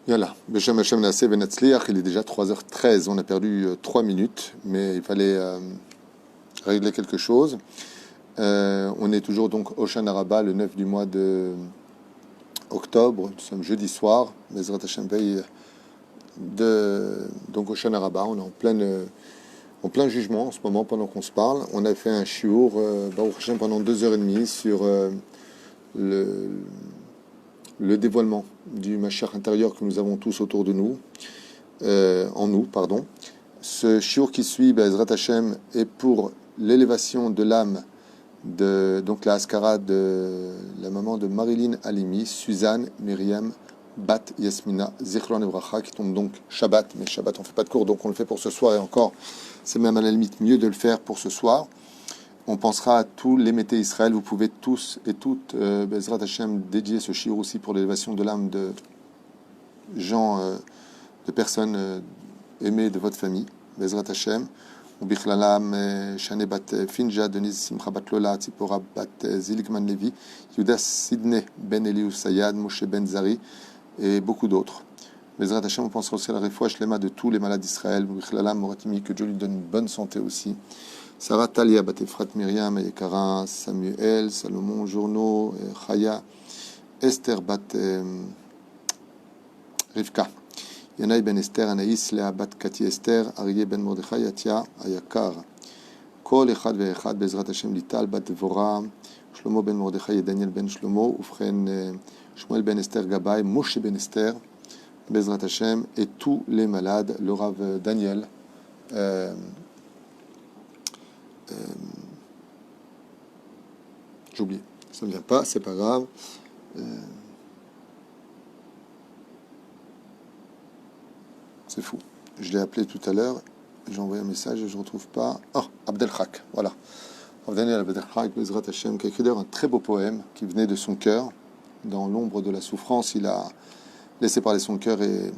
Yallah, Beshem Hashem Naaseh Venatzliach, il est déjà 3h13, on a perdu 3 minutes, mais il fallait régler quelque chose. On est toujours donc au Shana Rabbah, le 9 du mois de octobre, nous sommes jeudi soir, Bezrat Hashem veille donc au Shana Rabbah, on est en plein jugement en ce moment pendant qu'on se parle. On a fait un shiur, Baruch Hashem, pendant 2h30 sur le dévoilement du Mashiach intérieur que nous avons tous autour de nous, en nous, pardon. Ce shiur qui suit, Bezrat Hashem, est pour l'élévation de l'âme de donc la Askara de la maman de Marilyn Halimi, Suzanne Myriam Bat Yasmina Zichron Evracha, qui tombe donc Shabbat, mais Shabbat on fait pas de cours, donc on le fait pour ce soir, et encore c'est même à la limite mieux de le faire pour ce soir. On pensera à tous les métés Israël. Vous pouvez tous et toutes, Bezrat Hashem, dédier ce shiur aussi pour l'élévation de l'âme de gens, de personnes aimées de votre famille. Bezrat Hashem. Ubichlalam, Shane bat Finja, Denise Simcha bat Lola, Tzipora bat Ziligman Levi, Yudas Sidney ben Eliou Sayad, Moshe ben Zari et beaucoup d'autres. Bezrat Hashem, on pensera aussi à la refouach lema de tous les malades d'Israël. Ubichlalam, Moratimi, que Dieu lui donne une bonne santé aussi. Sarah Talia, Batefrat Myriam, Yekara, Samuel, Salomon, Journo, Chaya, Esther Bat Rivka, Yanaï Ben Esther, Anaïs, Léa Bat Kati Esther, Arié Ben Mordechai, Yatia, Ayakar, Kol Echad Ve'echad, Bezrat Hashem Lital, Bat Devora, Shlomo Ben Mordechai et Daniel Ben Shlomo, Ufren Shmuel Ben Esther Gabay, Moshe Ben Esther, Bezrat Hashem, et tous les malades, le Rav Daniel, j'ai oublié, ça ne vient pas, c'est pas grave. C'est fou. Je l'ai appelé tout à l'heure, j'ai envoyé un message et je ne retrouve pas. Oh, Abdelhak, voilà. Abdel Abdelhak, Bezrat Hashem, qui a écrit d'ailleurs un très beau poème qui venait de son cœur. Dans l'ombre de la souffrance, il a laissé parler son cœur et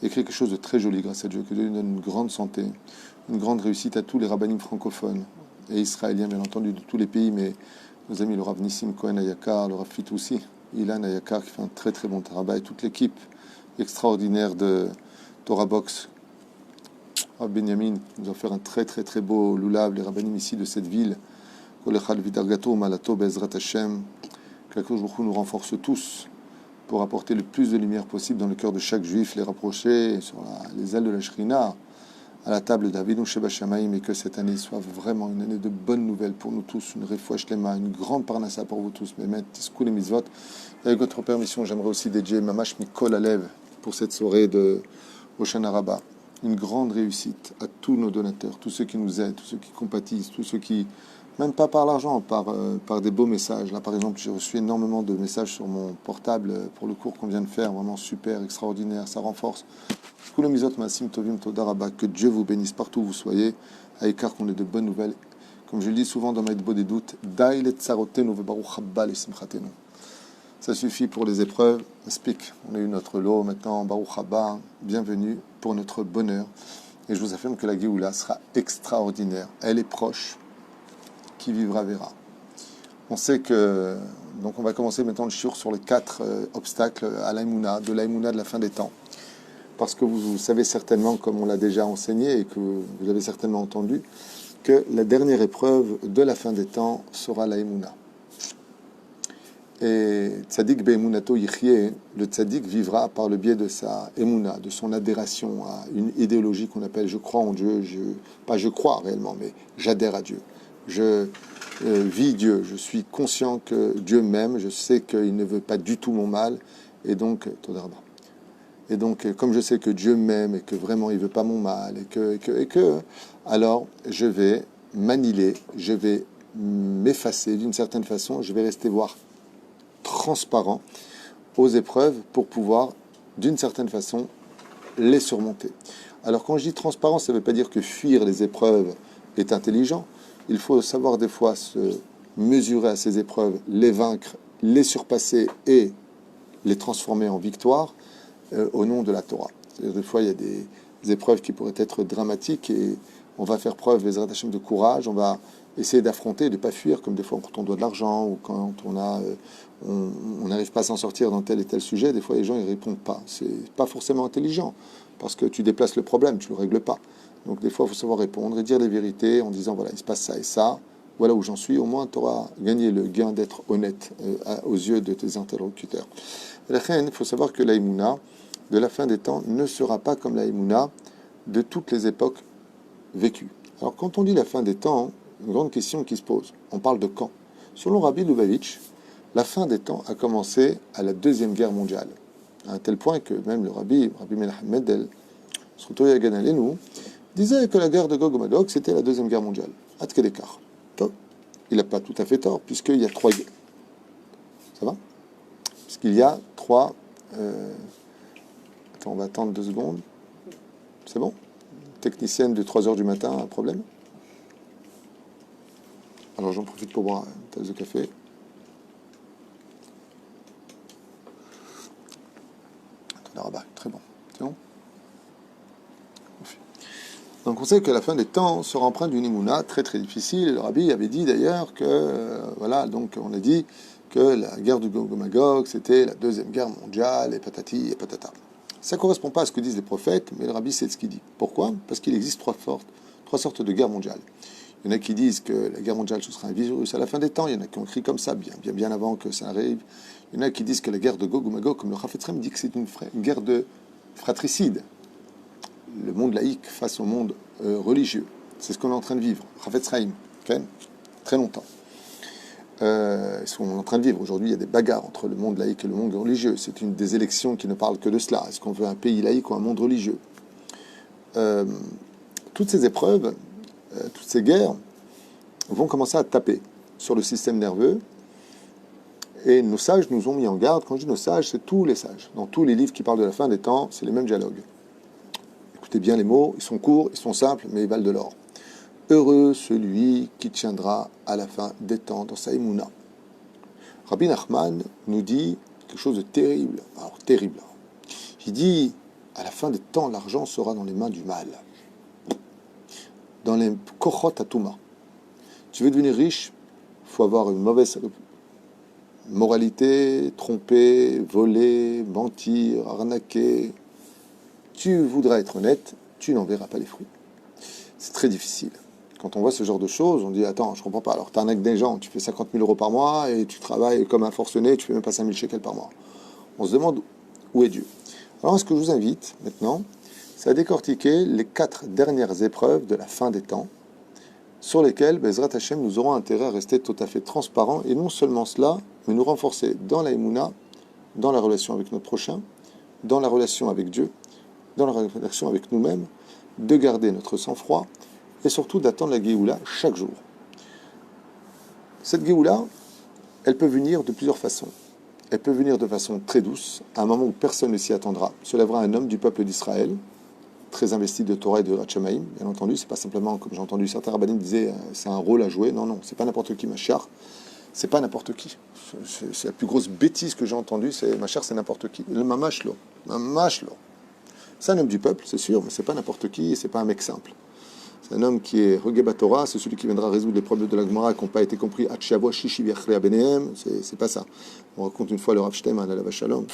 écrit quelque chose de très joli grâce à Dieu, que Dieu lui donne une grande santé, une grande réussite à tous les rabbinim francophones et israéliens, bien entendu, de tous les pays, mais nos amis, le Rav Nissim Cohen Ayakar, le Rav Fitoussi, Ilan Ayakar, qui fait un très très bon travail, toute l'équipe extraordinaire de Torah Box, Rav Benjamin, nous a fait un très très très beau loulav, les rabbinim ici de cette ville, Kolechal Vidargato, Malato, Bezrat Hashem, que nous renforce tous pour apporter le plus de lumière possible dans le cœur de chaque juif, les rapprocher sur les ailes de la Shrina, à la table d'Avidou Sheba Shamaim, et que cette année soit vraiment une année de bonnes nouvelles pour nous tous, une refouach lema, une grande parnassa pour vous tous. Mehmet, Tiskou les Mitzvot. Avec votre permission, j'aimerais aussi dédier Mamash Mikol Alev pour cette soirée de Hoshana Rabbah. Une grande réussite à tous nos donateurs, tous ceux qui nous aident, tous ceux qui compatissent, tous ceux qui, même pas par l'argent, par des beaux messages. Là, par exemple, j'ai reçu énormément de messages sur mon portable pour le cours qu'on vient de faire, vraiment super, extraordinaire, ça renforce. Que Dieu vous bénisse partout où vous soyez, à écart qu'on ait de bonnes nouvelles. Comme je le dis souvent dans Maïdbo des doutes, ça suffit pour les épreuves. On a eu notre lot, maintenant, Baruch Haba, bienvenue pour notre bonheur. Et je vous affirme que la Géoula sera extraordinaire. Elle est proche, qui vivra verra. On sait que, donc on va commencer maintenant le shiur sur les 4 obstacles à l'aïmouna, de l'aïmouna de la fin des temps. Parce que vous savez certainement, comme on l'a déjà enseigné et que vous avez certainement entendu, que la dernière épreuve de la fin des temps sera l'aïmouna. Et Tzadik be'emunato yichye, le Tzadik vivra par le biais de sa émouna, de son adhération à une idéologie qu'on appelle je crois en Dieu, pas je crois réellement, mais j'adhère à Dieu. Je vis Dieu, je suis conscient que Dieu m'aime, je sais qu'il ne veut pas du tout mon mal, et donc, comme je sais que Dieu m'aime et que vraiment il ne veut pas mon mal, et que, alors je vais m'annihiler, je vais m'effacer d'une certaine façon, je vais rester voir transparent aux épreuves pour pouvoir, d'une certaine façon, les surmonter. Alors quand je dis transparent, ça ne veut pas dire que fuir les épreuves est intelligent. Il faut savoir des fois se mesurer à ces épreuves, les vaincre, les surpasser et les transformer en victoire au nom de la Torah. C'est-à-dire, des fois, il y a des épreuves qui pourraient être dramatiques et on va faire preuve, Bezrat Hashem, de courage, on va essayer d'affronter, de ne pas fuir, comme des fois quand on doit de l'argent ou quand on n'arrive pas à s'en sortir dans tel et tel sujet, des fois les gens ne répondent pas. C'est pas forcément intelligent, parce que tu déplaces le problème, tu ne le règles pas. Donc des fois, il faut savoir répondre et dire les vérités en disant, voilà, il se passe ça et ça, voilà où j'en suis. Au moins, tu auras gagné le gain d'être honnête aux yeux de tes interlocuteurs. Il faut savoir que l'aïmouna de la fin des temps ne sera pas comme l'aïmouna de toutes les époques vécues. Alors quand on dit la fin des temps, une grande question qui se pose, on parle de quand? Selon Rabbi Lubavitch, la fin des temps a commencé à la Deuxième Guerre mondiale, à un tel point que même le Rabbi Menachem Mendel, nous disait que la guerre de Gog et Magog, c'était la Deuxième Guerre mondiale. À quel écart? Il n'a pas tout à fait tort, puisqu'il y a trois guerres. Ça va? Puisqu'il y a trois... Attends, on va attendre 2 secondes. C'est bon? Technicienne de 3 heures du matin, un problème? Alors j'en profite pour boire une tasse de café. Attends, très bon. C'est bon? Donc on sait que la fin des temps sera empreinte d'une imouna très très difficile. Et le Rabbi avait dit d'ailleurs que, voilà, donc on a dit que la guerre du Gog et Magog, c'était la Deuxième Guerre mondiale, et patati et patata. Ça ne correspond pas à ce que disent les prophètes, mais le Rabbi sait ce qu'il dit. Pourquoi? Parce qu'il existe trois sortes de guerres mondiales. Il y en a qui disent que la guerre mondiale, ce sera un virus à la fin des temps. Il y en a qui ont écrit comme ça, bien avant que ça arrive. Il y en a qui disent que la guerre de Gog et Magog, comme le Chafetz Chaim dit que c'est une guerre de fratricide. Le monde laïque face au monde religieux. C'est ce qu'on est en train de vivre. Chafetz Chaim, okay? Très longtemps. Ce qu'on est en train de vivre. Aujourd'hui, il y a des bagarres entre le monde laïque et le monde religieux. C'est une des élections qui ne parlent que de cela. Est-ce qu'on veut un pays laïque ou un monde religieux? Toutes ces épreuves, toutes ces guerres vont commencer à taper sur le système nerveux. Et nos sages nous ont mis en garde. Quand je dis nos sages, c'est tous les sages. Dans tous les livres qui parlent de la fin des temps, c'est les mêmes dialogues. Écoutez bien les mots, ils sont courts, ils sont simples, mais ils valent de l'or. Heureux celui qui tiendra à la fin des temps dans sa émouna. Rabbi Nachman nous dit quelque chose de terrible. Alors, terrible. Il dit, à la fin des temps, l'argent sera dans les mains du mal. Dans les kochot atuma. Tu veux devenir riche, il faut avoir une mauvaise moralité, tromper, voler, mentir, arnaquer. Tu voudras être honnête, tu n'en verras pas les fruits. C'est très difficile. Quand on voit ce genre de choses, on dit, attends, je comprends pas. Alors, tu arnaques des gens, tu fais 50 000 euros par mois et tu travailles comme un forcené, tu fais même pas 5 000 shekels par mois. On se demande où est Dieu. Alors, ce que je vous invite maintenant, c'est à décortiquer les 4 dernières épreuves de la fin des temps, sur lesquelles, Bezrat Hashem, nous aurons intérêt à rester tout à fait transparents, et non seulement cela, mais nous renforcer dans la Emouna, dans la relation avec notre prochain, dans la relation avec Dieu, dans la relation avec nous-mêmes, de garder notre sang-froid, et surtout d'attendre la Géoula chaque jour. Cette Géoula, elle peut venir de plusieurs façons. Elle peut venir de façon très douce, à un moment où personne ne s'y attendra. Se lèvera un homme du peuple d'Israël, très investi de Torah et de Hachamaïm, bien entendu. C'est pas simplement, comme j'ai entendu certains rabbinim disaient, c'est un rôle à jouer. Non, c'est pas n'importe qui, Machar. C'est pas n'importe qui. C'est la plus grosse bêtise que j'ai entendue, c'est Machar, c'est n'importe qui. Le Mamashlo. C'est un homme du peuple, c'est sûr, mais c'est pas n'importe qui, et c'est pas un mec simple. C'est un homme qui est Regeba Torah, c'est celui qui viendra résoudre les problèmes de la Gemara qui n'ont pas été compris. C'est pas ça. On raconte une fois le Rav Shteinman à la Vachalom.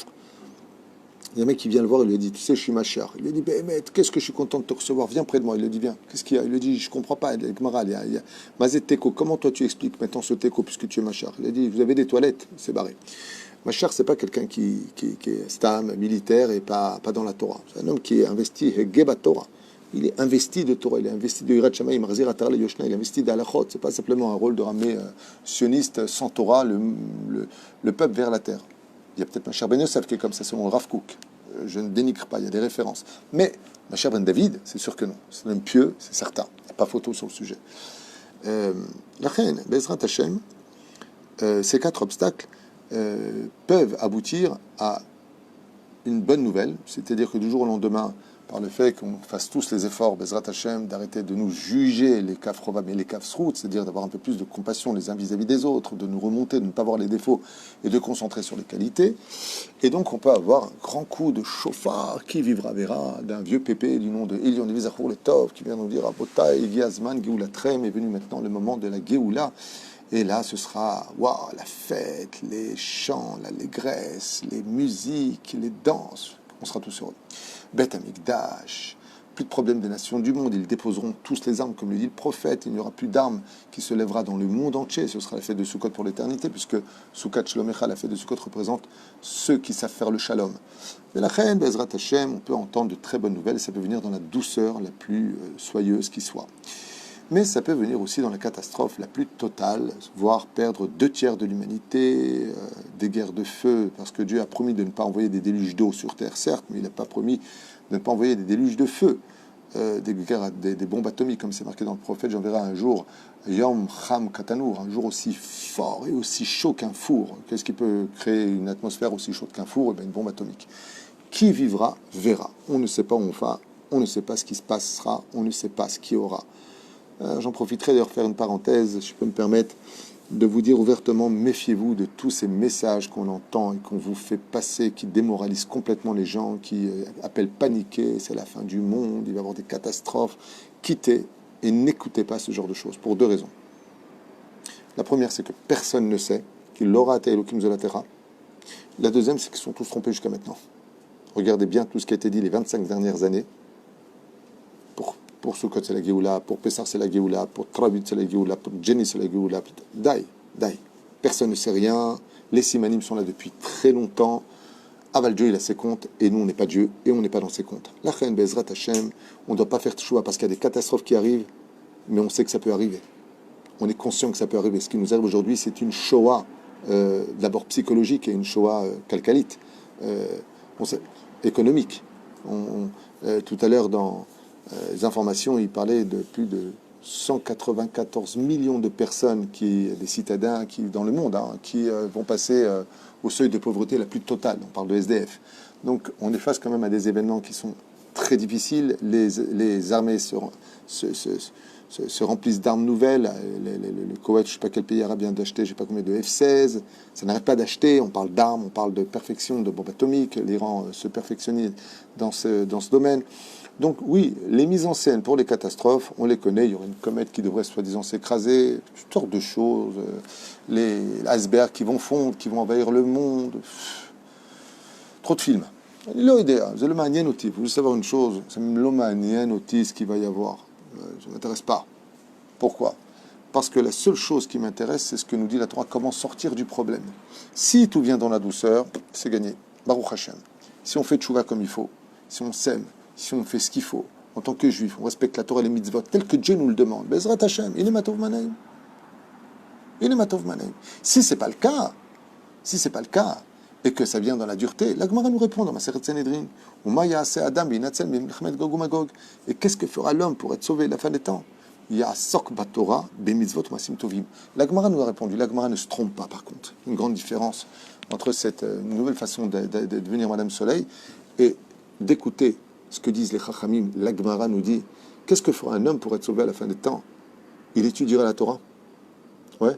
Il y a un mec qui vient le voir, il lui dit, tu sais, je suis Machar. Il lui dit, mais qu'est-ce que je suis content de te recevoir, viens près de moi. Il lui dit, viens, qu'est-ce qu'il y a? Il lui dit, je comprends pas, la Gemara, il y a Mazet Teko, comment toi tu expliques maintenant ce Teko puisque tu es Machar? Il a dit, vous avez des toilettes, c'est barré. Machar, c'est pas quelqu'un qui est stam, militaire et pas dans la Torah. C'est un homme qui est investi, Geba Torah. Il est investi de Torah, il est investi de Yirat Shamayim, Marzir Atar le Yoshna, il est investi d'Alachot. C'est pas simplement un rôle de ramener sioniste sans Torah le peuple vers la terre. Il y a peut-être Machar Ben Yosef qui est comme ça, selon Rav Kook. Je ne dénigre pas, il y a des références. Mais Machar Ben David, c'est sûr que non. C'est un homme pieux, c'est certain. Il n'y a pas photo sur le sujet. La reine, Bezrat Hashem, ces 4 obstacles peuvent aboutir à une bonne nouvelle, c'est-à-dire que du jour au lendemain, par le fait qu'on fasse tous les efforts, Bezrat Hashem, d'arrêter de nous juger les kafrovam et les kafsrout, c'est-à-dire d'avoir un peu plus de compassion les uns vis-à-vis des autres, de nous remonter, de ne pas voir les défauts et de concentrer sur les qualités. Et donc on peut avoir un grand coup de chauffard qui vivra verra d'un vieux pépé du nom de Elion Nevizachour le Tov qui vient nous dire Abota, Egiazman, Geoula Trem, est venu maintenant le moment de la Geoula. Et là, ce sera waouh, la fête, les chants, l'allégresse, les musiques, les danses. On sera tous heureux. Beth Amikdash, plus de problèmes des nations du monde. Ils déposeront tous les armes, comme le dit le prophète. Il n'y aura plus d'armes qui se lèvera dans le monde entier. Ce sera la fête de Sukkot pour l'éternité, puisque Sukkot Shalom Echa, la fête de Sukkot, représente ceux qui savent faire le shalom. Mais la reine, Bezrat Hashem, on peut entendre de très bonnes nouvelles. Ça peut venir dans la douceur la plus soyeuse qui soit. Mais ça peut venir aussi dans la catastrophe la plus totale, voire perdre 2/3 de l'humanité, des guerres de feu, parce que Dieu a promis de ne pas envoyer des déluges d'eau sur terre, certes, mais il n'a pas promis de ne pas envoyer des déluges de feu, des bombes atomiques, comme c'est marqué dans le prophète. J'enverrai un jour, Yom Cham Katanour, un jour aussi fort et aussi chaud qu'un four. Qu'est-ce qui peut créer une atmosphère aussi chaude qu'un four? Eh bien, une bombe atomique. Qui vivra, verra. On ne sait pas où on va, on ne sait pas ce qui se passera, on ne sait pas ce qui aura. J'en profiterai de refaire une parenthèse, je peux me permettre de vous dire ouvertement, méfiez-vous de tous ces messages qu'on entend et qu'on vous fait passer, qui démoralisent complètement les gens, qui appellent paniquer, c'est la fin du monde, il va y avoir des catastrophes. Quittez et n'écoutez pas ce genre de choses, pour 2 raisons. La première, c'est que personne ne sait qu'il l'aura été Elohim Zolatera. La deuxième, c'est qu'ils sont tous trompés jusqu'à maintenant. Regardez bien tout ce qui a été dit les 25 dernières années. Pour Sukkot, c'est la Géoula, pour Pessah, c'est la Géoula, pour Travit, c'est la Géoula, pour Jenny, c'est la Géoula. Daï. Personne ne sait rien. Les Simanim sont là depuis très longtemps. Aval Dieu, il a ses comptes, et nous, on n'est pas Dieu, et on n'est pas dans ses comptes. La Chen Bezrat Hashem, on ne doit pas faire choix parce qu'il y a des catastrophes qui arrivent, mais on sait que ça peut arriver. On est conscient que ça peut arriver. Ce qui nous arrive aujourd'hui, c'est une Shoah, d'abord psychologique, et une Shoah calcalite, économique. Tout à l'heure, dans les informations, il parlait de plus de 194 millions de personnes, des citadins dans le monde, qui vont passer au seuil de pauvreté la plus totale. On parle de SDF. Donc on est face quand même à des événements qui sont très difficiles. Les armées se remplissent d'armes nouvelles. Le Koweït, je ne sais pas quel pays arabe vient d'acheter, je ne sais pas combien de F-16. Ça n'arrête pas d'acheter. On parle d'armes, on parle de perfection, de bombes atomiques. L'Iran se perfectionne dans ce domaine. Donc oui, les mises en scène pour les catastrophes, on les connaît. Il y aura une comète qui devrait soi-disant s'écraser, toutes sortes de choses. Les icebergs qui vont fondre, qui vont envahir le monde. Trop de films. Vous voulez savoir une chose, c'est ce qu'il va y avoir. Ça ne m'intéresse pas. Pourquoi? Parce que la seule chose qui m'intéresse, c'est ce que nous dit la Torah, comment sortir du problème. Si tout vient dans la douceur, c'est gagné. Baruch Hashem. Si on fait tchouva comme il faut, si on s'aime, si on fait ce qu'il faut, en tant que juif, on respecte la Torah et les mitzvot, tel que Dieu nous le demande, Bezrat Hashem, il est matov manaim. Si c'est pas le cas, et que ça vient dans la dureté, la Gemara nous répond dans Masechet Sanhedrin, et qu'est-ce que fera l'homme pour être sauvé à la fin des temps? La Gemara nous a répondu, la Gemara ne se trompe pas par contre. Une grande différence entre cette nouvelle façon de devenir Madame Soleil et d'écouter ce que disent les Chachamim. La Gemara nous dit, qu'est-ce que fera un homme pour être sauvé à la fin des temps? Il étudiera la Torah. Ouais.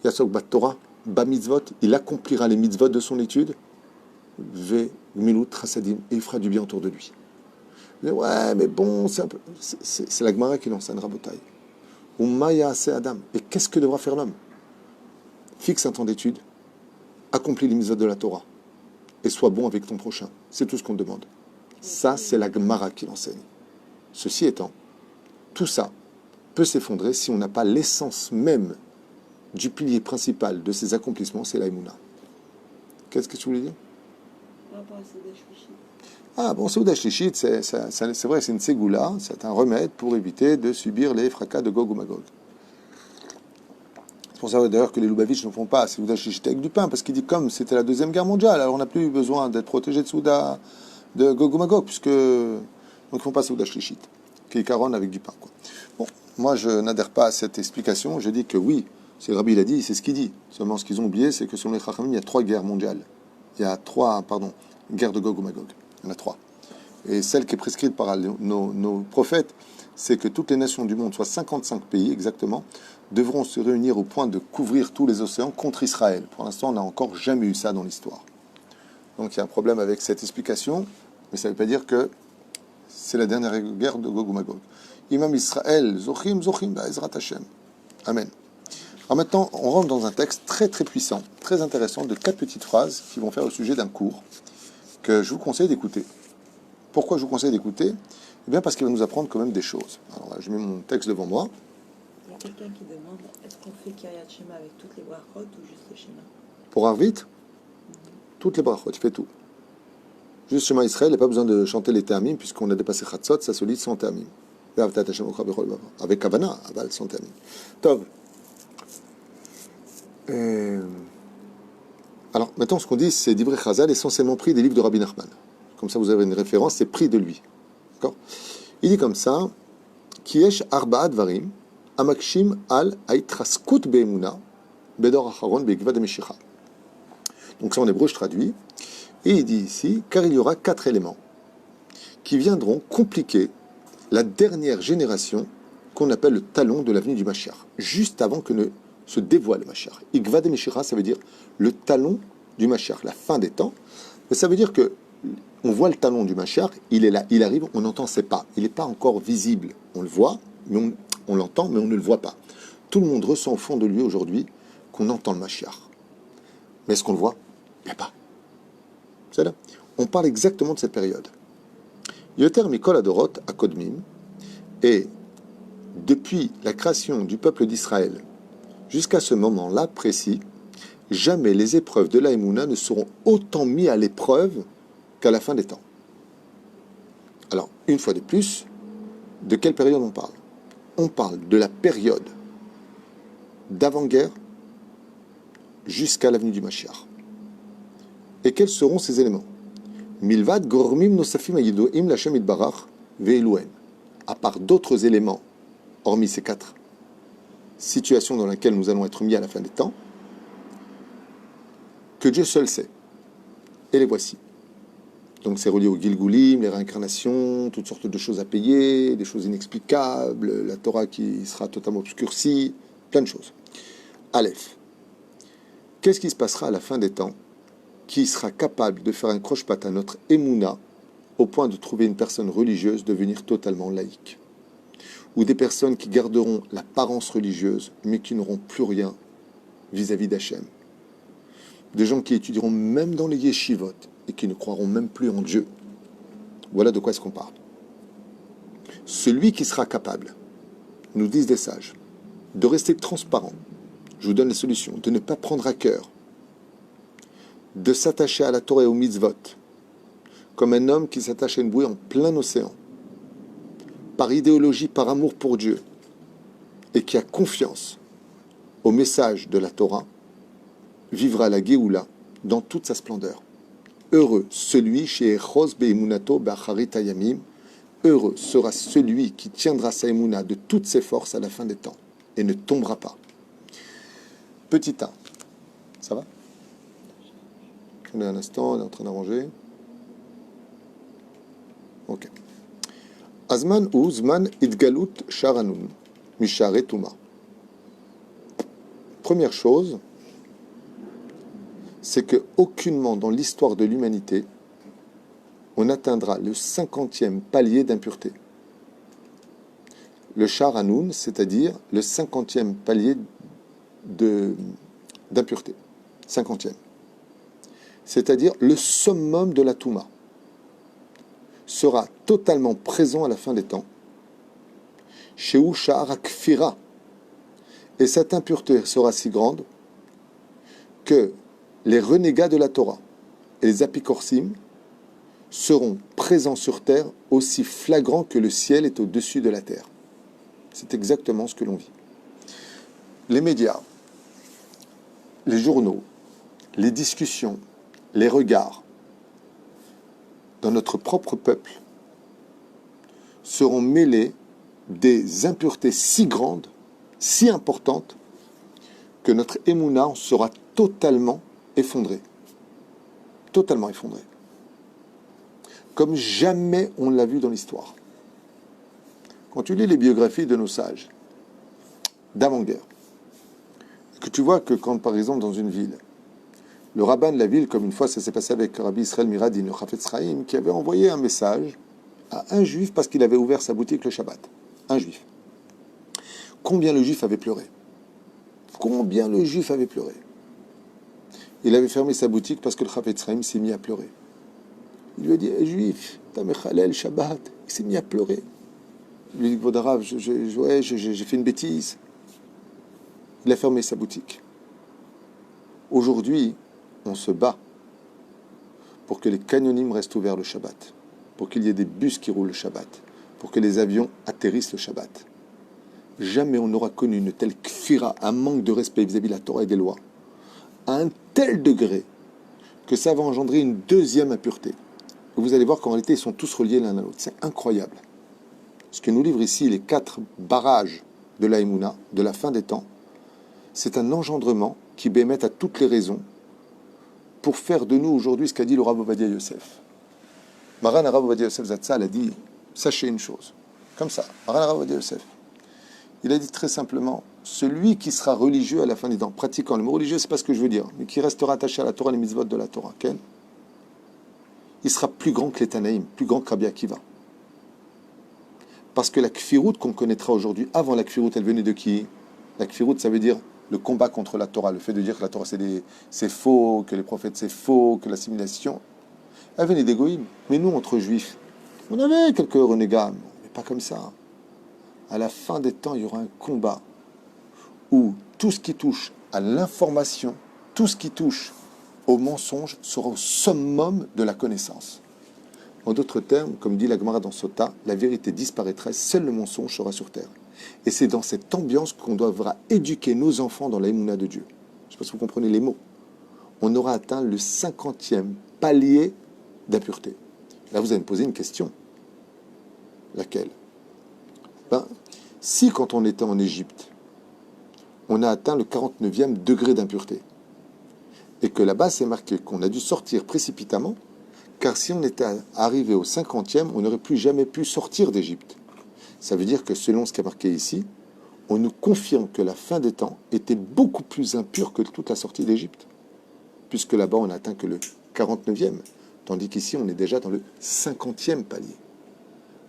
Yasok bat Torah, ba mitzvot, il accomplira les mitzvot de son étude, ve gmilut chasadim, et il fera du bien autour de lui. Mais ouais, mais bon, c'est la Gemara qui lance un rabotaï. Umaya ase Adam. Et qu'est-ce que devra faire l'homme? Fixe un temps d'étude, accomplis les mitzvot de la Torah, et sois bon avec ton prochain. C'est tout ce qu'on demande. Ça, c'est la Gemara qui l'enseigne. Ceci étant, tout ça peut s'effondrer si on n'a pas l'essence même du pilier principal de ces accomplissements, c'est l'aïmouna. Qu'est-ce que tu voulais dire? Ah bon, Seuda Shlichit, c'est vrai, c'est une ségoula, c'est un remède pour éviter de subir les fracas de Gog ou Magog. C'est pour ça d'ailleurs que les Lubavitch ne font pas Seuda Shlichit avec du pain, parce qu'il dit comme c'était la Deuxième Guerre mondiale, alors on n'a plus besoin d'être protégé de Gog ou Magog, puisque donc ils ne font pas Seuda Shlichit, qui est caronne avec du pain, quoi. Bon, moi je n'adhère pas à cette explication, je dis que oui, c'est le Rabbi l'a dit, c'est ce qu'il dit. Seulement ce qu'ils ont oublié, c'est que selon les Chachamim, il y a 3 guerres mondiales. Il y a 3, guerres de Gog ou Magog. Il y en a 3. et celle qui est prescrite par nos prophètes, c'est que toutes les nations du monde, soit 55 pays exactement, devront se réunir au point de couvrir tous les océans contre Israël. Pour l'instant, on n'a encore jamais eu ça dans l'histoire. Donc il y a un problème avec cette explication, mais ça ne veut pas dire que c'est la dernière guerre de Gog ou Magog. Imam Israël, Zochim, Ezrat Hashem. Amen. Alors maintenant, on rentre dans un texte très très puissant, très intéressant, de 4 petites phrases qui vont faire le sujet d'un cours que je vous conseille d'écouter. Pourquoi je vous conseille d'écouter? Eh bien parce qu'il va nous apprendre quand même des choses. Alors là, je mets mon texte devant moi. Il y a quelqu'un qui demande, est-ce qu'on fait Kiryat Shema avec toutes les brachot ou juste le Shema? Pour Arvit, toutes les brachot, tu fais tout. Juste Shema Israël, il n'y a pas besoin de chanter les Ta'amim, puisqu'on a dépassé Chatzot, ça se lit sans Ta'amim. Avec Kavana, sans Ta'amim. Tov. Alors, maintenant, ce qu'on dit, c'est d'Ivrei Chazal, essentiellement pris des livres de Rabbi Nachman. Comme ça, vous avez une référence, c'est pris de lui. D'accord? Il dit comme ça, Kiesh Arba'at Varim, Amakshim al Aitraskut Be'emuna, Bedor Acharon Be'ikvad Meshicha. Donc, ça en hébreu, je traduis. Et il dit ici, car il y aura 4 éléments qui viendront compliquer la dernière génération qu'on appelle le talon de l'avenue du Mashiach, juste avant que ne se dévoile le Mashiach. Ikvad Meshicha, ça veut dire le talon du Mashiach, la fin des temps. Mais ça veut dire que on voit le talon du Mashiach, il est là, il arrive, on n'entend ses pas. Il n'est pas encore visible. On le voit, mais on l'entend, mais on ne le voit pas. Tout le monde ressent au fond de lui aujourd'hui qu'on entend le Mashiach. Mais est-ce qu'on le voit? Il n'y a pas. C'est là. On parle exactement de cette période. Yoter Mikol Adorot à Kodmim, et depuis la création du peuple d'Israël jusqu'à ce moment-là précis, jamais les épreuves de la Emouna ne seront autant mis à l'épreuve qu'à la fin des temps. Alors, une fois de plus, de quelle période on parle? On parle de la période d'avant-guerre jusqu'à l'avenue du Mashiach. Et quels seront ces éléments? Milvad gormim nosafim ayidoim lachem itbarach ve'elouen. À part d'autres éléments, hormis ces 4 situations dans lesquelles nous allons être mis à la fin des temps, que Dieu seul sait. Et les voici. Donc c'est relié au Gilgulim, les réincarnations, toutes sortes de choses à payer, des choses inexplicables, la Torah qui sera totalement obscurcie, plein de choses. Aleph. Qu'est-ce qui se passera à la fin des temps qui sera capable de faire un croche-patte à notre Emouna au point de trouver une personne religieuse devenir totalement laïque? Ou des personnes qui garderont l'apparence religieuse mais qui n'auront plus rien vis-à-vis d'Hachem? Des gens qui étudieront même dans les yeshivot et qui ne croiront même plus en Dieu. Voilà de quoi est-ce qu'on parle. Celui qui sera capable, nous disent des sages, de rester transparent, je vous donne les solutions, de ne pas prendre à cœur, de s'attacher à la Torah et au mitzvot, comme un homme qui s'attache à une bouée en plein océan, par idéologie, par amour pour Dieu, et qui a confiance au message de la Torah, vivra la Géoula dans toute sa splendeur. Heureux celui chez Echos Be'emunato Be'acharit Hayamim. Heureux sera celui qui tiendra sa Emouna de toutes ses forces à la fin des temps et ne tombera pas. Petit A. Ça va? On est un instant, on est en train d'arranger. Ok. Azman ou Zman Idgalut Sharanun Mishare Tuma. Première chose, c'est que aucunement dans l'histoire de l'humanité, on atteindra le 50e palier d'impureté. Le Shar Hanoun, c'est-à-dire le 50e palier d'impureté. 50e. C'est-à-dire le summum de la Touma sera totalement présent à la fin des temps. Sheu Sha'ar Akfira. Et cette impureté sera si grande que les renégats de la Torah et les apikorsim seront présents sur terre aussi flagrants que le ciel est au-dessus de la terre. C'est exactement ce que l'on vit. Les médias, les journaux, les discussions, les regards dans notre propre peuple seront mêlés des impuretés si grandes, si importantes, que notre émouna en sera totalement effondré. Totalement effondré. comme jamais on l'a vu dans l'histoire. Quand tu lis les biographies de nos sages d'avant-guerre, que tu vois que quand, par exemple, dans une ville, le rabbin de la ville, comme une fois ça s'est passé avec Rabbi Israël Miradin, le Chafetz Chaim, qui avait envoyé un message à un juif parce qu'il avait ouvert sa boutique le Shabbat. Un juif. Combien le juif avait pleuré. Combien le juif avait pleuré. Il avait fermé sa boutique parce que le Chafetz Chaim s'est mis à pleurer. Il lui a dit, hey, juif, t'as mechalel Shabbat. Il s'est mis à pleurer. Il lui a dit, Vodarav, j'ai fait une bêtise. Il a fermé sa boutique. Aujourd'hui, on se bat pour que les canyonim restent ouverts le Shabbat, pour qu'il y ait des bus qui roulent le Shabbat, pour que les avions atterrissent le Shabbat. Jamais on n'aura connu une telle kfira, un manque de respect vis-à-vis de la Torah et des lois, à un tel degré que ça va engendrer une deuxième impureté. Vous allez voir qu'en réalité, ils sont tous reliés l'un à l'autre. C'est incroyable. Ce que nous livrent ici les 4 barrages de la Emouna, de la fin des temps, c'est un engendrement qui bémet à toutes les raisons pour faire de nous aujourd'hui ce qu'a dit le Rav Ovadia Yosef. Maran Rav Ovadia Yosef Zatzal a dit, sachez une chose, comme ça, Maran Rav Ovadia Yosef, il a dit très simplement, celui qui sera religieux à la fin des temps, pratiquant, le mot religieux c'est pas ce que je veux dire, mais qui restera attaché à la Torah et les mitzvot de la Torah, Ken, il sera plus grand que les Tanaïm, plus grand que Rabbi Akiva. Parce que la kfirout qu'on connaîtra aujourd'hui, avant la kfirout, elle venait de qui? La kfirout, ça veut dire le combat contre la Torah, le fait de dire que la Torah c'est faux, que les prophètes c'est faux, que l'assimilation, elle venait des goïms. Mais nous, entre juifs, on avait quelques renégats, mais pas comme ça. À la fin des temps, il y aura un combat où tout ce qui touche à l'information, tout ce qui touche au mensonge sera au summum de la connaissance. En d'autres termes, comme dit la Gemara dans Sota, la vérité disparaîtrait, seul le mensonge sera sur terre. Et c'est dans cette ambiance qu'on devra éduquer nos enfants dans l'aïmouna de Dieu. Je ne sais pas si vous comprenez les mots. On aura atteint le 50e palier d'impureté. Là, vous allez me poser une question. Laquelle? Si quand on était en Égypte, on a atteint le 49e degré d'impureté, et que là-bas, c'est marqué qu'on a dû sortir précipitamment, car si on était arrivé au 50e, on n'aurait plus jamais pu sortir d'Égypte. Ça veut dire que selon ce qui est marqué ici, on nous confirme que la fin des temps était beaucoup plus impure que toute la sortie d'Égypte. Puisque là-bas, on n'a atteint que le 49e, tandis qu'ici, on est déjà dans le 50e palier.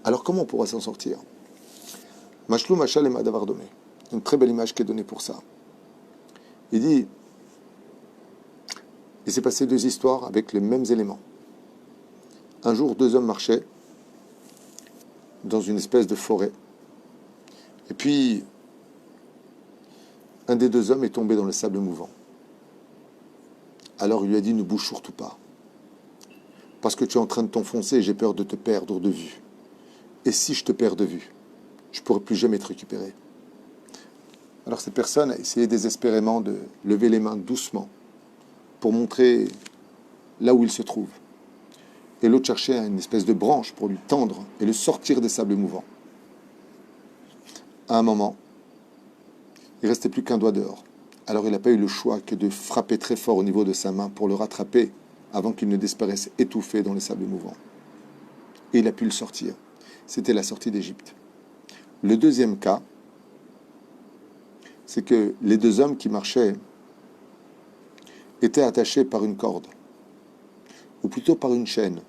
Alors comment on pourra s'en sortir? Mashlou Machal et Madavardomé. Une très belle image qui est donnée pour ça. Il dit, il s'est passé 2 histoires avec les mêmes éléments. Un jour, 2 hommes marchaient dans une espèce de forêt. Et puis, un des 2 hommes est tombé dans le sable mouvant. Alors il lui a dit, ne bouge surtout pas. Parce que tu es en train de t'enfoncer et j'ai peur de te perdre de vue. Et si je te perds de vue, je ne pourrai plus jamais te récupérer. Alors cette personne a essayé désespérément de lever les mains doucement pour montrer là où il se trouve. Et l'autre cherchait une espèce de branche pour lui tendre et le sortir des sables mouvants. À un moment, il ne restait plus qu'un doigt dehors. Alors il n'a pas eu le choix que de frapper très fort au niveau de sa main pour le rattraper avant qu'il ne disparaisse étouffé dans les sables mouvants. Et il a pu le sortir. C'était la sortie d'Égypte. Le deuxième cas, c'est que les 2 hommes qui marchaient étaient attachés par une corde, ou plutôt par une chaîne,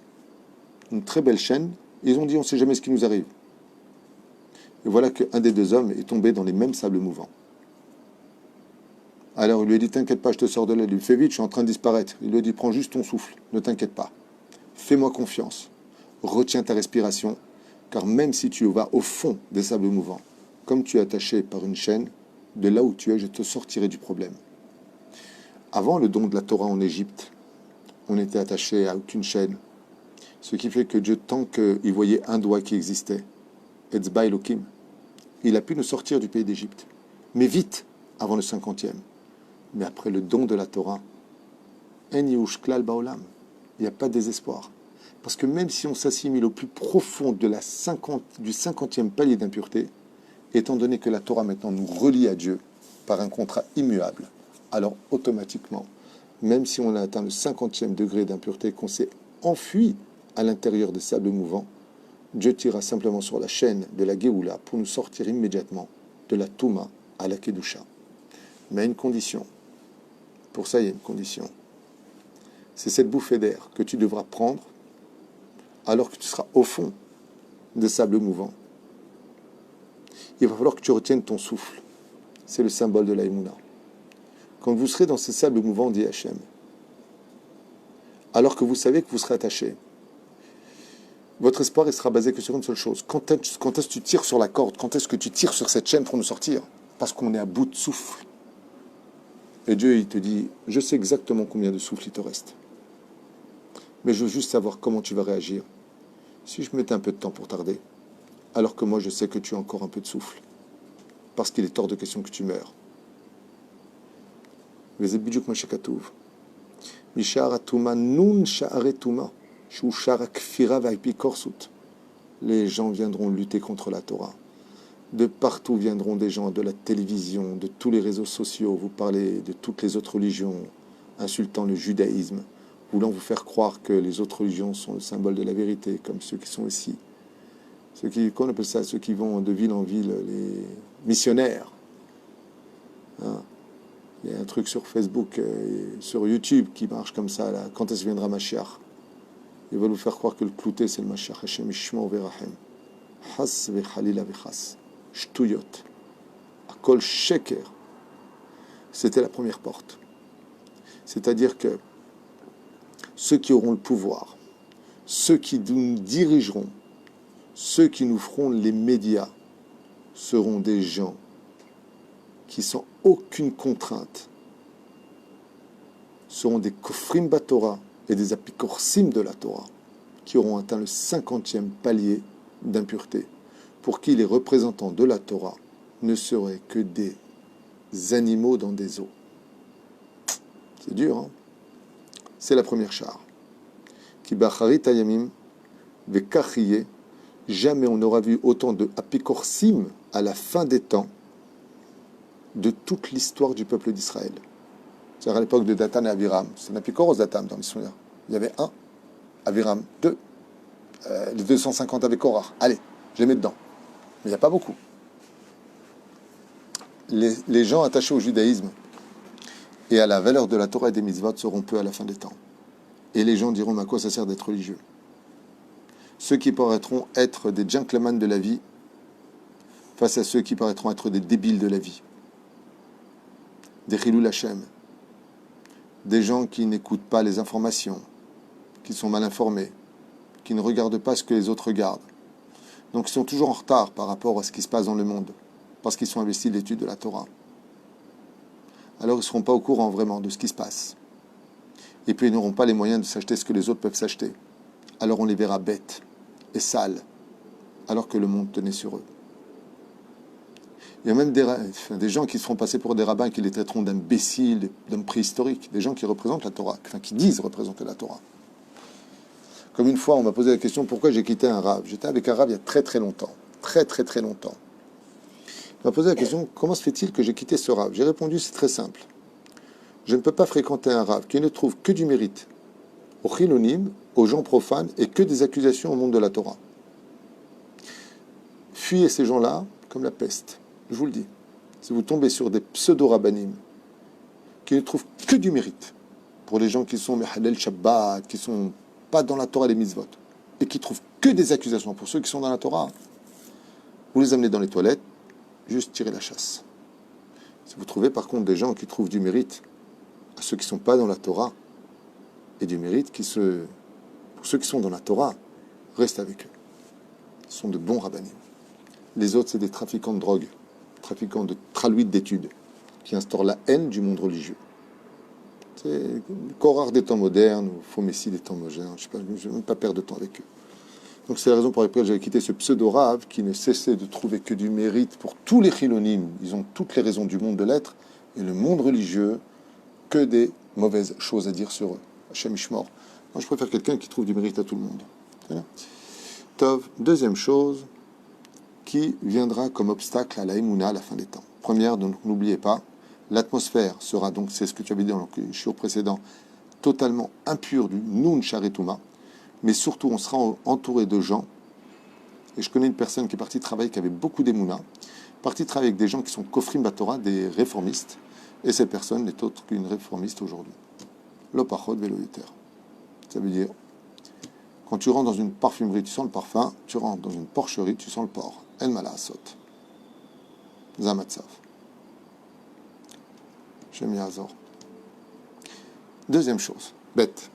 une très belle chaîne. Ils ont dit, on ne sait jamais ce qui nous arrive. Et voilà qu'un des 2 hommes est tombé dans les mêmes sables mouvants. Alors il lui a dit, t'inquiète pas, je te sors de là. Il lui fait vite, je suis en train de disparaître. Il lui a dit, prends juste ton souffle, ne t'inquiète pas. Fais-moi confiance, retiens ta respiration, car même si tu vas au fond des sables mouvants, comme tu es attaché par une chaîne, de là où tu es, je te sortirai du problème. Avant le don de la Torah en Égypte, on était attaché à aucune chaîne, ce qui fait que Dieu, tant qu'il voyait un doigt qui existait, Etzba Elohim, il a pu nous sortir du pays d'Égypte. Mais vite, avant le 50e. Mais après le don de la Torah, En Yush Klal Baolam, il n'y a pas de désespoir. Parce que même si on s'assimile au plus profond du 50e palier d'impureté, étant donné que la Torah maintenant nous relie à Dieu par un contrat immuable, alors automatiquement, même si on a atteint le 50e degré d'impureté, qu'on s'est enfui à l'intérieur des sables mouvants, Dieu tirera simplement sur la chaîne de la Géoula pour nous sortir immédiatement de la Touma à la Kedusha. Mais à une condition. Pour ça, il y a une condition. C'est cette bouffée d'air que tu devras prendre alors que tu seras au fond des sables mouvants. Il va falloir que tu retiennes ton souffle. C'est le symbole de la Emouna. Quand vous serez dans ces sables mouvants, dit Hachem, alors que vous savez que vous serez attaché, votre espoir il sera basé que sur une seule chose. Quand est-ce que tu tires sur la corde? Quand est-ce que tu tires sur cette chaîne pour nous sortir? Parce qu'on est à bout de souffle. Et Dieu, il te dit, je sais exactement combien de souffle il te reste. Mais je veux juste savoir comment tu vas réagir. Si je mettais un peu de temps pour tarder, alors que moi je sais que tu as encore un peu de souffle. Parce qu'il est hors de question que tu meurs. Les gens viendront lutter contre la Torah. De partout viendront des gens de la télévision, de tous les réseaux sociaux, vous parlez de toutes les autres religions, insultant le judaïsme, voulant vous faire croire que les autres religions sont le symbole de la vérité, comme ceux qui sont ici. Qu'on appelle ça, ceux qui vont de ville en ville, les missionnaires. Hein? Il y a un truc sur Facebook, sur YouTube qui marche comme ça, là. Quand est-ce que viendra Mashiach? Ils veulent vous faire croire que le clouté, c'est le Mashiach. Hashem Ishmo Verachem. Has vechalila vechas. Shtuyot. Akol sheker. C'était la première porte. C'est-à-dire que ceux qui auront le pouvoir, ceux qui nous dirigeront, ceux qui nous feront les médias, seront des gens qui sans aucune contrainte seront des kofrim batora et des apikorsim de la Torah qui auront atteint le 50e palier d'impureté, pour qui les représentants de la Torah ne seraient que des animaux dans des eaux. C'est dur, hein? C'est la première char. Ki bacharit ayamim vekachiye, jamais on n'aura vu autant de apikorsim à la fin des temps de toute l'histoire du peuple d'Israël. C'est-à-dire à l'époque de Dathan et Abiram. C'est un apikoros Dathan dans l'histoire. Il y avait un, Abiram, deux. Les 250 avec Korah. Allez, je les mets dedans. Mais il n'y a pas beaucoup. Les gens attachés au judaïsme et à la valeur de la Torah et des mitzvot seront peu à la fin des temps. Et les gens diront, mais à quoi ça sert d'être religieux? Ceux qui paraîtront être des gentlemen de la vie face à ceux qui paraîtront être des débiles de la vie. Des Chilul Hashem, des gens qui n'écoutent pas les informations, qui sont mal informés, qui ne regardent pas ce que les autres regardent. Donc ils sont toujours en retard par rapport à ce qui se passe dans le monde, parce qu'ils sont investis de l'étude de la Torah. Alors ils ne seront pas au courant vraiment de ce qui se passe. Et puis ils n'auront pas les moyens de s'acheter ce que les autres peuvent s'acheter. Alors on les verra bêtes et sales, alors que le monde tenait sur eux. Il y a même des gens qui se feront passer pour des rabbins qui les traiteront d'imbéciles, d'hommes préhistoriques, des gens qui représentent la Torah, enfin qui disent représenter la Torah. Comme une fois, on m'a posé la question pourquoi j'ai quitté un rave. J'étais avec un rave il y a très très longtemps. Très très très longtemps. Il m'a posé la question comment se fait-il que j'ai quitté ce rave? J'ai répondu c'est très simple. Je ne peux pas fréquenter un rave qui ne trouve que du mérite aux chilonim, aux gens profanes et que des accusations au monde de la Torah. Fuyez ces gens-là comme la peste. Je vous le dis, si vous tombez sur des pseudo-rabbanim qui ne trouvent que du mérite pour les gens qui sont Mehalel Shabbat, qui sont pas dans la Torah et les mitzvot, et qui trouvent que des accusations pour ceux qui sont dans la Torah, vous les amenez dans les toilettes, juste tirez la chasse. Si vous trouvez par contre des gens qui trouvent du mérite à ceux qui ne sont pas dans la Torah, et du mérite pour ceux qui sont dans la Torah, restez avec eux. Ce sont de bons rabbanim. Les autres, c'est des trafiquants de drogue, trafiquants de traluites d'études, qui instaurent la haine du monde religieux. C'est Korah des temps modernes, ou Fomessi des temps modernes, je ne vais même pas perdre de temps avec eux. Donc c'est la raison pour laquelle j'avais quitté ce pseudo-rave qui ne cessait de trouver que du mérite pour tous les chilonimes. Ils ont toutes les raisons du monde de l'être, et le monde religieux, que des mauvaises choses à dire sur eux. Hashem Ishmor. Moi je préfère quelqu'un qui trouve du mérite à tout le monde. Voilà. Tov, deuxième chose, qui viendra comme obstacle à la Emouna à la fin des temps. Première, donc n'oubliez pas, l'atmosphère sera donc, c'est ce que tu avais dit dans le shiur précédent, totalement impure du Nun Sharetuma. mais surtout on sera entouré de gens, et je connais une personne qui est partie travailler, qui avait beaucoup d'émouna, partie travailler avec des gens qui sont kofrim batora, des réformistes, et cette personne n'est autre qu'une réformiste aujourd'hui. L'opachot velo yuter. Ça veut dire, quand tu rentres dans une parfumerie, tu sens le parfum, tu rentres dans une porcherie, tu sens le porc. En malasot. Zamatsav. Shem Yazor. Deuxième chose, bête.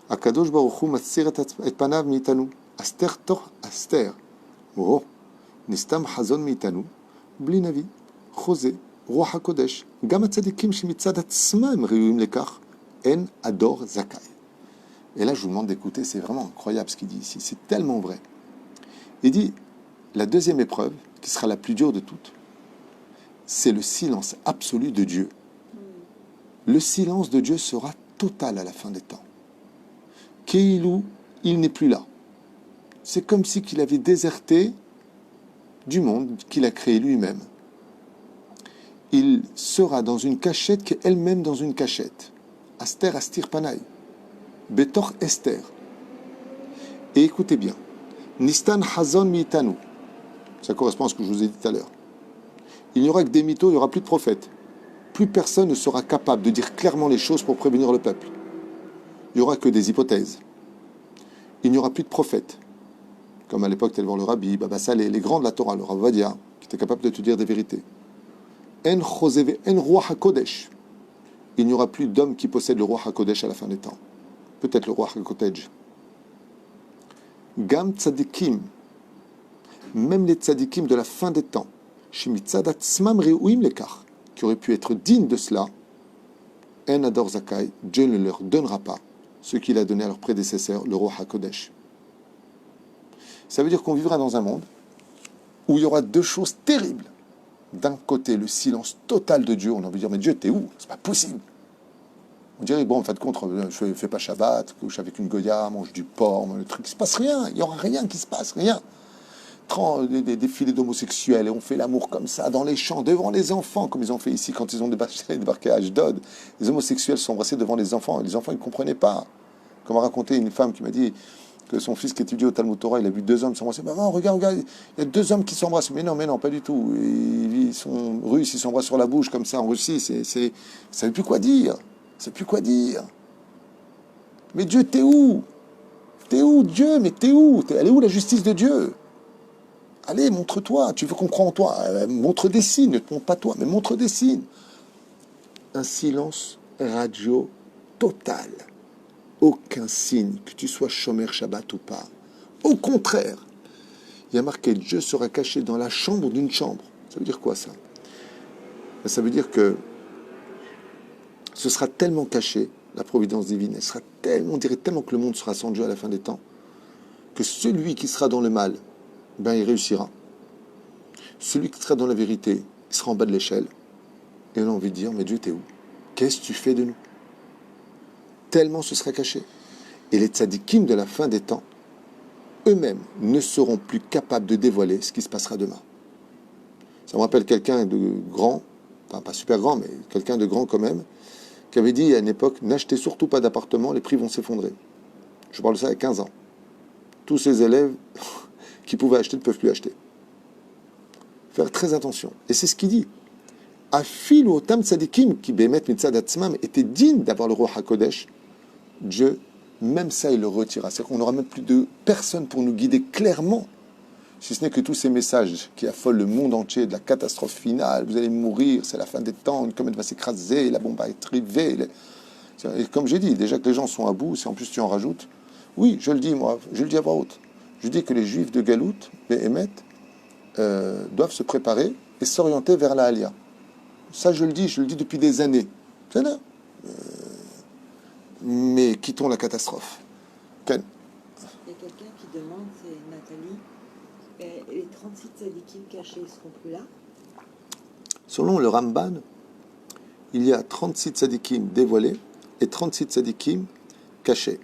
Akadosh Baruch Hu matzir et panav mitanu. Aster toch aster. Oh. Nistam hazon mitanu. Bli navi. Chosé. Ruach HaKodesh. Gam hatzadikim shemitzad atzmam reuim lekach. En ador zakai. Et là, je vous demande d'écouter, c'est vraiment incroyable ce qu'il dit ici. C'est tellement vrai. Il dit, la deuxième épreuve, qui sera la plus dure de toutes, c'est le silence absolu de Dieu. Le silence de Dieu sera total à la fin des temps. Keilou, il n'est plus là. C'est comme si qu'il avait déserté du monde qu'il a créé lui-même. Il sera dans une cachette qui est elle-même dans une cachette. Aster astir panay. Betor Esther. Et écoutez bien. Nistan hazon mitanu. Ça correspond à ce que je vous ai dit tout à l'heure. Il n'y aura que des mythos, il n'y aura plus de prophètes. Plus personne ne sera capable de dire clairement les choses pour prévenir le peuple. Il n'y aura que des hypothèses. Il n'y aura plus de prophètes. Comme à l'époque, tel voir le Rabbi, Baba Saleh, les grands de la Torah, le Rav Vadia, qui étaient capables de te dire des vérités. En choseve, en ruach hakodesh. Il n'y aura plus d'hommes qui possèdent le ruach hakodesh à la fin des temps. Peut-être le ruach hakodesh. Gam tzadikim. Même les tzadikim de la fin des temps. Shemitzad atzmam reuim lekach. Qui auraient pu être dignes de cela. En ador zakai. Dieu ne leur donnera pas ce qu'il a donné à leurs prédécesseurs, le ruach hakodesh. Ça veut dire qu'on vivra dans un monde où il y aura deux choses terribles. D'un côté, le silence total de Dieu. On a envie de dire, mais Dieu, t'es où? C'est pas possible. On dirait, bon, en fin de compte, je fais pas Shabbat, couche avec une goya, mange du porc, le truc, il se passe rien. Il n'y aura rien qui se passe, rien. Des défilés d'homosexuels, et on fait l'amour comme ça, dans les champs, devant les enfants, comme ils ont fait ici quand ils ont débarqué à Ashdod. Les homosexuels sont embrassés devant les enfants ils ne comprenaient pas. Comme a raconté une femme qui m'a dit que son fils qui étudie au Talmud Torah, il a vu deux hommes s'embrasser. Maman, regarde, il y a deux hommes qui s'embrassent. Mais non, pas du tout. Ils sont russes, ils s'embrassent sur la bouche comme ça en Russie. Ça ne savait plus quoi dire. Mais Dieu, t'es où? T'es où, Dieu? Mais t'es où? Elle est où la justice de Dieu? Allez, montre-toi. Tu veux qu'on croie en toi? Montre des signes. Ne te montre pas toi, mais montre des signes. Un silence radio total. Aucun signe, que tu sois Shomer Shabbat ou pas. Au contraire, il y a marqué Dieu sera caché dans la chambre d'une chambre. Ça veut dire quoi ça? Ça veut dire que ce sera tellement caché, la providence divine, elle sera tellement, on dirait tellement que le monde sera sans Dieu à la fin des temps, que celui qui sera dans le mal, ben il réussira. Celui qui sera dans la vérité, il sera en bas de l'échelle. Et on a envie de dire, mais Dieu, t'es où? Qu'est-ce que tu fais de nous? Tellement ce sera caché. Et les tzadikim de la fin des temps, eux-mêmes, ne seront plus capables de dévoiler ce qui se passera demain. Ça me rappelle quelqu'un de grand, enfin pas super grand, mais quelqu'un de grand quand même, qui avait dit à une époque, n'achetez surtout pas d'appartement, les prix vont s'effondrer. Je parle de ça il y a 15 ans. Tous ces élèves qui pouvaient acheter ne peuvent plus acheter. Faire très attention. Et c'est ce qu'il dit. Afil ou otam tzadikim qui bemet mitzad atzmam était digne d'avoir le roi HaKodesh, Dieu, même ça, il le retira. C'est-à-dire qu'on n'aura même plus de personne pour nous guider clairement, si ce n'est que tous ces messages qui affolent le monde entier de la catastrophe finale, vous allez mourir, c'est la fin des temps, une comète va s'écraser, la bombe va être rivée. Et comme j'ai dit, déjà que les gens sont à bout, si en plus tu en rajoutes, oui, je le dis moi, je le dis à voix haute, je dis que les juifs de Galout, Béhémet, doivent se préparer et s'orienter vers la Aliyah. Ça, je le dis depuis des années. C'est là. Mais quittons la catastrophe. Ken. Il y a quelqu'un qui demande, c'est Nathalie, les 36 tzadikim cachés, ils seront plus là? Selon le Ramban, il y a 36 tzadikim dévoilés et 36 tzadikim cachés.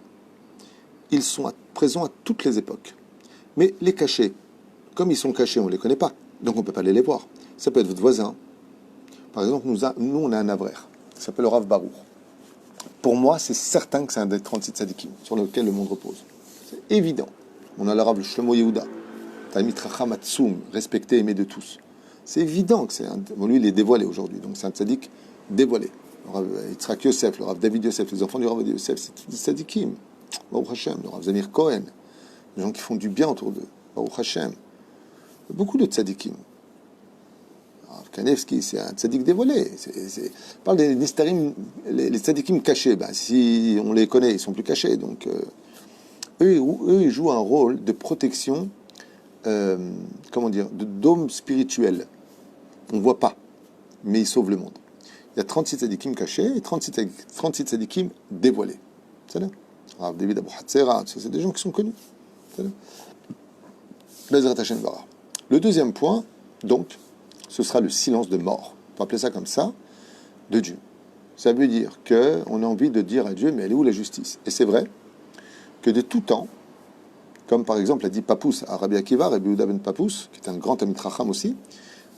Ils sont présents à toutes les époques. Mais les cachés, comme ils sont cachés, on ne les connaît pas. Donc on ne peut pas aller les voir. Ça peut être votre voisin. Par exemple, nous on a un avraire. Il s'appelle le Rav Baruch. Pour moi, c'est certain que c'est un des 36 tzadikim sur lequel le monde repose. C'est évident. On a l'arabe Shlomo Yehuda, Talmid Chacham Atzum, respecté, aimé de tous. C'est évident que c'est un... Bon, lui, il est dévoilé aujourd'hui, donc c'est un tzaddik dévoilé. Le Rav Yitzhak Yosef, le Rav David Yosef, les enfants du Rav Yosef, c'est tous des tzaddikim. Baruch Hashem, le Rav Zamir Cohen, les gens qui font du bien autour d'eux. Baruch Hashem. Beaucoup de tzaddikim. Rav Kanevski, c'est un tzaddik dévoilé. On parle des nistarim, les tzaddikim cachés. Ben, si on les connaît, ils sont plus cachés. Donc, eux, ils jouent un rôle de protection, comment dire, de dôme spirituel. On ne voit pas, mais ils sauvent le monde. Il y a 36 tzaddikim cachés et 36 tzaddikim dévoilés. C'est là. Rav David Abu Hatzera, c'est des gens qui sont connus. C'est là. Bezrat Hashem Bara. Le deuxième point, donc, ce sera le silence de mort. On peut appeler ça comme ça, de Dieu. Ça veut dire qu'on a envie de dire à Dieu, mais elle est où la justice? Et c'est vrai que de tout temps, comme par exemple l'a dit Papous à Rabbi Akiva, Rabbi Yehuda ben Papous, qui est un grand Talmid Chacham aussi,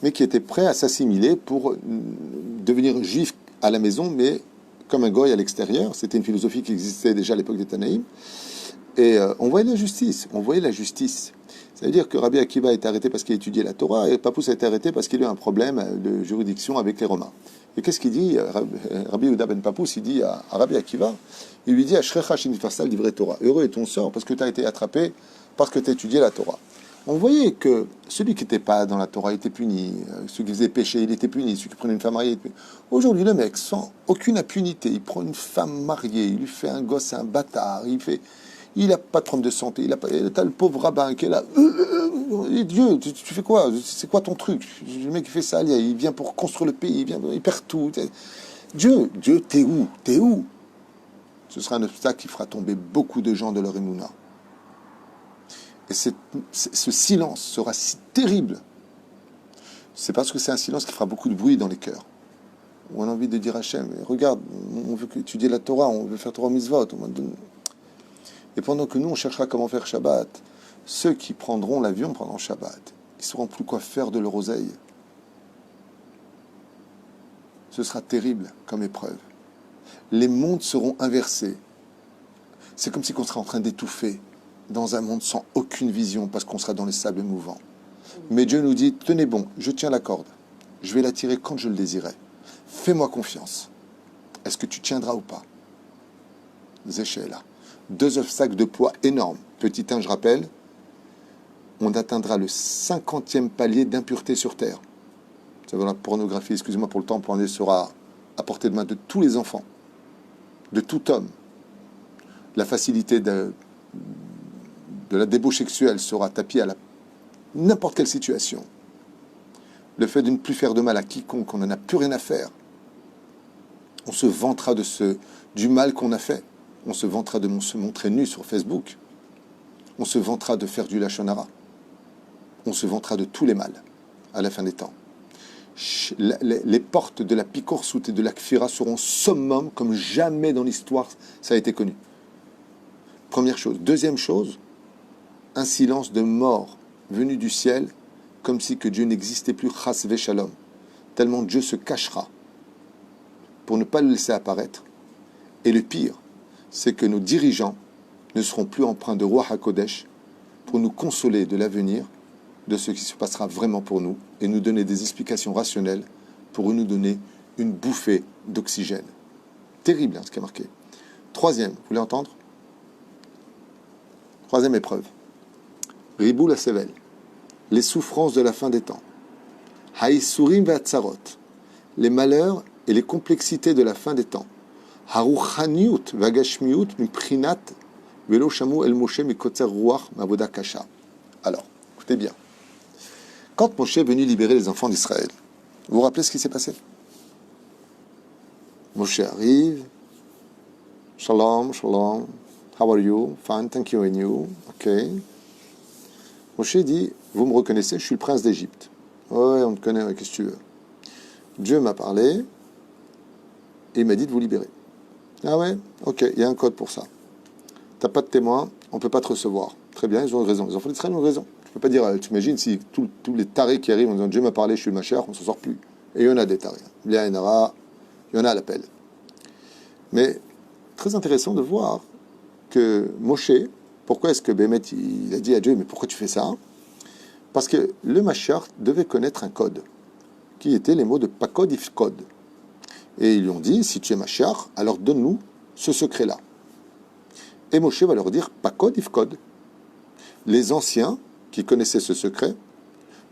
mais qui était prêt à s'assimiler pour devenir juif à la maison, mais comme un goy à l'extérieur. C'était une philosophie qui existait déjà à l'époque des Tanaïm. Et on voyait la justice. On voyait la justice. Ça veut dire que Rabbi Akiva a été arrêté parce qu'il étudiait la Torah, et Papous a été arrêté parce qu'il a eu un problème de juridiction avec les Romains. Et qu'est-ce qu'il dit? Rabbi Yehuda ben Papous, il dit à Rabbi Akiva, il lui dit, Ashrecha shinifasal livrei Torah. Heureux est ton sort parce que tu as été attrapé, parce que tu as étudié la Torah. On voyait que celui qui n'était pas dans la Torah était puni, celui qui faisait péché, il était puni, celui qui prenait une femme mariée, était puni. Aujourd'hui, le mec, sans aucune impunité, il prend une femme mariée, il lui fait un gosse, un bâtard, il n'a pas de problème de santé, il a pas, t'as le pauvre rabbin qui est là. Dieu, tu fais quoi? C'est quoi ton truc? Le mec qui fait ça, il vient pour construire le pays, il perd tout. Dieu, t'es où? T'es où? Ce sera un obstacle qui fera tomber beaucoup de gens de leur émouna. Et ce silence sera si terrible. C'est parce que c'est un silence qui fera beaucoup de bruit dans les cœurs. On a envie de dire à Hachem, regarde, on veut étudier la Torah, on veut faire Torah Mitzvot. Et pendant que nous, on cherchera comment faire Shabbat, ceux qui prendront l'avion pendant Shabbat, ils ne sauront plus quoi faire de leur oseille. Ce sera terrible comme épreuve. Les mondes seront inversés. C'est comme si on serait en train d'étouffer dans un monde sans aucune vision, parce qu'on sera dans les sables mouvants. Mais Dieu nous dit, tenez bon, je tiens la corde. Je vais la tirer quand je le désirais. Fais-moi confiance. Est-ce que tu tiendras ou pas? Zéchéla. 2 obstacles de poids énormes. Petit 1, je rappelle, on atteindra le 50e palier d'impureté sur Terre. Ça veut dire la pornographie, excusez-moi pour le temps, pour sera à portée de main de tous les enfants, de tout homme. La facilité de la débauche sexuelle sera tapie à n'importe quelle situation. Le fait de ne plus faire de mal à quiconque, on n'en a plus rien à faire. On se vantera du mal qu'on a fait. On se vantera de se montrer nu sur Facebook. On se vantera de faire du lachon hara. On se vantera de tous les mâles à la fin des temps. Les portes de la picorsoute et de la kfira seront summum comme jamais dans l'histoire ça a été connu. Première chose. Deuxième chose, un silence de mort venu du ciel, comme si que Dieu n'existait plus, chas v'shalom, tellement Dieu se cachera pour ne pas le laisser apparaître. Et le pire, c'est que nos dirigeants ne seront plus empreints de Roi HaKodesh pour nous consoler de l'avenir, de ce qui se passera vraiment pour nous, et nous donner des explications rationnelles pour nous donner une bouffée d'oxygène. Terrible, hein, ce qui est marqué. Troisième, vous voulez entendre? Troisième épreuve. Ribou la Sevel. Les souffrances de la fin des temps. Haïsourim ve'atzarot. Les malheurs et les complexités de la fin des temps. Haruchaniut vagashmiut miprinat velo shamu el Moshe mikotzer ruach mavoda kasha. Alors, écoutez bien. Quand Moshe est venu libérer les enfants d'Israël, vous vous rappelez ce qui s'est passé? Moshe arrive. Shalom, shalom. How are you? Fine, thank you, and you? Ok. Moshe dit, vous me reconnaissez, je suis le prince d'Égypte. Ouais, on te connaît, ouais, qu'est-ce que tu veux? Dieu m'a parlé et il m'a dit de vous libérer. Ah ouais? Ok, il y a un code pour ça. T'as pas de témoin, on peut pas te recevoir. Très bien, ils ont raison. Les enfants d'Israël ont raison. Je peux pas dire, tu imagines si tous les tarés qui arrivent en disant Dieu m'a parlé, je suis le machère, on s'en sort plus. Et il y en a des tarés. Il y en a à l'appel. Mais très intéressant de voir que Moshe Pourquoi est-ce que Bémet, il a dit à Dieu, mais pourquoi tu fais ça? Parce que le Mashiach devait connaître un code, qui était les mots de Pakod Ifkod. Et ils lui ont dit, si tu es Mashiach, alors donne-nous ce secret-là. Et Moshe va leur dire, Pakod Ifkod. Les anciens, qui connaissaient ce secret,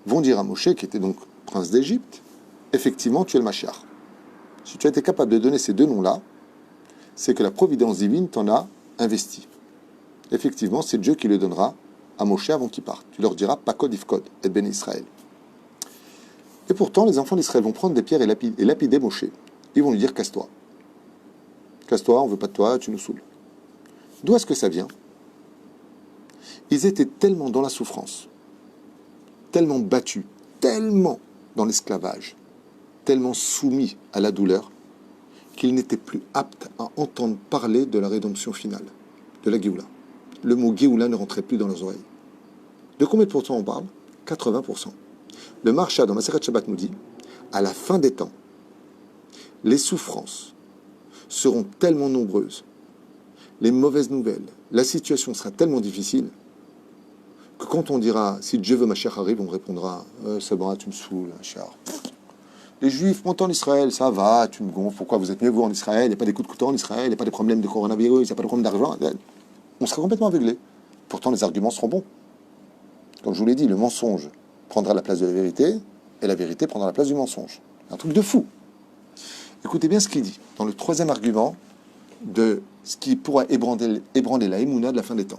vont dire à Moshe, qui était donc prince d'Égypte, effectivement, tu es le Mashiach. Si tu as été capable de donner ces deux noms-là, c'est que la providence divine t'en a investi. Effectivement, c'est Dieu qui le donnera à Moshe avant qu'il parte. Tu leur diras Pakod Ifkod, et Ben Israël. Et pourtant, les enfants d'Israël vont prendre des pierres et lapider Moshe. Ils vont lui dire casse-toi. Casse-toi, on ne veut pas de toi, tu nous saoules. D'où est-ce que ça vient? Ils étaient tellement dans la souffrance, tellement battus, tellement dans l'esclavage, tellement soumis à la douleur, qu'ils n'étaient plus aptes à entendre parler de la rédemption finale, de la Géoula. Le mot Géoula ne rentrait plus dans leurs oreilles. De combien de pourcents on parle? 80%. Le Maharsha dans Masechet Shabbat nous dit, à la fin des temps, les souffrances seront tellement nombreuses, les mauvaises nouvelles, la situation sera tellement difficile, que quand on dira, si Dieu veut, Mashiach arrive, on répondra, c'est bon, tu me saoules, Mashiach. Les Juifs montent en Israël, ça va, tu me gonfles, pourquoi vous êtes mieux vous en Israël, il n'y a pas des coups de couteau en Israël, il n'y a pas de problème de coronavirus, il n'y a pas de problème d'argent. On sera complètement aveuglés. Pourtant, les arguments seront bons. Comme je vous l'ai dit, le mensonge prendra la place de la vérité, et la vérité prendra la place du mensonge. Un truc de fou. Écoutez bien ce qu'il dit, dans le troisième argument de ce qui pourra ébranler la émouna de la fin des temps.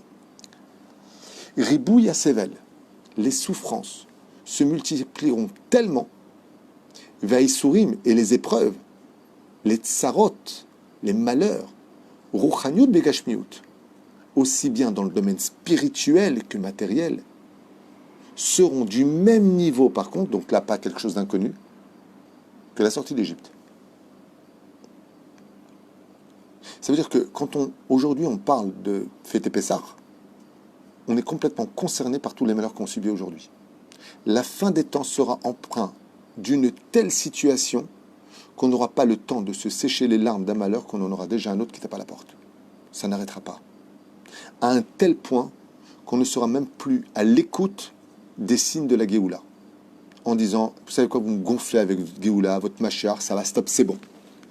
Ribouille à Sével, les souffrances se multiplieront tellement, Vaïsourim et les épreuves, les tsarot, les malheurs, Rouchaniut Begashmiut, aussi bien dans le domaine spirituel que matériel, seront du même niveau par contre, donc là pas quelque chose d'inconnu, que la sortie d'Égypte. Ça veut dire que quand aujourd'hui on parle de fêter Pessah, on est complètement concerné par tous les malheurs qu'on subit aujourd'hui. La fin des temps sera empreinte d'une telle situation qu'on n'aura pas le temps de se sécher les larmes d'un malheur qu'on en aura déjà un autre qui tape à la porte. Ça n'arrêtera pas. À un tel point qu'on ne sera même plus à l'écoute des signes de la Géoula. En disant, vous savez quoi, vous me gonflez avec votre Géoula, votre Mashiach, ça va, stop, c'est bon.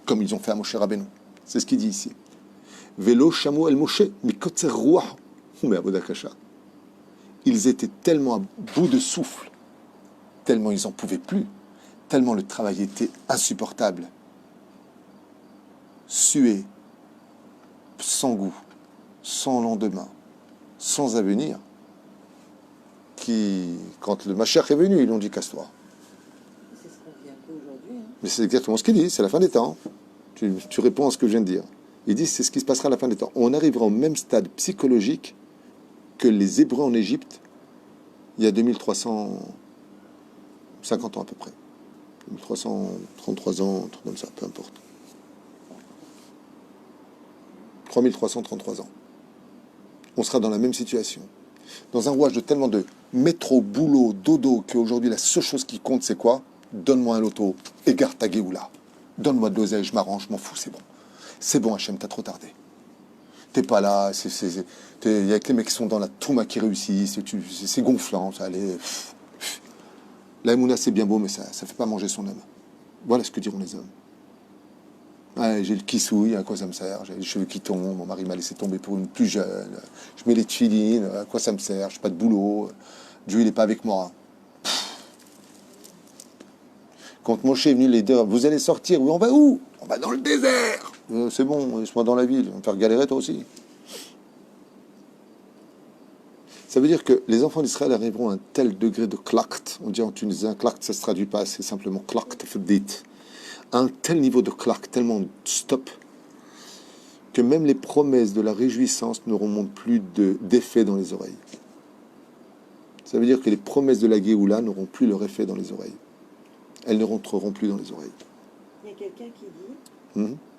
Comme ils ont fait à Moshe Rabbeinu. C'est ce qu'il dit ici. Vélo, chameau, el Moshe, mikotzer ruach, mais abodakasha. Ils étaient tellement à bout de souffle, tellement ils n'en pouvaient plus, tellement le travail était insupportable. Suer, sans goût, sans lendemain, sans avenir, qui, quand le Mashiach est venu, ils l'ont dit casse-toi. C'est ce qu'on vit un peu aujourd'hui. Hein. Mais c'est exactement ce qu'il dit, c'est la fin des temps. Tu réponds à ce que je viens de dire. Il dit c'est ce qui se passera à la fin des temps. On arrivera au même stade psychologique que les Hébreux en Égypte il y a 2350 ans à peu près. 2333 ans, un truc comme ça, peu importe. 3333 ans. On sera dans la même situation. Dans un rouage de tellement de métro, boulot, dodo, qu'aujourd'hui la seule chose qui compte c'est quoi? Donne-moi un loto, égare ta Géoula. Donne-moi de l'oseille, je m'arrange, je m'en fous, c'est bon. C'est bon Hachem, t'as trop tardé. T'es pas là, il y a que les mecs qui sont dans la touma qui réussissent, c'est gonflant, ça allait. La Emouna c'est bien beau, mais ça fait pas manger son âme. Voilà ce que diront les hommes. Ouais, j'ai le kissouille, à quoi ça me sert? J'ai les cheveux qui tombent, mon mari m'a laissé tomber pour une plus jeune. Je mets les tchilines, à quoi ça me sert? Je n'ai pas de boulot. Dieu, il n'est pas avec moi. Quand Moshe est venu les dire, vous allez sortir, oui, on va où? On va dans le désert. C'est bon, laisse-moi dans la ville, on va me faire galérer toi aussi. Ça veut dire que les enfants d'Israël arriveront à un tel degré de klakt. On dit en tunisien, klakt, ça ne se traduit pas, c'est simplement klakt, dit. À un tel niveau de claque, tellement stop, que même les promesses de la réjouissance n'auront plus d'effet dans les oreilles. Ça veut dire que les promesses de la Géoula n'auront plus leur effet dans les oreilles. Elles ne rentreront plus dans les oreilles. Il y a quelqu'un qui dit,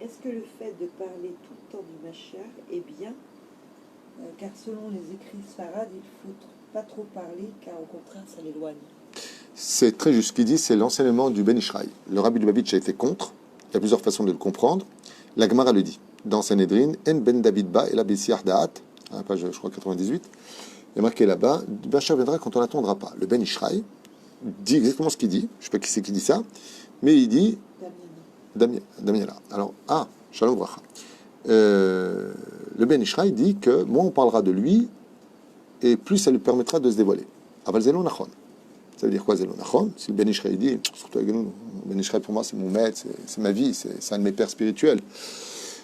est-ce que le fait de parler tout le temps du Mashiach est bien car selon les écrits sfarades, il ne faut pas trop parler, car au contraire, ça l'éloigne. C'est très juste ce qu'il dit, c'est l'enseignement du Ben Ishraï. Le rabbi de Lubavitch a été contre, il y a plusieurs façons de le comprendre. La Gemara le dit, dans Sanhedrin, En ben David ba et la Bessiar da'at, à la page, je crois, 98, il y a marqué là-bas, Mashiach viendra quand on l'attendra pas. Le Ben Ishraï dit exactement ce qu'il dit. Je ne sais pas qui c'est qui dit ça, mais il dit Damiela. Alors, Shalom Bracha. Le Ben Ishraï dit que moins on parlera de lui, et plus ça lui permettra de se dévoiler. Aval Zelo Nachon. Ça veut dire quoi Zelo Nachon? Si le Ben Ishraï dit, surtout avec nous, Ben Ishraï pour moi c'est mon maître, c'est ma vie, c'est un de mes pères spirituels.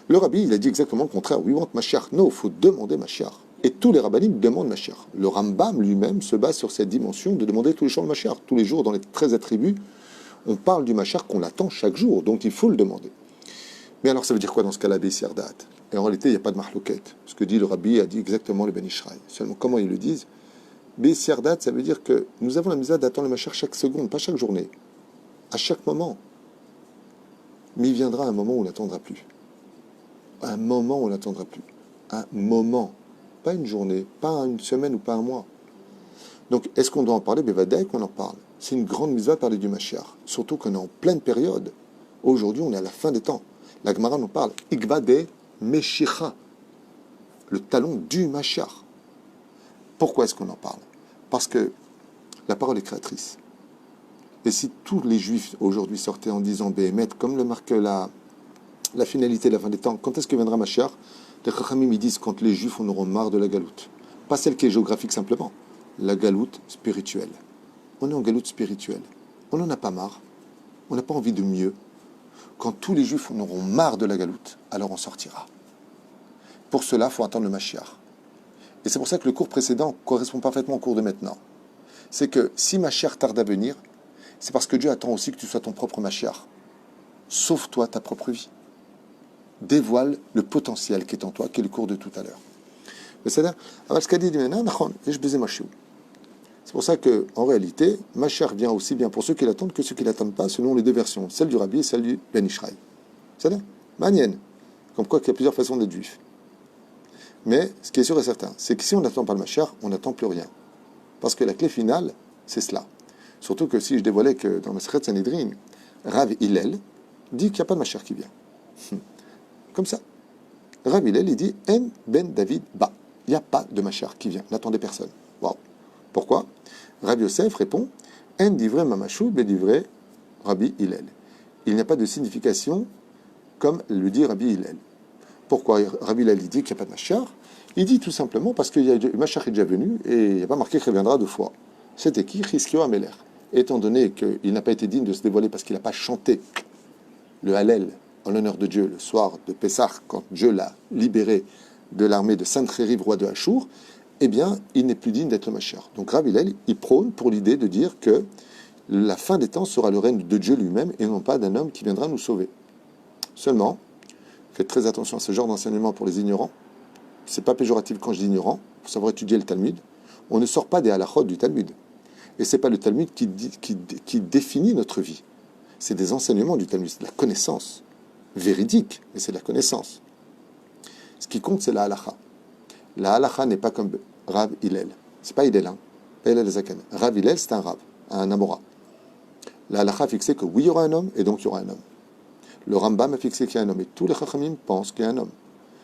Le rabbi, il a dit exactement le contraire. We want Mashiach. Non, il faut demander Mashiach. Et tous les rabbinim demandent Mashiach. Le Rambam lui-même se base sur cette dimension de demander tous les jours le Mashiach. Tous les jours, dans les 13 attributs, on parle du Mashiach qu'on attend chaque jour. Donc il faut le demander. Mais alors ça veut dire quoi dans ce cas-là, Bessirdat? Et en réalité, il n'y a pas de mahlouket. Ce que dit le rabbi a dit exactement le Ben Ishraï. Seulement, comment ils le disent? Bessirdat, ça veut dire que nous avons la misère d'attendre le Mashiach chaque seconde, pas chaque journée. À chaque moment. Mais il viendra un moment où on n'attendra plus. Un moment où on n'attendra plus. Un moment. Pas une journée, pas une semaine ou pas un mois. Donc, est-ce qu'on doit en parler? Bevadai qu'on en parle. C'est une grande mise à parler du Mashiach. Surtout qu'on est en pleine période. Aujourd'hui, on est à la fin des temps. La Gemara nous parle. Igvade Meshicha. Le talon du Mashiach. Pourquoi est-ce qu'on en parle? Parce que la parole est créatrice. Et si tous les Juifs aujourd'hui sortaient en disant Béhémet, comme le marque la finalité de la fin des temps, quand est-ce que viendra Mashiach? Les Chachamim ils disent quand les Juifs en auront marre de la galoute. Pas celle qui est géographique simplement, la galoute spirituelle. On est en galoute spirituelle. On n'en a pas marre. On n'a pas envie de mieux. Quand tous les Juifs en auront marre de la galoute, alors on sortira. Pour cela, il faut attendre le Mashiach. Et c'est pour ça que le cours précédent correspond parfaitement au cours de maintenant. C'est que si Mashiach tarde à venir, c'est parce que Dieu attend aussi que tu sois ton propre Mashiach. Sauve-toi ta propre vie. Dévoile le potentiel qui est en toi, qui est le cours de tout à l'heure. C'est pour ça qu'en réalité, Mashiach vient aussi bien pour ceux qui l'attendent que ceux qui ne l'attendent pas, selon les deux versions, celle du Rabbi et celle du Ben Ishraï. C'est-à-dire, manienne, comme quoi qu'il y a plusieurs façons d'être juif. Mais ce qui est sûr et certain, c'est que si on n'attend pas le Mashiach, on n'attend plus rien. Parce que la clé finale, c'est cela. Surtout que si je dévoilais que dans le Masechet Sanhedrin, Rav Hillel dit qu'il n'y a pas de Mashiach qui vient. Comme ça. Rav Hillel, il dit En ben David ba. Il n'y a pas de Mashiach qui vient. N'attendez personne. Wow. Pourquoi? Rav Yosef répond En divrei mamashou be divrei Rabbi Hillel. Il n'y a pas de signification comme le dit Rabbi Hillel. Pourquoi Rabbi Hillel dit qu'il n'y a pas de Mashiach? Il dit tout simplement parce que le Mashiach est déjà venu et il n'y a pas marqué qu'il reviendra deux fois. C'était qui? Chizkiyahu Amelech. Étant donné qu'il n'a pas été digne de se dévoiler parce qu'il n'a pas chanté le Hallel en l'honneur de Dieu le soir de Pessah, quand Dieu l'a libéré de l'armée de Sancheriv, roi de Hachour, eh bien, il n'est plus digne d'être le Mashiach. Donc Rav Hillel, il prône pour l'idée de dire que la fin des temps sera le règne de Dieu lui-même et non pas d'un homme qui viendra nous sauver. Seulement, faites très attention à ce genre d'enseignement pour les ignorants. C'est pas péjoratif quand je dis ignorant, il faut savoir étudier le Talmud. On ne sort pas des halachot du Talmud. Et c'est pas le Talmud qui définit notre vie. C'est des enseignements du Talmud, c'est de la connaissance. Véridique, mais c'est de la connaissance. Ce qui compte, c'est la halacha. La halacha n'est pas comme Rav Hillel. C'est pas Hillel, hein. Pas Hillel Zaken. Rav Hillel, c'est un Rav, un Amora. La halacha a fixé que oui, il y aura un homme, et donc il y aura un homme. Le Rambam a fixé qu'il y a un homme, et tous les Chachamim pensent qu'il y a un homme.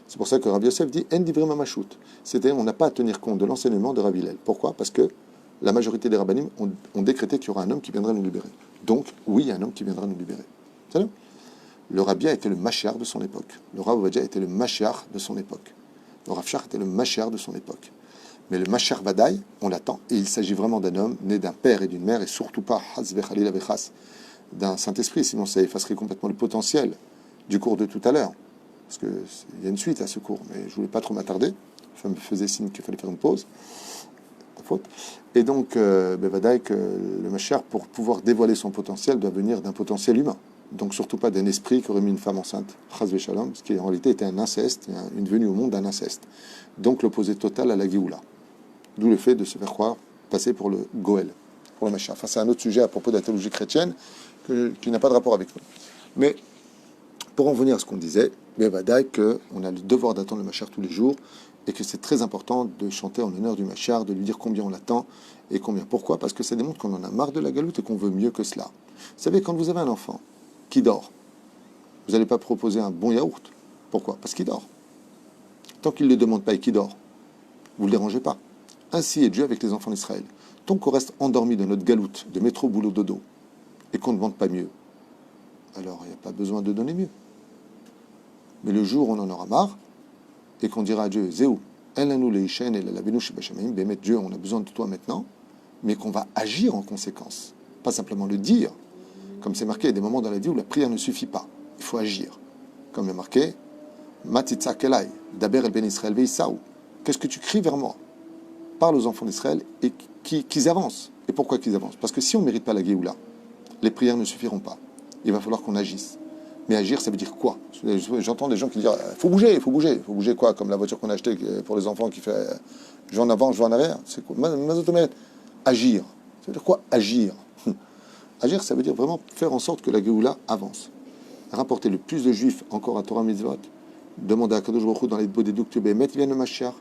C'est pour ça que Rav Yosef dit En divrei mamashut. C'est-à-dire, on n'a pas à tenir compte de l'enseignement de Rav Hillel. Pourquoi? Parce que la majorité des rabbanim ont décrété qu'il y aura un homme qui viendra nous libérer. Donc, oui, il y a un homme qui viendra nous libérer. C'est ça? Le Rabbia était le Mashiach de son époque. Le Rav Ovadia était le Mashiach de son époque. Le Rav Shach était le Mashiach de son époque. Mais le Mashiach Vadaï, on l'attend. Et il s'agit vraiment d'un homme né d'un père et d'une mère, et surtout pas d'un Saint-Esprit, sinon ça effacerait complètement le potentiel du cours de tout à l'heure. Parce qu'il y a une suite à ce cours, mais je ne voulais pas trop m'attarder. Ça me faisait signe qu'il fallait faire une pause. Faute. Et donc, Vadaï, que le Mashiach, pour pouvoir dévoiler son potentiel, doit venir d'un potentiel humain. Donc surtout pas d'un esprit qui aurait mis une femme enceinte, Chaz Veshalom, ce qui en réalité était un inceste, une venue au monde d'un inceste. Donc l'opposé total à la Géoula. D'où le fait de se faire croire, passer pour le Goël, pour le Mashiach. Enfin, c'est un autre sujet à propos de la théologie chrétienne qui n'a pas de rapport avec nous. Mais pour en venir à ce qu'on disait, Bevadaï, qu'on a le devoir d'attendre le Mashiach tous les jours et que c'est très important de chanter en l'honneur du Mashiach, de lui dire combien on l'attend et combien. Pourquoi? Parce que ça démontre qu'on en a marre de la galoute et qu'on veut mieux que cela. Vous savez, quand vous avez un enfant qui dort, vous n'allez pas proposer un bon yaourt. Pourquoi? Parce qu'il dort. Tant qu'il ne le demande pas et qu'il dort, Vous ne le dérangez pas. Ainsi est Dieu avec les enfants d'Israël. Tant qu'on reste endormi dans notre galoute de métro, boulot, dodo, et qu'on ne demande pas mieux, alors il n'y a pas besoin de donner mieux. Mais le jour où on en aura marre, et qu'on dira à Dieu, Zéou, Bémet Dieu, on a besoin de toi maintenant, mais qu'on va agir en conséquence. Pas simplement le dire. Comme c'est marqué, il y a des moments dans la vie où la prière ne suffit pas. Il faut agir. Comme il est marqué, Matitza Kelai, Daber el Ben Israël Veisaou. Qu'est-ce que tu cries vers moi? Parle aux enfants d'Israël et qu'ils avancent. Et pourquoi qu'ils avancent? Parce que si on ne mérite pas la Géoula, les prières ne suffiront pas. Il va falloir qu'on agisse. Mais agir, ça veut dire quoi? J'entends des gens qui disent « faut bouger, il faut bouger ». Il faut bouger quoi? Comme la voiture qu'on a achetée pour les enfants qui fait « je vais en avant, je vais en arrière ». C'est quoi? Agir. Ça veut dire quoi? Agir. Agir, ça veut dire vraiment faire en sorte que la Géoula avance. Rapporter le plus de juifs encore à Torah Mitzvot. Demander à Kadosh Baruch Hu dans les Bodédouk Bémet vienne le Mashiach.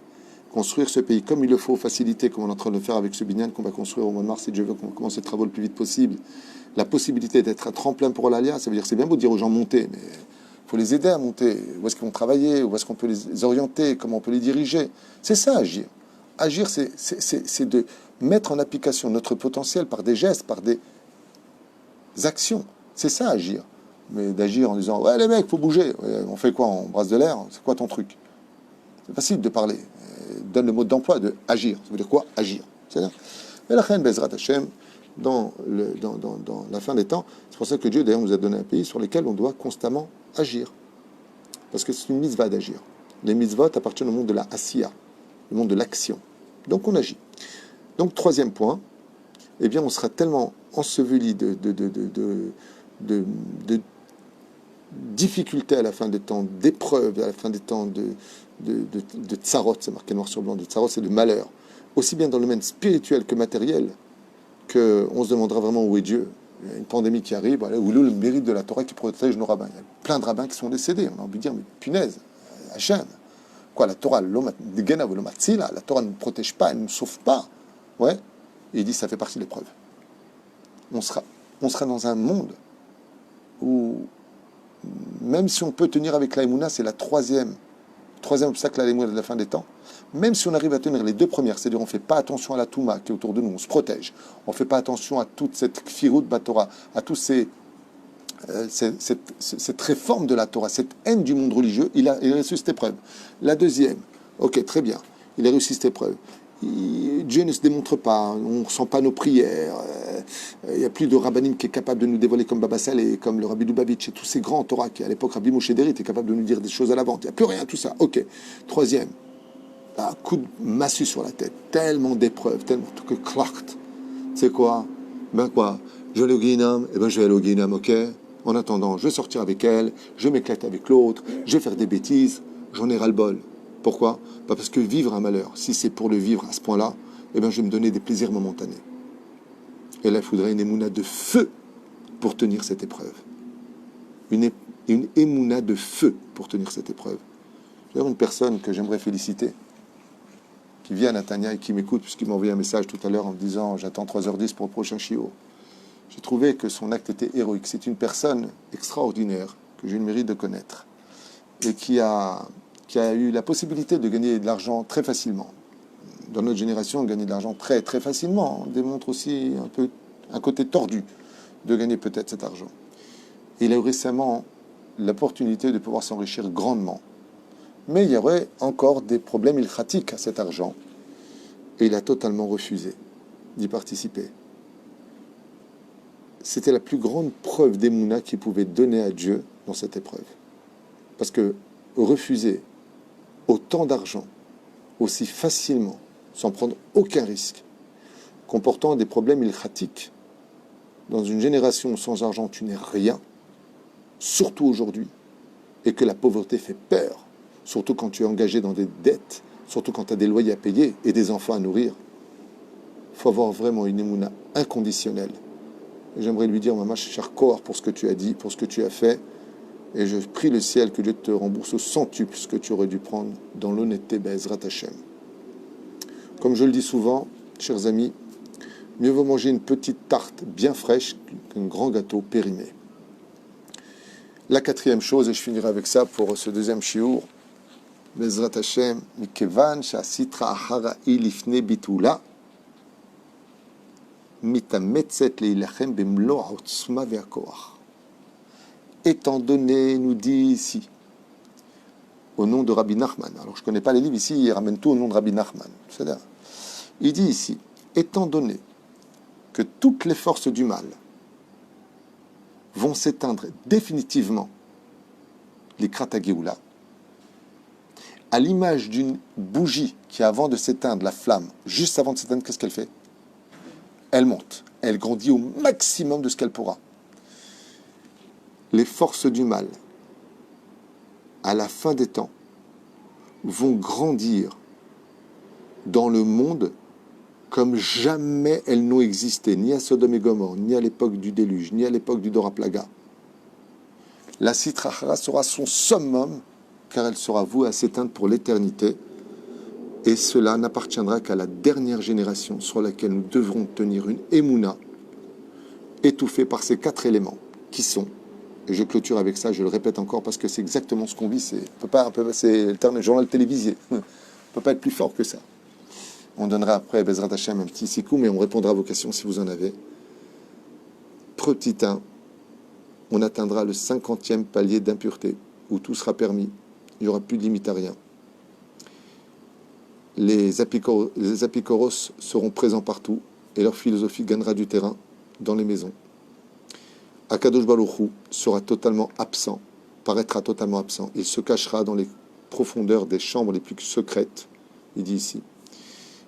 Construire ce pays comme il le faut, faciliter comme on est en train de le faire avec ce binyan qu'on va construire au mois de mars, si Dieu veut qu'on commence les travaux le plus vite possible. La possibilité d'être un tremplin pour l'Alia, ça veut dire c'est bien beau de dire aux gens monter, mais il faut les aider à monter. Où est-ce qu'ils vont travailler? Où est-ce qu'on peut les orienter? Comment on peut les diriger? C'est ça, agir. Agir, c'est de mettre en application notre potentiel par des gestes, par des actions. C'est ça, agir. Mais d'agir en disant « ouais, les mecs, faut bouger. Ouais, on fait quoi? On brasse de l'air? C'est quoi ton truc ?» C'est facile de parler. Donne le mot d'emploi de agir. Ça veut dire quoi? Agir. C'est-à-dire, mais la reine Bezrat Hashem, dans la fin des temps, c'est pour ça que Dieu d'ailleurs nous a donné un pays sur lequel on doit constamment agir. Parce que c'est une mitzvah d'agir. Les mitzvot appartiennent au monde de la asiya, le monde de l'action. Donc on agit. Donc troisième point, eh bien on sera tellement enseveli de difficultés à la fin des temps, d'épreuves à la fin des temps, de tsarot, c'est marqué noir sur blanc, de tsarot, c'est de malheur, aussi bien dans le domaine spirituel que matériel, qu'on se demandera vraiment où est Dieu. Il y a une pandémie qui arrive, voilà, où est le mérite de la Torah qui protège nos rabbins. Il y a plein de rabbins qui sont décédés, on a envie de dire, mais punaise, Hachem, quoi, la Torah, la Torah ne nous protège pas, elle ne nous sauve pas. Ouais, et il dit, ça fait partie de l'épreuve. On sera dans un monde où, même si on peut tenir avec l'Aïmouna, c'est la troisième obstacle à l'Aïmouna de la fin des temps, même si on arrive à tenir les deux premières, c'est-à-dire on ne fait pas attention à la Touma qui est autour de nous, on se protège, on ne fait pas attention à toute cette Kfirut Batora, à tous cette réforme de la Torah, cette haine du monde religieux, il a réussi cette épreuve. La deuxième, ok, très bien, il a réussi cette épreuve. Dieu ne se démontre pas, on ne ressent pas nos prières, il n'y a plus de rabbinim qui est capable de nous dévoiler comme Baba Saleh, comme le Rabbi Lubavitch et tous ces grands Torah qui à l'époque Rabbi Moshe Deri était capable de nous dire des choses à la vente, il n'y a plus rien, tout ça, ok. Troisième, un coup de massue sur la tête, tellement d'épreuves, tellement tout que clact. C'est quoi? Ben quoi? Je vais aller au Guinam, et ben je vais aller au Guinam, ok? En attendant, je vais sortir avec elle, je m'éclate avec l'autre, je vais faire des bêtises, j'en ai ras-le-bol. Pourquoi? Pas parce que vivre un malheur, si c'est pour le vivre à ce point-là, eh bien je vais me donner des plaisirs momentanés. Et là, il faudrait une émouna de feu pour tenir cette épreuve. Une émouna de feu pour tenir cette épreuve. D'ailleurs, une personne que j'aimerais féliciter, qui vient à Natania et qui m'écoute, puisqu'il m'a envoyé un message tout à l'heure en me disant « j'attends 3h10 pour le prochain shiur ». J'ai trouvé que son acte était héroïque. C'est une personne extraordinaire que j'ai eu le mérite de connaître et qui a eu la possibilité de gagner de l'argent très facilement. Dans notre génération, gagner de l'argent très très facilement démontre aussi un peu un côté tordu de gagner peut-être cet argent. Et il a eu récemment l'opportunité de pouvoir s'enrichir grandement. Mais il y aurait encore des problèmes ilchatiques à cet argent. Et il a totalement refusé d'y participer. C'était la plus grande preuve d'émouna qu'il pouvait donner à Dieu dans cette épreuve. Parce que refuser autant d'argent, aussi facilement, sans prendre aucun risque, comportant des problèmes ilchatiques, dans une génération où sans argent tu n'es rien, surtout aujourd'hui, et que la pauvreté fait peur, surtout quand tu es engagé dans des dettes, surtout quand tu as des loyers à payer et des enfants à nourrir, il faut avoir vraiment une émouna inconditionnelle. Et j'aimerais lui dire, Maman, cher corps, pour ce que tu as dit, pour ce que tu as fait, et je prie le ciel que Dieu te rembourse au centuple ce que tu aurais dû prendre dans l'honnêteté Be'ezrat Hashem. Comme je le dis souvent, chers amis, mieux vaut manger une petite tarte bien fraîche qu'un grand gâteau périmé. La quatrième chose, et je finirai avec ça pour ce deuxième shiur, Bezrat Hashem, Mikevan Shasitra Ahara'i Lifne Bitula, Mitametzet Leilachem Bemlo Otzma Veakoach. Étant donné, nous dit ici, au nom de Rabbi Nachman. Alors je ne connais pas les livres ici, il ramène tout au nom de Rabbi Nachman. C'est-à-dire, il dit ici, étant donné que toutes les forces du mal vont s'éteindre définitivement, les Krata-Géoula, à l'image d'une bougie qui, avant de s'éteindre, la flamme, juste avant de s'éteindre, qu'est-ce qu'elle fait? Elle monte, elle grandit au maximum de ce qu'elle pourra. Les forces du mal, à la fin des temps, vont grandir dans le monde comme jamais elles n'ont existé, ni à Sodome et Gomorrhe, ni à l'époque du déluge, ni à l'époque du Dora Plaga. La Sitra Achara sera son summum, car elle sera vouée à s'éteindre pour l'éternité, et cela n'appartiendra qu'à la dernière génération sur laquelle nous devrons tenir une émouna, étouffée par ces 4 éléments, qui sont, et je clôture avec ça, je le répète encore, parce que c'est exactement ce qu'on vit, c'est le journal télévisé, on ne peut pas être plus fort que ça. On donnera après, Bezrat Hashem, un petit sikou, mais on répondra à vos questions si vous en avez. Petit 1, on atteindra le 50e palier d'impureté, où tout sera permis. Il n'y aura plus de limite à rien. Les apicoros seront présents partout, et leur philosophie gagnera du terrain dans les maisons. Akadosh Baruch Hu sera totalement absent, paraîtra totalement absent. Il se cachera dans les profondeurs des chambres les plus secrètes, il dit ici.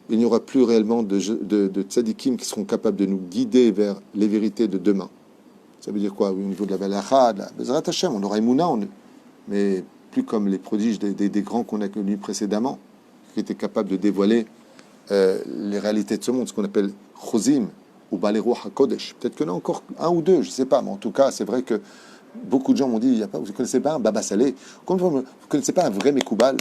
Il n'y aura plus réellement de tzadikim qui seront capables de nous guider vers les vérités de demain. Ça veut dire quoi? Oui, au niveau de la Balacha, de la Bezrat Hashem, on aura Emouna, mais plus comme les prodiges des grands qu'on a connus précédemment, qui étaient capables de dévoiler les réalités de ce monde, ce qu'on appelle Chozim ou Balero HaKodesh. Peut-être qu'il y en a encore un ou deux, je ne sais pas, mais en tout cas, c'est vrai que beaucoup de gens m'ont dit, vous ne connaissez pas un Baba Salé, vous ne connaissez pas un vrai Mekoubal.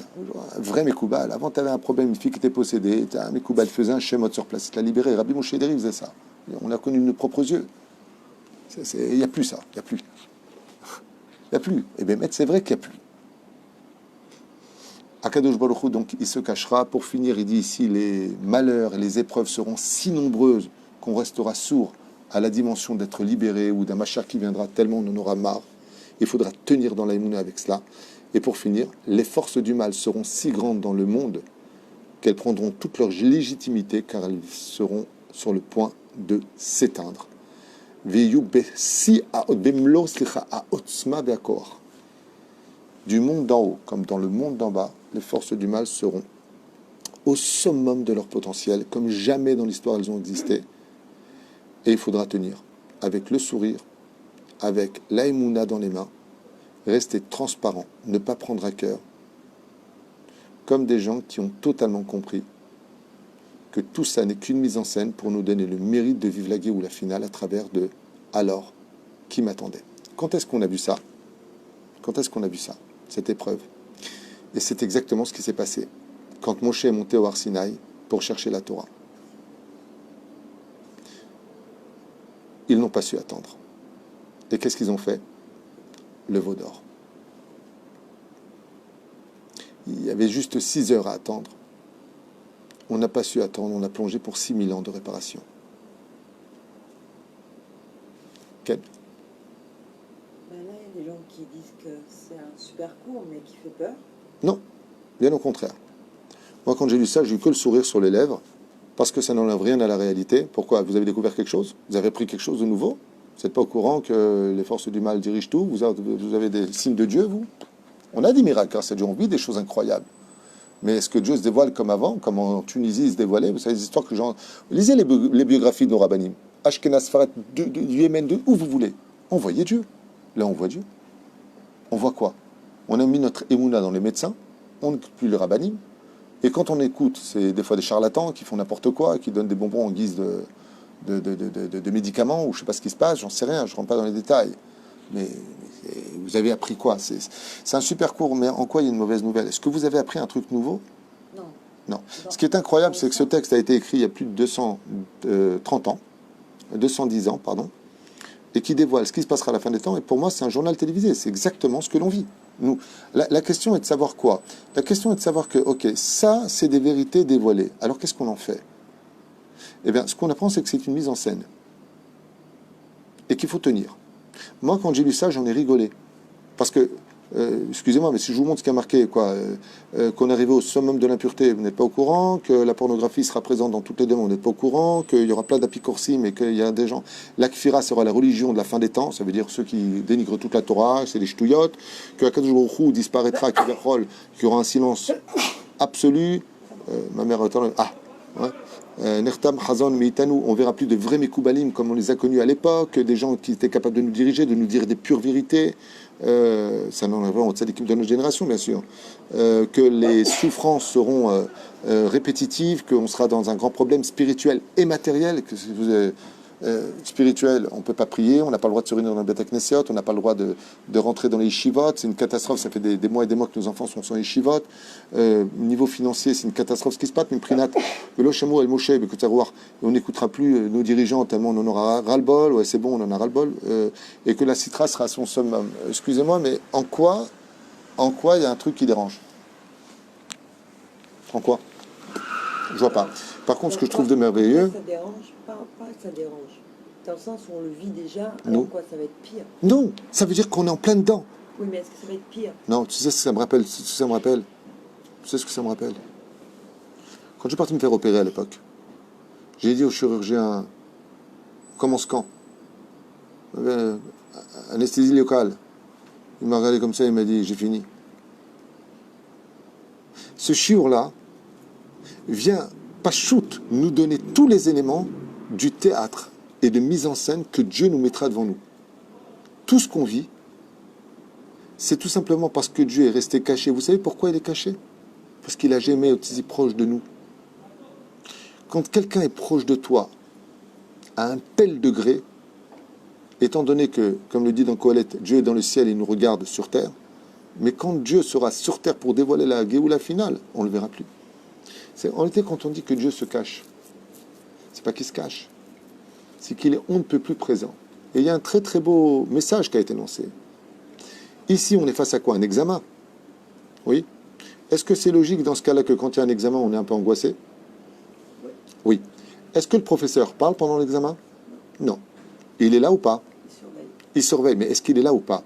Un vrai Mekoubal. Avant, tu avais un problème, une fille qui était possédée, un Mekoubal faisait un Shemot sur place, il l'a libéré. Rabbi Moshe Deri faisait ça. On l'a connu de nos propres yeux. Il n'y a plus ça, il n'y a plus. Il n'y a plus. Et bien, c'est vrai qu'il n'y a plus. Akadosh Baruch Hu, donc, il se cachera. Pour finir, il dit ici, les malheurs et les épreuves seront si nombreuses qu'on restera sourd à la dimension d'être libéré ou d'un machar qui viendra tellement on en aura marre. Il faudra tenir dans la Emouna avec cela. Et pour finir, les forces du mal seront si grandes dans le monde qu'elles prendront toute leur légitimité car elles seront sur le point de s'éteindre. Du monde d'en haut comme dans le monde d'en bas, les forces du mal seront au summum de leur potentiel, comme jamais dans l'histoire elles ont existé. Et il faudra tenir avec le sourire, avec l'aïmouna dans les mains, rester transparent, ne pas prendre à cœur, comme des gens qui ont totalement compris que tout ça n'est qu'une mise en scène pour nous donner le mérite de vivre la guerre ou la finale à travers de « alors, qui m'attendait ?» Quand est-ce qu'on a vu ça? Quand est-ce qu'on a vu ça? Cette épreuve. Et c'est exactement ce qui s'est passé quand Moshe est monté au Har Sinaï pour chercher la Torah. Ils n'ont pas su attendre. Et qu'est-ce qu'ils ont fait? Le veau d'or. Il y avait juste 6 heures à attendre. On n'a pas su attendre, on a plongé pour 6000 ans de réparation. Quel? Ben là, il y a des gens qui disent que c'est un super cours, mais qui fait peur. Non, bien au contraire. Moi, quand j'ai lu ça, j'ai eu que le sourire sur les lèvres, parce que ça n'enlève rien à la réalité. Pourquoi? Vous avez découvert quelque chose? Vous avez appris quelque chose de nouveau? Vous n'êtes pas au courant que les forces du mal dirigent tout? Vous avez des signes de Dieu, vous? On a des miracles grâce à Dieu, on vit des choses incroyables. Mais est-ce que Dieu se dévoile comme avant, comme en Tunisie il se dévoilait? Vous savez, les histoires que j'en... Lisez les biographies de nos rabbinim. Ashkenaz, Sfarat, du Yémen, de où vous voulez. On voyait Dieu. Là, on voit Dieu. On voit quoi? On a mis notre émouna dans les médecins, on n'écoute plus les rabbinim. Et quand on écoute, c'est des fois des charlatans qui font n'importe quoi, qui donnent des bonbons en guise de médicaments, ou je ne sais pas ce qui se passe, j'en sais rien, je ne rentre pas dans les détails. Mais vous avez appris quoi? C'est un super cours, mais en quoi il y a une mauvaise nouvelle? Est-ce que vous avez appris un truc nouveau? Non. Non. Ce qui est incroyable, c'est que ce texte a été écrit il y a plus de 230 ans, 210 ans, pardon. et qui dévoile ce qui se passera à la fin des temps. Et pour moi, c'est un journal télévisé. C'est exactement ce que l'on vit. Nous, la question est de savoir quoi? La question est de savoir que, ok, ça, c'est des vérités dévoilées. Alors, qu'est-ce qu'on en fait? Eh bien, ce qu'on apprend, c'est que c'est une mise en scène. Et qu'il faut tenir. Moi, quand j'ai lu ça, j'en ai rigolé. Parce que, excusez-moi, mais si je vous montre ce qui a marqué, qu'on est arrivé au summum de l'impureté, vous n'êtes pas au courant, que la pornographie sera présente dans toutes les demandes, vous n'êtes pas au courant, qu'il y aura plein d'apicorsim, mais qu'il y a des gens... L'akfira sera la religion de la fin des temps, ça veut dire ceux qui dénigrent toute la Torah, c'est les ch'touillottes, que Akadosh Baruch Hu disparaîtra, qu'il y aura un silence absolu. Ma mère attend... Ah, ouais. Nertam Hazan Meitanu, on verra plus de vrais Mekoubalim comme on les a connus à l'époque, des gens qui étaient capables de nous diriger, de nous dire des pures vérités. Ça n'en est vraiment au l'équipe de notre génération, bien sûr. Que les souffrances seront répétitives, qu'on sera dans un grand problème spirituel et matériel, que si vous êtes spirituel, on ne peut pas prier, on n'a pas le droit de se réunir dans le Beth Knesset, on n'a pas le droit de rentrer dans les yeshivot, c'est une catastrophe, ça fait des mois et des mois que nos enfants sont sans yeshivot. Niveau financier, c'est une catastrophe ce qui se passe, mais prinat, le Shamo el Moshe, on n'écoutera plus nos dirigeants tellement on en aura ras-le-bol, ouais c'est bon, on en a ras-le-bol, et que la citra sera à son summum. Excusez-moi, mais en quoi il y a un truc qui dérange? En quoi? Je vois pas. Par contre, ce que je trouve de merveilleux... Ça dérange, pas que ça dérange. Dans le sens où on le vit déjà, non. alors quoi, ça va être pire. Non, ça veut dire qu'on est en plein dedans. Oui, mais est-ce que ça va être pire? Non, tu sais ce que ça me rappelle? Tu sais ce que ça me rappelle? Quand je suis parti me faire opérer à l'époque, j'ai dit au chirurgien, on commence quand? Anesthésie locale. Il m'a regardé comme ça, il m'a dit, j'ai fini. Ce chiour-là vient, pas shoot, nous donner tous les éléments du théâtre et de mise en scène que Dieu nous mettra devant nous. Tout ce qu'on vit, c'est tout simplement parce que Dieu est resté caché. Vous savez pourquoi il est caché? Parce qu'il a jamais été si proche de nous. Quand quelqu'un est proche de toi à un tel degré, étant donné que, comme le dit dans Kohelet, Dieu est dans le ciel et il nous regarde sur terre, mais quand Dieu sera sur terre pour dévoiler la Géoula finale, on ne le verra plus. C'est en réalité quand on dit que Dieu se cache, c'est pas qu'il se cache, c'est qu'il est on ne peut plus présent. Et il y a un très très beau message qui a été lancé. Ici, on est face à quoi? Un examen. Oui. Est-ce que c'est logique dans ce cas-là que quand il y a un examen, on est un peu angoissé? Oui. Est-ce que le professeur parle pendant l'examen? Non. Il est là ou pas? Il surveille. Mais est-ce qu'il est là ou pas?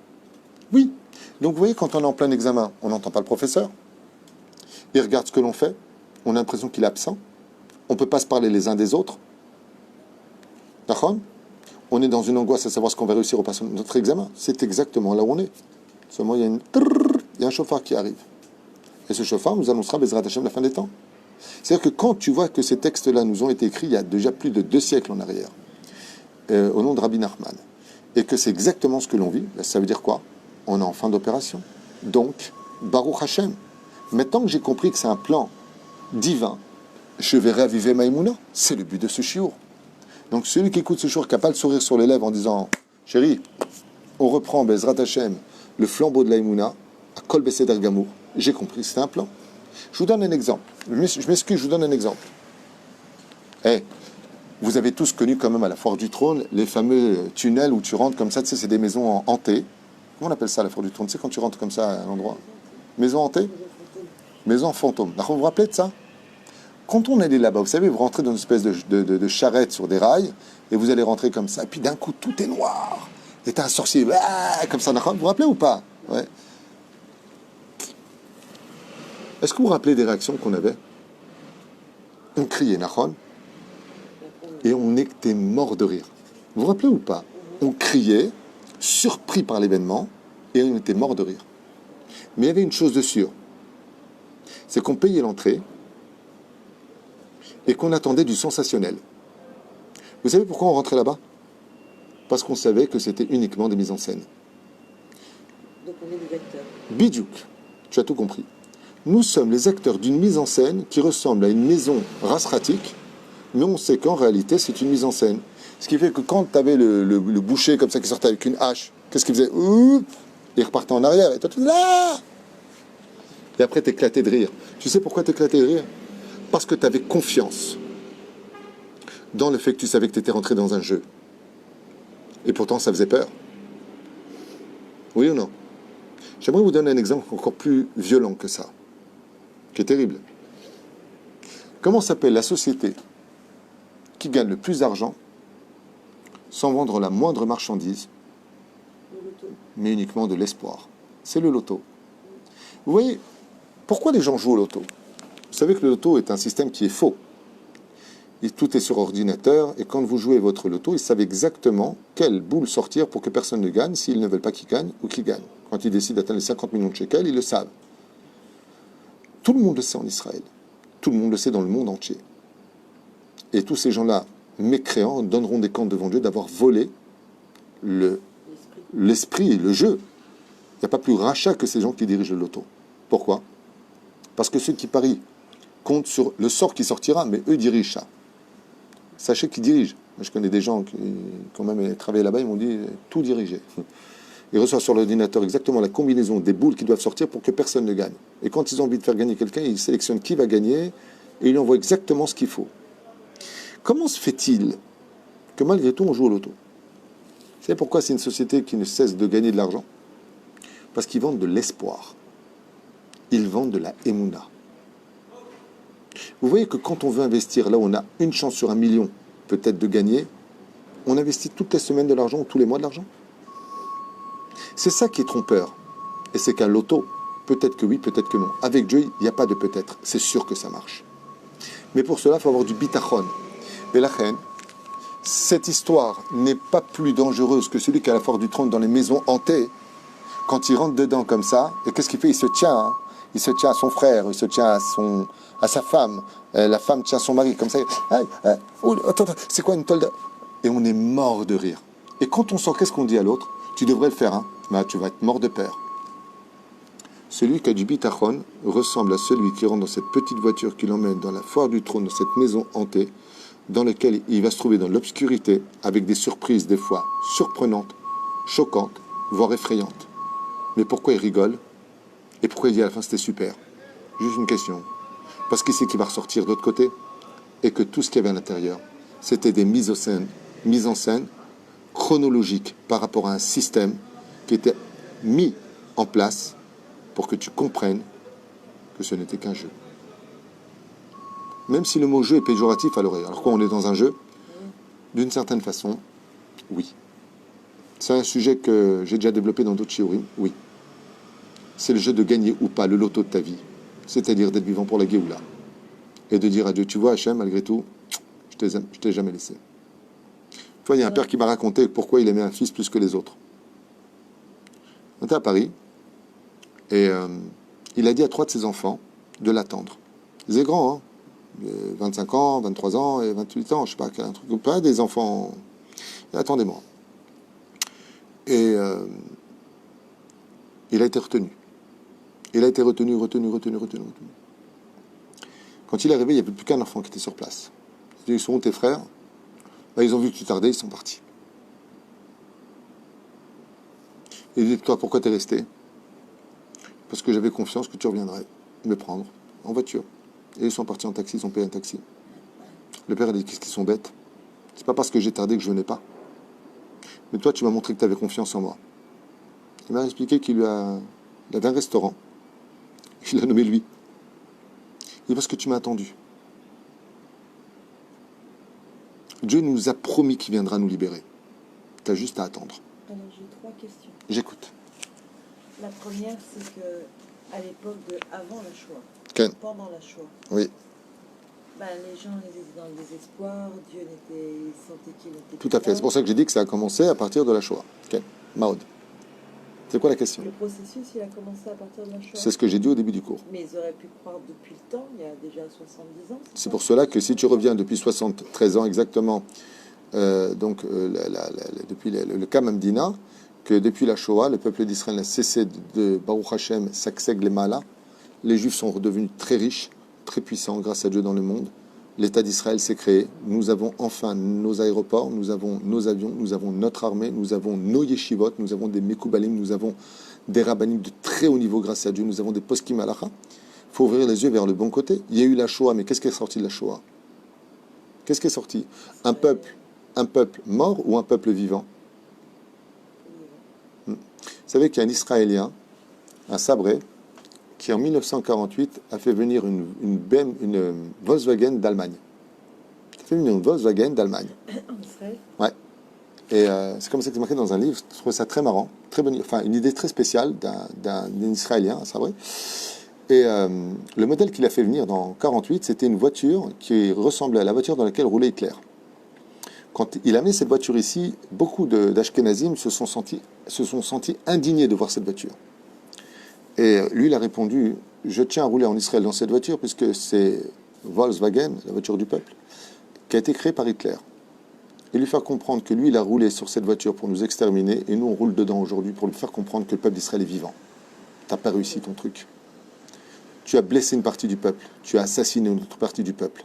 Oui. Donc vous voyez, quand on est en plein examen, on n'entend pas le professeur. Il regarde ce que l'on fait. On a l'impression qu'il est absent. On ne peut pas se parler les uns des autres. D'accord? On est dans une angoisse à savoir ce qu'on va réussir au passage de notre examen. C'est exactement là où on est. Seulement, il y a un chauffard qui arrive. Et ce chauffard nous annoncera Bezrat Hashem la fin des temps. C'est-à-dire que quand tu vois que ces textes-là nous ont été écrits il y a déjà plus de 2 siècles en arrière, au nom de Rabbi Nachman, et que c'est exactement ce que l'on vit, ça veut dire quoi? On est en fin d'opération. Donc, Baruch Hashem. Maintenant que j'ai compris que c'est un plan divin, je vais réaviver Maïmouna. C'est le but de ce chiour. Donc celui qui écoute ce chiour, qui n'a pas le sourire sur les lèvres en disant « Chérie, on reprend Bezrat Hashem, le flambeau de l'Aïmouna, à Kol Beseder Gamour. » J'ai compris que c'était un plan. Je vous donne un exemple. Je m'excuse, je vous donne un exemple. Vous avez tous connu quand même à la Foire du Trône les fameux tunnels où tu rentres comme ça, tu sais, c'est des maisons hantées. Comment on appelle ça, la Foire du Trône? Tu sais, quand tu rentres comme ça à un endroit. Maison hantée? Maison fantôme. Vous vous rappelez de ça? Quand on allait là-bas, vous savez, vous rentrez dans une espèce de charrette sur des rails, et vous allez rentrer comme ça, et puis d'un coup, tout est noir. Et t'as un sorcier, comme ça, vous vous rappelez ou pas? Ouais. Est-ce que vous vous rappelez des réactions qu'on avait? On criait, Nahon, et on était mort de rire. Vous vous rappelez ou pas? On criait, surpris par l'événement, et on était mort de rire. Mais il y avait une chose de sûre, c'est qu'on payait l'entrée, et qu'on attendait du sensationnel. Vous savez pourquoi on rentrait là-bas? Parce qu'on savait que c'était uniquement des mises en scène. Donc on est des acteurs. Bidjouk, tu as tout compris. Nous sommes les acteurs d'une mise en scène qui ressemble à une maison rasratique, mais on sait qu'en réalité, c'est une mise en scène. Ce qui fait que quand tu avais le boucher comme ça qui sortait avec une hache, qu'est-ce qu'il faisait? Il repartait en arrière, et toi tu là. Et après, t'éclatais de rire. Tu sais pourquoi t'éclatais de rire? Parce que tu avais confiance dans le fait que tu savais que tu étais rentré dans un jeu. Et pourtant, ça faisait peur. Oui ou non? J'aimerais vous donner un exemple encore plus violent que ça, qui est terrible. Comment s'appelle la société qui gagne le plus d'argent sans vendre la moindre marchandise, mais uniquement de l'espoir? C'est le loto. Vous voyez, pourquoi les gens jouent au loto? Vous savez que le loto est un système qui est faux. Et tout est sur ordinateur, et quand vous jouez votre loto, ils savent exactement quelle boule sortir pour que personne ne gagne, s'ils ne veulent pas qu'il gagne ou qu'il gagne. Quand ils décident d'atteindre les 50 millions de shekels, ils le savent. Tout le monde le sait en Israël. Tout le monde le sait dans le monde entier. Et tous ces gens-là, mécréants, donneront des comptes devant Dieu d'avoir volé l'esprit, le jeu. Il n'y a pas plus rachat que ces gens qui dirigent le loto. Pourquoi? Parce que ceux qui parient comptent sur le sort qui sortira, mais eux dirigent ça. Sachez qu'ils dirigent. Moi, je connais des gens qui, quand même, travaillé là-bas, ils m'ont dit tout diriger. Ils reçoivent sur l'ordinateur exactement la combinaison des boules qui doivent sortir pour que personne ne gagne. Et quand ils ont envie de faire gagner quelqu'un, ils sélectionnent qui va gagner et ils lui envoient exactement ce qu'il faut. Comment se fait-il que malgré tout, on joue au loto? Vous savez pourquoi c'est une société qui ne cesse de gagner de l'argent? Parce qu'ils vendent de l'espoir. Ils vendent de la émouna. Vous voyez que quand on veut investir là où on a une chance sur 1 million peut-être de gagner, on investit toutes les semaines de l'argent ou tous les mois de l'argent. C'est ça qui est trompeur. Et c'est qu'un loto, peut-être que oui, peut-être que non. Avec Dieu, il n'y a pas de peut-être. C'est sûr que ça marche. Mais pour cela, il faut avoir du bitachon. Et la reine, cette histoire n'est pas plus dangereuse que celui qui a la foire du trône dans les maisons hantées. Quand il rentre dedans comme ça, et qu'est-ce qu'il fait? Il se tient. Hein. Il se tient à son frère, il se tient à sa femme. La femme tient son mari comme ça. Attends, c'est quoi une tolda? Et on est mort de rire. Et quand on sort, qu'est-ce qu'on dit à l'autre? Tu devrais le faire, hein? Mais tu vas être mort de peur. Celui qui a du bitachon ressemble à celui qui rentre dans cette petite voiture qui l'emmène dans la foire du trône, dans cette maison hantée, dans laquelle il va se trouver dans l'obscurité, avec des surprises des fois surprenantes, choquantes, voire effrayantes. Mais pourquoi il rigole? Et pourquoi il dit à la fin c'était super? Juste une question. Parce qu'il sait qu'il va ressortir de l'autre côté et que tout ce qu'il y avait à l'intérieur, c'était des mises en scène chronologiques par rapport à un système qui était mis en place pour que tu comprennes que ce n'était qu'un jeu. Même si le mot jeu est péjoratif à l'oreille. Alors quoi, on est dans un jeu? D'une certaine façon, oui. C'est un sujet que j'ai déjà développé dans d'autres shiurim, oui. C'est le jeu de gagner ou pas le loto de ta vie. C'est-à-dire d'être vivant pour la Géoula. Et de dire à Dieu, tu vois Hachem, malgré tout, je t'ai jamais laissé. Tu vois, il y a un père qui m'a raconté pourquoi il aimait un fils plus que les autres. On était à Paris, et il a dit à 3 de ses enfants de l'attendre. Ils étaient grands, hein, 25 ans, 23 ans et 28 ans, je sais pas, un truc ou pas, des enfants. Attendez-moi. Et il a été retenu. Il a été retenu. Quand il est arrivé, il n'y avait plus qu'un enfant qui était sur place. Il dit, ils sont où tes frères? Là, ils ont vu que tu tardais, ils sont partis. Il dit, toi, pourquoi t'es resté? Parce que j'avais confiance que tu reviendrais me prendre en voiture. Et ils sont partis en taxi, ils ont payé un taxi. Le père a dit, qu'est-ce qu'ils sont bêtes? C'est pas parce que j'ai tardé que je venais pas. Mais toi, tu m'as montré que tu avais confiance en moi. Il m'a expliqué il avait un restaurant. Il l'a nommé lui. Et parce que tu m'as attendu. Dieu nous a promis qu'il viendra nous libérer. Tu as juste à attendre. Alors j'ai 3 questions. J'écoute. La première, c'est que à l'époque avant la Shoah, Ken. pendant la Shoah, Oui. Les gens étaient dans le désespoir, Dieu sentait qu'il n'était Tout à fait. C'est pour ça que j'ai dit que ça a commencé à partir de la Shoah. Ken. Maud. C'est quoi la question? Le processus, il a commencé à partir de la Shoah. C'est ce que j'ai dit au début du cours. Mais ils auraient pu croire depuis le temps, il y a déjà 70 ans. C'est pour cela que si tu reviens depuis 73 ans exactement, depuis le Kam Amdina, que depuis la Shoah, le peuple d'Israël a cessé de Baruch Hashem, Sakseg les Mala. Les Juifs sont redevenus très riches, très puissants grâce à Dieu dans le monde. L'État d'Israël s'est créé. Nous avons enfin nos aéroports, nous avons nos avions, nous avons notre armée, nous avons nos yeshivot, nous avons des mekoubalim, nous avons des rabbinim de très haut niveau grâce à Dieu, nous avons des poskim halacha. Il faut ouvrir les yeux vers le bon côté. Il y a eu la Shoah, mais qu'est-ce qui est sorti de la Shoah? Qu'est-ce qui est sorti? Un peuple mort ou un peuple vivant? savez qu'il y a un Israélien, un sabré, qui en 1948 a fait venir une Volkswagen d'Allemagne. Il a fait venir une Volkswagen d'Allemagne. En Israël. Ouais. Et c'est comme ça que c'est marqué dans un livre. Je trouve ça très marrant, très bonne, enfin une idée très spéciale d'un Israélien, un sabré. Et le modèle qu'il a fait venir dans 48, c'était une voiture qui ressemblait à la voiture dans laquelle roulait Hitler. Quand il a amené cette voiture ici, beaucoup d'Ashkenazim se sont sentis indignés de voir cette voiture. Et lui, il a répondu, je tiens à rouler en Israël dans cette voiture, puisque c'est Volkswagen, la voiture du peuple, qui a été créée par Hitler. Et lui faire comprendre que lui, il a roulé sur cette voiture pour nous exterminer, et nous, on roule dedans aujourd'hui pour lui faire comprendre que le peuple d'Israël est vivant. T'as pas réussi ton truc. Tu as blessé une partie du peuple, tu as assassiné une autre partie du peuple.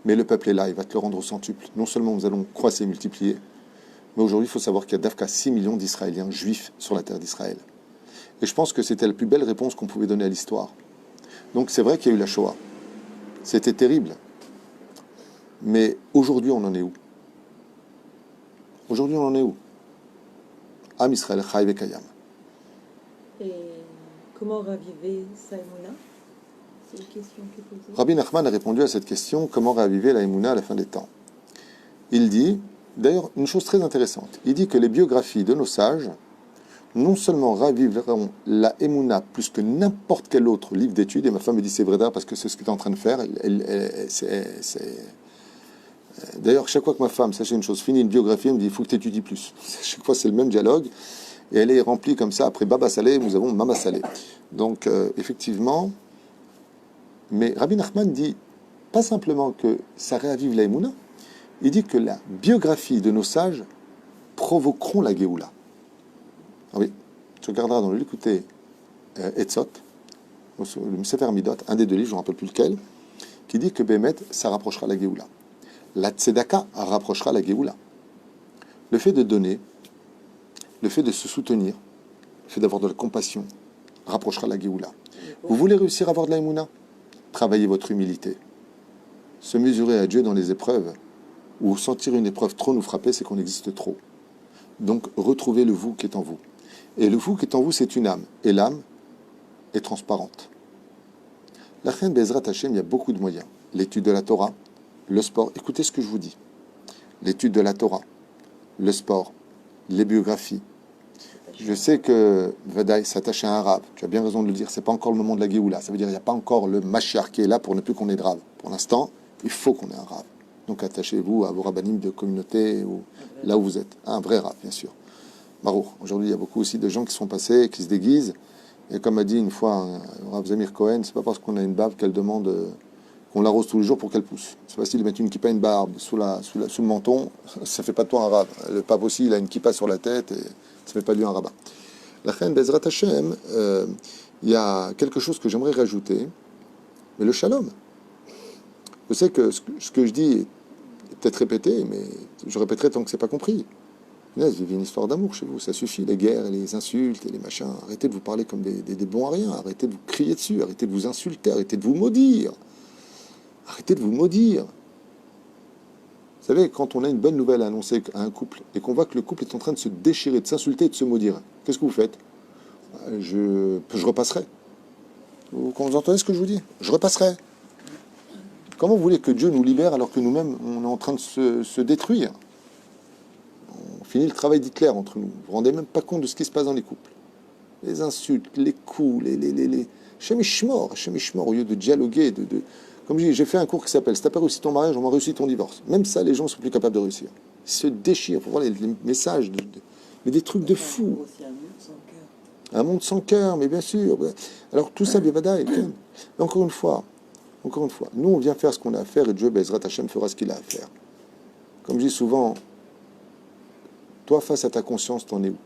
Mais le peuple est là, il va te le rendre au centuple. Non seulement nous allons croître et multiplier, mais aujourd'hui, il faut savoir qu'il y a d'Afka 6 millions d'Israéliens juifs sur la terre d'Israël. Et je pense que c'était la plus belle réponse qu'on pouvait donner à l'histoire. Donc c'est vrai qu'il y a eu la Shoah. C'était terrible. Mais aujourd'hui, on en est où? Aujourd'hui, on en est où? Am Israël, Chai Vekayam. Et comment raviver sa émouna? C'est une question qui est posée. Rabbi Nachman a répondu à cette question, comment raviver la Emouna à la fin des temps? Il dit, d'ailleurs, une chose très intéressante. Il dit que les biographies de nos sages non seulement raviveront la Emouna plus que n'importe quel autre livre d'études, et ma femme me dit c'est vrai parce que c'est ce que tu es en train de faire. D'ailleurs, chaque fois que ma femme, sachez une chose, finit une biographie, elle me dit il faut que tu étudies plus. Chaque fois, c'est le même dialogue, et elle est remplie comme ça. Après Baba Salé, nous avons Mama Salé. Donc, effectivement, mais Rabbi Nachman dit pas simplement que ça ravive la Emouna, il dit que la biographie de nos sages provoqueront la Géoula. Ah oui, tu regarderas dans le Likutei Etzot, le Sefer Midot, un des deux livres, je ne me rappelle plus lequel, qui dit que Bémet, ça rapprochera la Géoula. La Tzedaka rapprochera la Géoula. Le fait de donner, le fait de se soutenir, le fait d'avoir de la compassion, rapprochera la Géoula. Vous voulez réussir à avoir de la Emouna? Travaillez votre humilité. Se mesurer à Dieu dans les épreuves, ou sentir une épreuve trop nous frapper, c'est qu'on existe trop. Donc, retrouvez le vous qui est en vous. Et le vous qui est en vous, c'est une âme. Et l'âme est transparente. La reine Bezrat Hashem, il y a beaucoup de moyens. L'étude de la Torah, le sport. Écoutez ce que je vous dis. L'étude de la Torah, le sport, les biographies. Je sais que Vadaï s'attache à un rave. Tu as bien raison de le dire. C'est pas encore le moment de la Géoula. Ça veut dire qu'il n'y a pas encore le Mashiach qui est là pour ne plus qu'on ait de rave. Pour l'instant, il faut qu'on ait un rave. Donc attachez-vous à vos rabbinim de communauté ou là où vous êtes. Un vrai rave, bien sûr. Baruch. Aujourd'hui, il y a beaucoup aussi de gens qui sont passés, qui se déguisent. Et comme a dit une fois Rav Zamir Cohen, c'est pas parce qu'on a une barbe qu'elle demande qu'on l'arrose tous les jours pour qu'elle pousse. C'est facile de mettre une kippa, une barbe sous le menton, ça fait pas de toi un rab. Le pape aussi, il a une kippa sur la tête et ça fait pas de lui un rabbin. La reine Bezrat Hashem, il y a quelque chose que j'aimerais rajouter, mais le shalom. Je sais que ce que je dis est peut-être répété, mais je répéterai tant que c'est pas compris. Vivez une histoire d'amour chez vous, ça suffit, les guerres, et les insultes et les machins. Arrêtez de vous parler comme des bons à rien, arrêtez de vous crier dessus, arrêtez de vous insulter, arrêtez de vous maudire. Arrêtez de vous maudire. Vous savez, quand on a une bonne nouvelle à annoncer à un couple et qu'on voit que le couple est en train de se déchirer, de s'insulter et de se maudire, qu'est-ce que vous faites? Je repasserai. Quand vous entendez ce que je vous dis, je repasserai. Comment vous voulez que Dieu nous libère alors que nous-mêmes, on est en train de se détruire? On finit le travail d'Hitler entre nous. Vous ne vous rendez même pas compte de ce qui se passe dans les couples. Les insultes, les coups, les chemishmor, au lieu de dialoguer, Comme je dis, j'ai fait un cours qui s'appelle « Si t'as pas réussi ton mariage, on va réussir ton divorce ». Même ça, les gens sont plus capables de réussir. Ils se déchirent. Il faut voir les messages, mais des trucs de fou. Un monde sans cœur, mais bien sûr. Alors tout ça, Bivadaï. Encore une fois, nous on vient faire ce qu'on a à faire et Dieu, Bezrat Hashem, fera ce qu'il a à faire. Comme je dis souvent, toi face à ta conscience, t'en es où?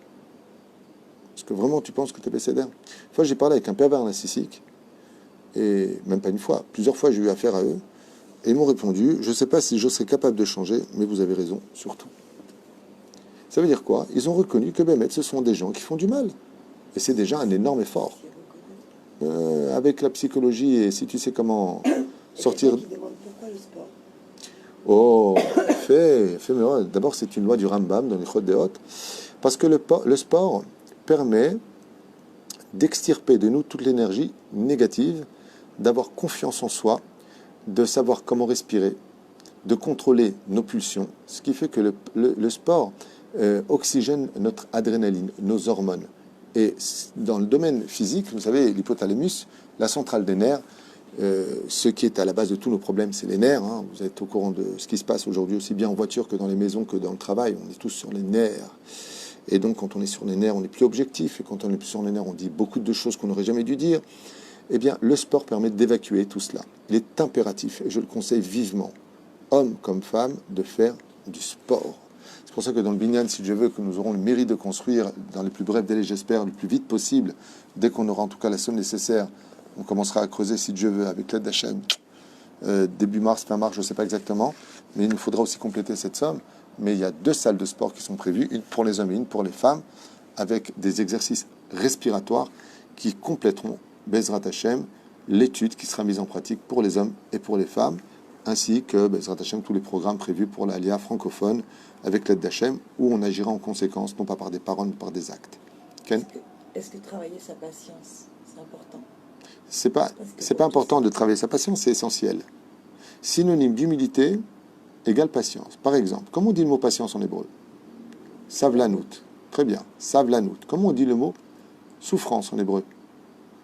Est-ce que vraiment tu penses que tu es bécédaire? Une fois j'ai parlé avec un pervers narcissique, et même pas une fois, plusieurs fois j'ai eu affaire à eux, et ils m'ont répondu, je ne sais pas si je serais capable de changer, mais vous avez raison, surtout. Ça veut dire quoi? Ils ont reconnu que Bémet, ce sont des gens qui font du mal. Et c'est déjà un énorme effort. Avec la psychologie, et si tu sais comment sortir... Pourquoi le sport? Oh, d'abord c'est une loi du Rambam dans les Chod Deot, parce que le sport permet d'extirper de nous toute l'énergie négative, d'avoir confiance en soi, de savoir comment respirer, de contrôler nos pulsions, ce qui fait que le sport oxygène notre adrénaline, nos hormones. Et dans le domaine physique, vous savez, l'hypothalamus, la centrale des nerfs, ce qui est à la base de tous nos problèmes, c'est les nerfs. Hein. Vous êtes au courant de ce qui se passe aujourd'hui, aussi bien en voiture que dans les maisons, que dans le travail. On est tous sur les nerfs. Et donc, quand on est sur les nerfs, on est plus objectif. Et quand on est plus sur les nerfs, on dit beaucoup de choses qu'on n'aurait jamais dû dire. Eh bien, le sport permet d'évacuer tout cela. Il est impératif, et je le conseille vivement, hommes comme femmes, de faire du sport. C'est pour ça que dans le Binyan, si Dieu veut, que nous aurons le mérite de construire dans les plus brefs délais, j'espère, le plus vite possible, dès qu'on aura en tout cas la somme nécessaire, on commencera à creuser, si Dieu veut, avec l'aide d'Hachem, début mars, fin mars, je ne sais pas exactement, mais il nous faudra aussi compléter cette somme. Mais il y a 2 salles de sport qui sont prévues, une pour les hommes et une pour les femmes, avec des exercices respiratoires qui compléteront, Bezrat Hachem, l'étude qui sera mise en pratique pour les hommes et pour les femmes, ainsi que, Bezrat Hachem, tous les programmes prévus pour l'Alia francophone, avec l'aide d'Hachem, où on agira en conséquence, non pas par des paroles, mais par des actes. Ken ? Est-ce que travailler sa patience, c'est important? C'est pas important de travailler sa patience, c'est essentiel. Synonyme d'humilité égale patience. Par exemple, comment on dit le mot patience en hébreu? Savlanout. Très bien. Savlanout. Comment on dit le mot souffrance en hébreu?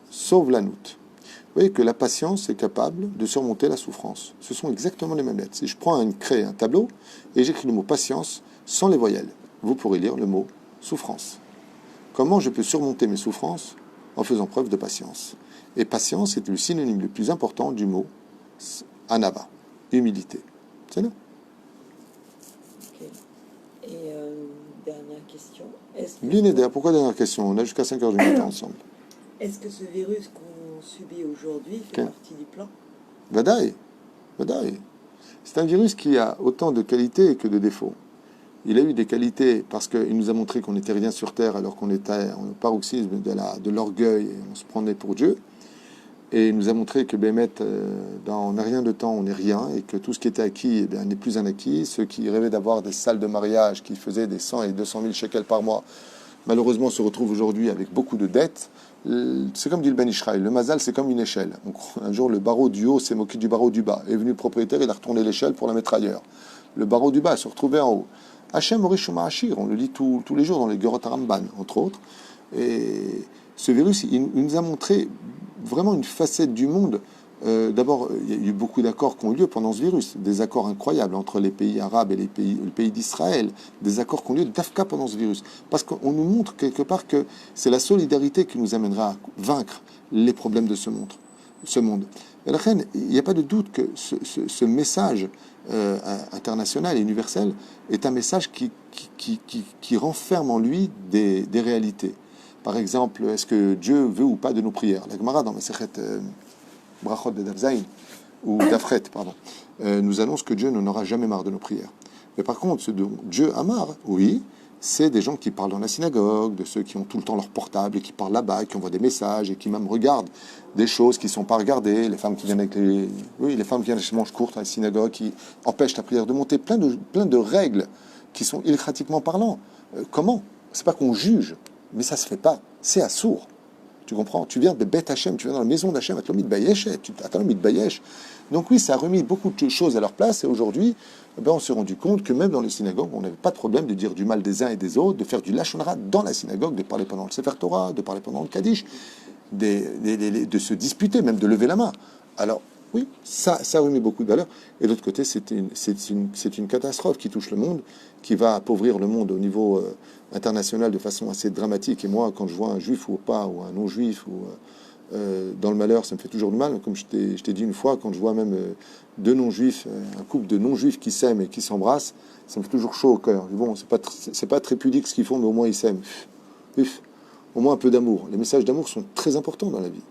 Sovlanout. Vous voyez que la patience est capable de surmonter la souffrance. Ce sont exactement les mêmes lettres. Si je prends une craie, un tableau, et j'écris le mot patience sans les voyelles, vous pourrez lire le mot souffrance. Comment je peux surmonter mes souffrances? En faisant preuve de patience. Et patience est le synonyme le plus important du mot anava, humilité. C'est là. Okay. Et dernière question. Bien, pourquoi dernière question? On a jusqu'à 5h du matin ensemble. Est-ce que ce virus qu'on subit aujourd'hui fait partie du plan? Vadaï. C'est un virus qui a autant de qualités que de défauts. Il a eu des qualités parce qu'il nous a montré qu'on n'était rien sur Terre alors qu'on était en paroxysme de l'orgueil et on se prenait pour Dieu. Et il nous a montré que en un rien de temps, on n'est rien et que tout ce qui était acquis n'est plus un acquis. Ceux qui rêvaient d'avoir des salles de mariage qui faisaient des 100 et 200 000 shekels par mois, malheureusement se retrouvent aujourd'hui avec beaucoup de dettes. C'est comme dit le Ben Ishraï, le mazal c'est comme une échelle. Donc, un jour le barreau du haut s'est moqué du barreau du bas. Est venu le propriétaire, il a retourné l'échelle pour la mettre ailleurs. Le barreau du bas se retrouvait en haut. Hachem Orishuma Hachir, on le lit tous les jours dans les Gerot Haramban, entre autres. Et ce virus, il nous a montré vraiment une facette du monde. D'abord, il y a eu beaucoup d'accords qui ont eu lieu pendant ce virus, des accords incroyables entre les pays arabes et le pays d'Israël, des accords qui ont lieu d'Afka pendant ce virus. Parce qu'on nous montre quelque part que c'est la solidarité qui nous amènera à vaincre les problèmes de ce monde. Et la reine, il n'y a pas de doute que ce message international et universel est un message qui renferme en lui des réalités. Par exemple, est-ce que Dieu veut ou pas de nos prières? La Gemara dans Masechet Brachot de Davzaïn, ou Dafret, pardon, nous annonce que Dieu n'en aura jamais marre de nos prières. Mais par contre, ce dont Dieu a marre, oui, c'est des gens qui parlent dans la synagogue, de ceux qui ont tout le temps leur portable et qui parlent là-bas, qui envoient des messages et qui même regardent des choses qui ne sont pas regardées, les femmes qui viennent avec les femmes qui viennent avec les manches courtes à la synagogue, qui empêchent la prière de monter, plein de règles qui sont ilkratiquement parlant. Comment? C'est pas qu'on juge, mais ça se fait pas. C'est assourd. Tu comprends? Tu viens de Beth Hachem, tu viens dans la maison d'Hachem, à Tlomit Bayesh, Donc oui, ça a remis beaucoup de choses à leur place, et aujourd'hui, on s'est rendu compte que même dans les synagogues, on n'avait pas de problème de dire du mal des uns et des autres, de faire du lashon hara dans la synagogue, de parler pendant le Sefer Torah, de parler pendant le Kaddish, de se disputer, même de lever la main. Alors, oui, ça a remis beaucoup de valeur. Et de l'autre côté, c'est une catastrophe qui touche le monde, qui va appauvrir le monde au niveau international de façon assez dramatique. Et moi, quand je vois un juif ou pas, ou un non-juif, ou dans le malheur, ça me fait toujours de mal. Comme je t'ai dit une fois, quand je vois même deux non-juifs, un couple de non-juifs qui s'aiment et qui s'embrassent, ça me fait toujours chaud au cœur. Bon, c'est pas très pudique ce qu'ils font, mais au moins ils s'aiment. Au moins un peu d'amour. Les messages d'amour sont très importants dans la vie.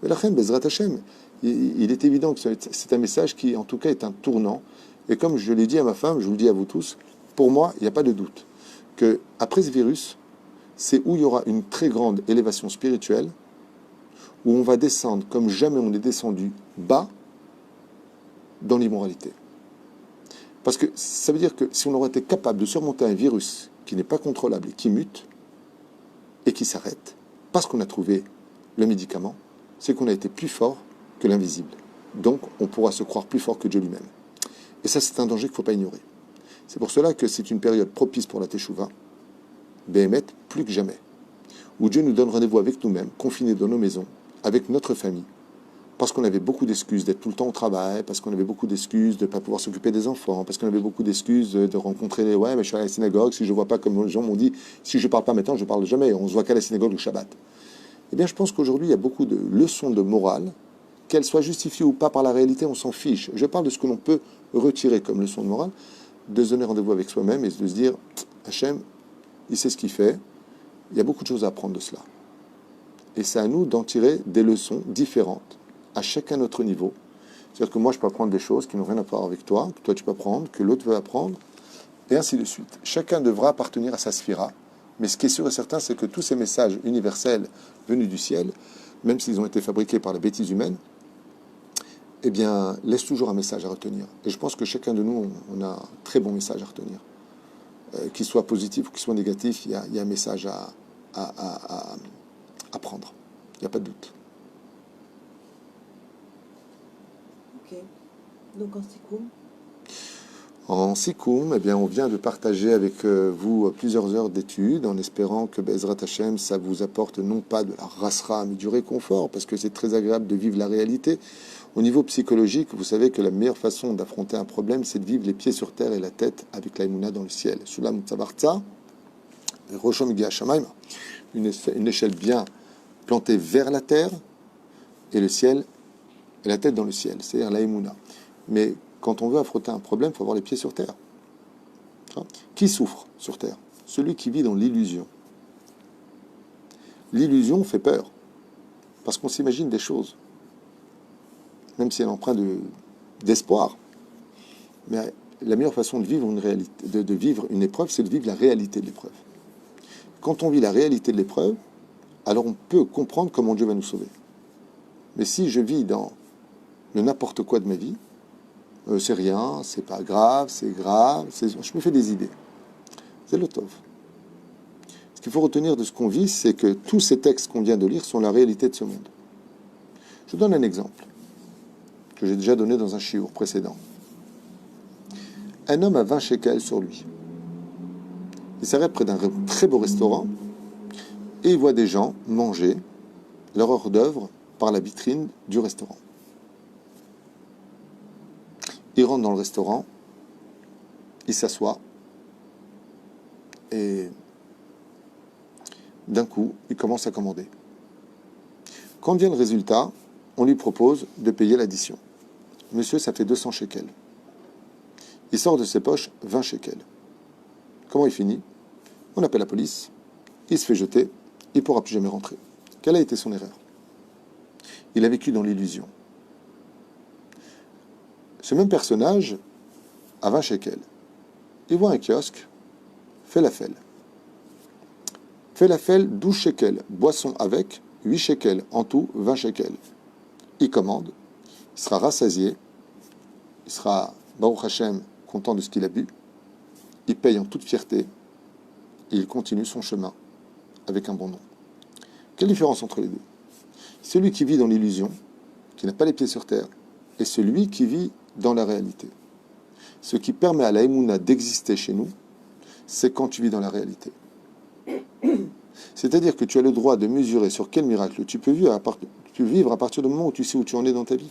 Mais la reine, Bezrat Hachem, il est évident que c'est un message qui, en tout cas, est un tournant. Et comme je l'ai dit à ma femme, je vous le dis à vous tous, pour moi, il n'y a pas de doute que après ce virus, c'est où il y aura une très grande élévation spirituelle, où on va descendre comme jamais on est descendu bas dans l'immoralité. Parce que ça veut dire que si on aurait été capable de surmonter un virus qui n'est pas contrôlable et qui mute, et qui s'arrête, parce qu'on a trouvé le médicament, c'est qu'on a été plus fort que l'invisible. Donc, on pourra se croire plus fort que Dieu lui-même. Et ça, c'est un danger qu'il ne faut pas ignorer. C'est pour cela que c'est une période propice pour la Teshuvah, Béhémet, plus que jamais, où Dieu nous donne rendez-vous avec nous-mêmes, confinés dans nos maisons, avec notre famille, parce qu'on avait beaucoup d'excuses d'être tout le temps au travail, parce qu'on avait beaucoup d'excuses de ne pas pouvoir s'occuper des enfants, parce qu'on avait beaucoup d'excuses de rencontrer les... Ouais, mais je suis à la synagogue, si je ne vois pas comme les gens m'ont dit, si je ne parle pas maintenant, je ne parle jamais, on se voit qu'à la synagogue le Shabbat. Eh bien, je pense qu'aujourd'hui, il y a beaucoup de leçons de morale, qu'elles soient justifiées ou pas par la réalité, on s'en fiche. Je parle de ce que l'on peut retirer comme leçon de morale, de se donner rendez-vous avec soi-même et de se dire, Hachem, il sait ce qu'il fait, il y a beaucoup de choses à apprendre de cela. Et c'est à nous d'en tirer des leçons différentes, à chacun notre niveau. C'est-à-dire que moi, je peux apprendre des choses qui n'ont rien à voir avec toi, que toi tu peux apprendre, que l'autre veut apprendre, et ainsi de suite. Chacun devra appartenir à sa sphira. Mais ce qui est sûr et certain, c'est que tous ces messages universels venus du ciel, même s'ils ont été fabriqués par la bêtise humaine, eh bien, laissent toujours un message à retenir. Et je pense que chacun de nous, on a un très bon message à retenir. Qu'il soit positif ou qu'il soit négatif, il y a un message à prendre. Il n'y a pas de doute. Ok. Donc en Sikkoum. En Sikkoum, eh bien, on vient de partager avec vous plusieurs heures d'études en espérant que Bezrat Hashem, ça vous apporte non pas de la rasra, mais du réconfort, parce que c'est très agréable de vivre la réalité. Au niveau psychologique, vous savez que la meilleure façon d'affronter un problème, c'est de vivre les pieds sur terre et la tête avec la Emouna dans le ciel. Sulam Tzavartza, Roshom Gia Shamaim, une échelle bien plantée vers la terre et le ciel, et la tête dans le ciel, c'est-à-dire la Emouna. Mais quand on veut affronter un problème, il faut avoir les pieds sur terre. Qui souffre sur terre? Celui qui vit dans l'illusion. L'illusion fait peur, parce qu'on s'imagine des choses, même si elle est empreinte d'espoir. Mais la meilleure façon de vivre une réalité, de vivre une épreuve, c'est de vivre la réalité de l'épreuve. Quand on vit la réalité de l'épreuve, alors on peut comprendre comment Dieu va nous sauver. Mais si je vis dans le n'importe quoi de ma vie, c'est rien, c'est pas grave, c'est grave, je me fais des idées. C'est le tov. Ce qu'il faut retenir de ce qu'on vit, c'est que tous ces textes qu'on vient de lire sont la réalité de ce monde. Je vous donne un exemple que j'ai déjà donné dans un shiur précédent. Un homme a 20 shekels sur lui. Il s'arrête près d'un très beau restaurant et il voit des gens manger leur hors d'œuvre par la vitrine du restaurant. Il rentre dans le restaurant, il s'assoit et d'un coup, il commence à commander. Quand vient le résultat, on lui propose de payer l'addition. Monsieur, ça fait 200 shekels. Il sort de ses poches 20 shekels. Comment il finit? On appelle la police, il se fait jeter, il ne pourra plus jamais rentrer. Quelle a été son erreur? Il a vécu dans l'illusion. Ce même personnage a 20 shekels. Il voit un kiosque, fait la felle. Fait la felle, 12 shekels. Boisson avec, 8 shekels. En tout, 20 shekels. Il commande, il sera rassasié, il sera, Baruch Hashem, content de ce qu'il a bu. Il paye en toute fierté et il continue son chemin avec un bon nom. Quelle différence entre les deux? Celui qui vit dans l'illusion, qui n'a pas les pieds sur terre, et celui qui vit dans la réalité. Ce qui permet à la Emouna d'exister chez nous, c'est quand tu vis dans la réalité. C'est-à-dire que tu as le droit de mesurer sur quel miracle tu peux vivre à partir du moment où tu sais où tu en es dans ta vie.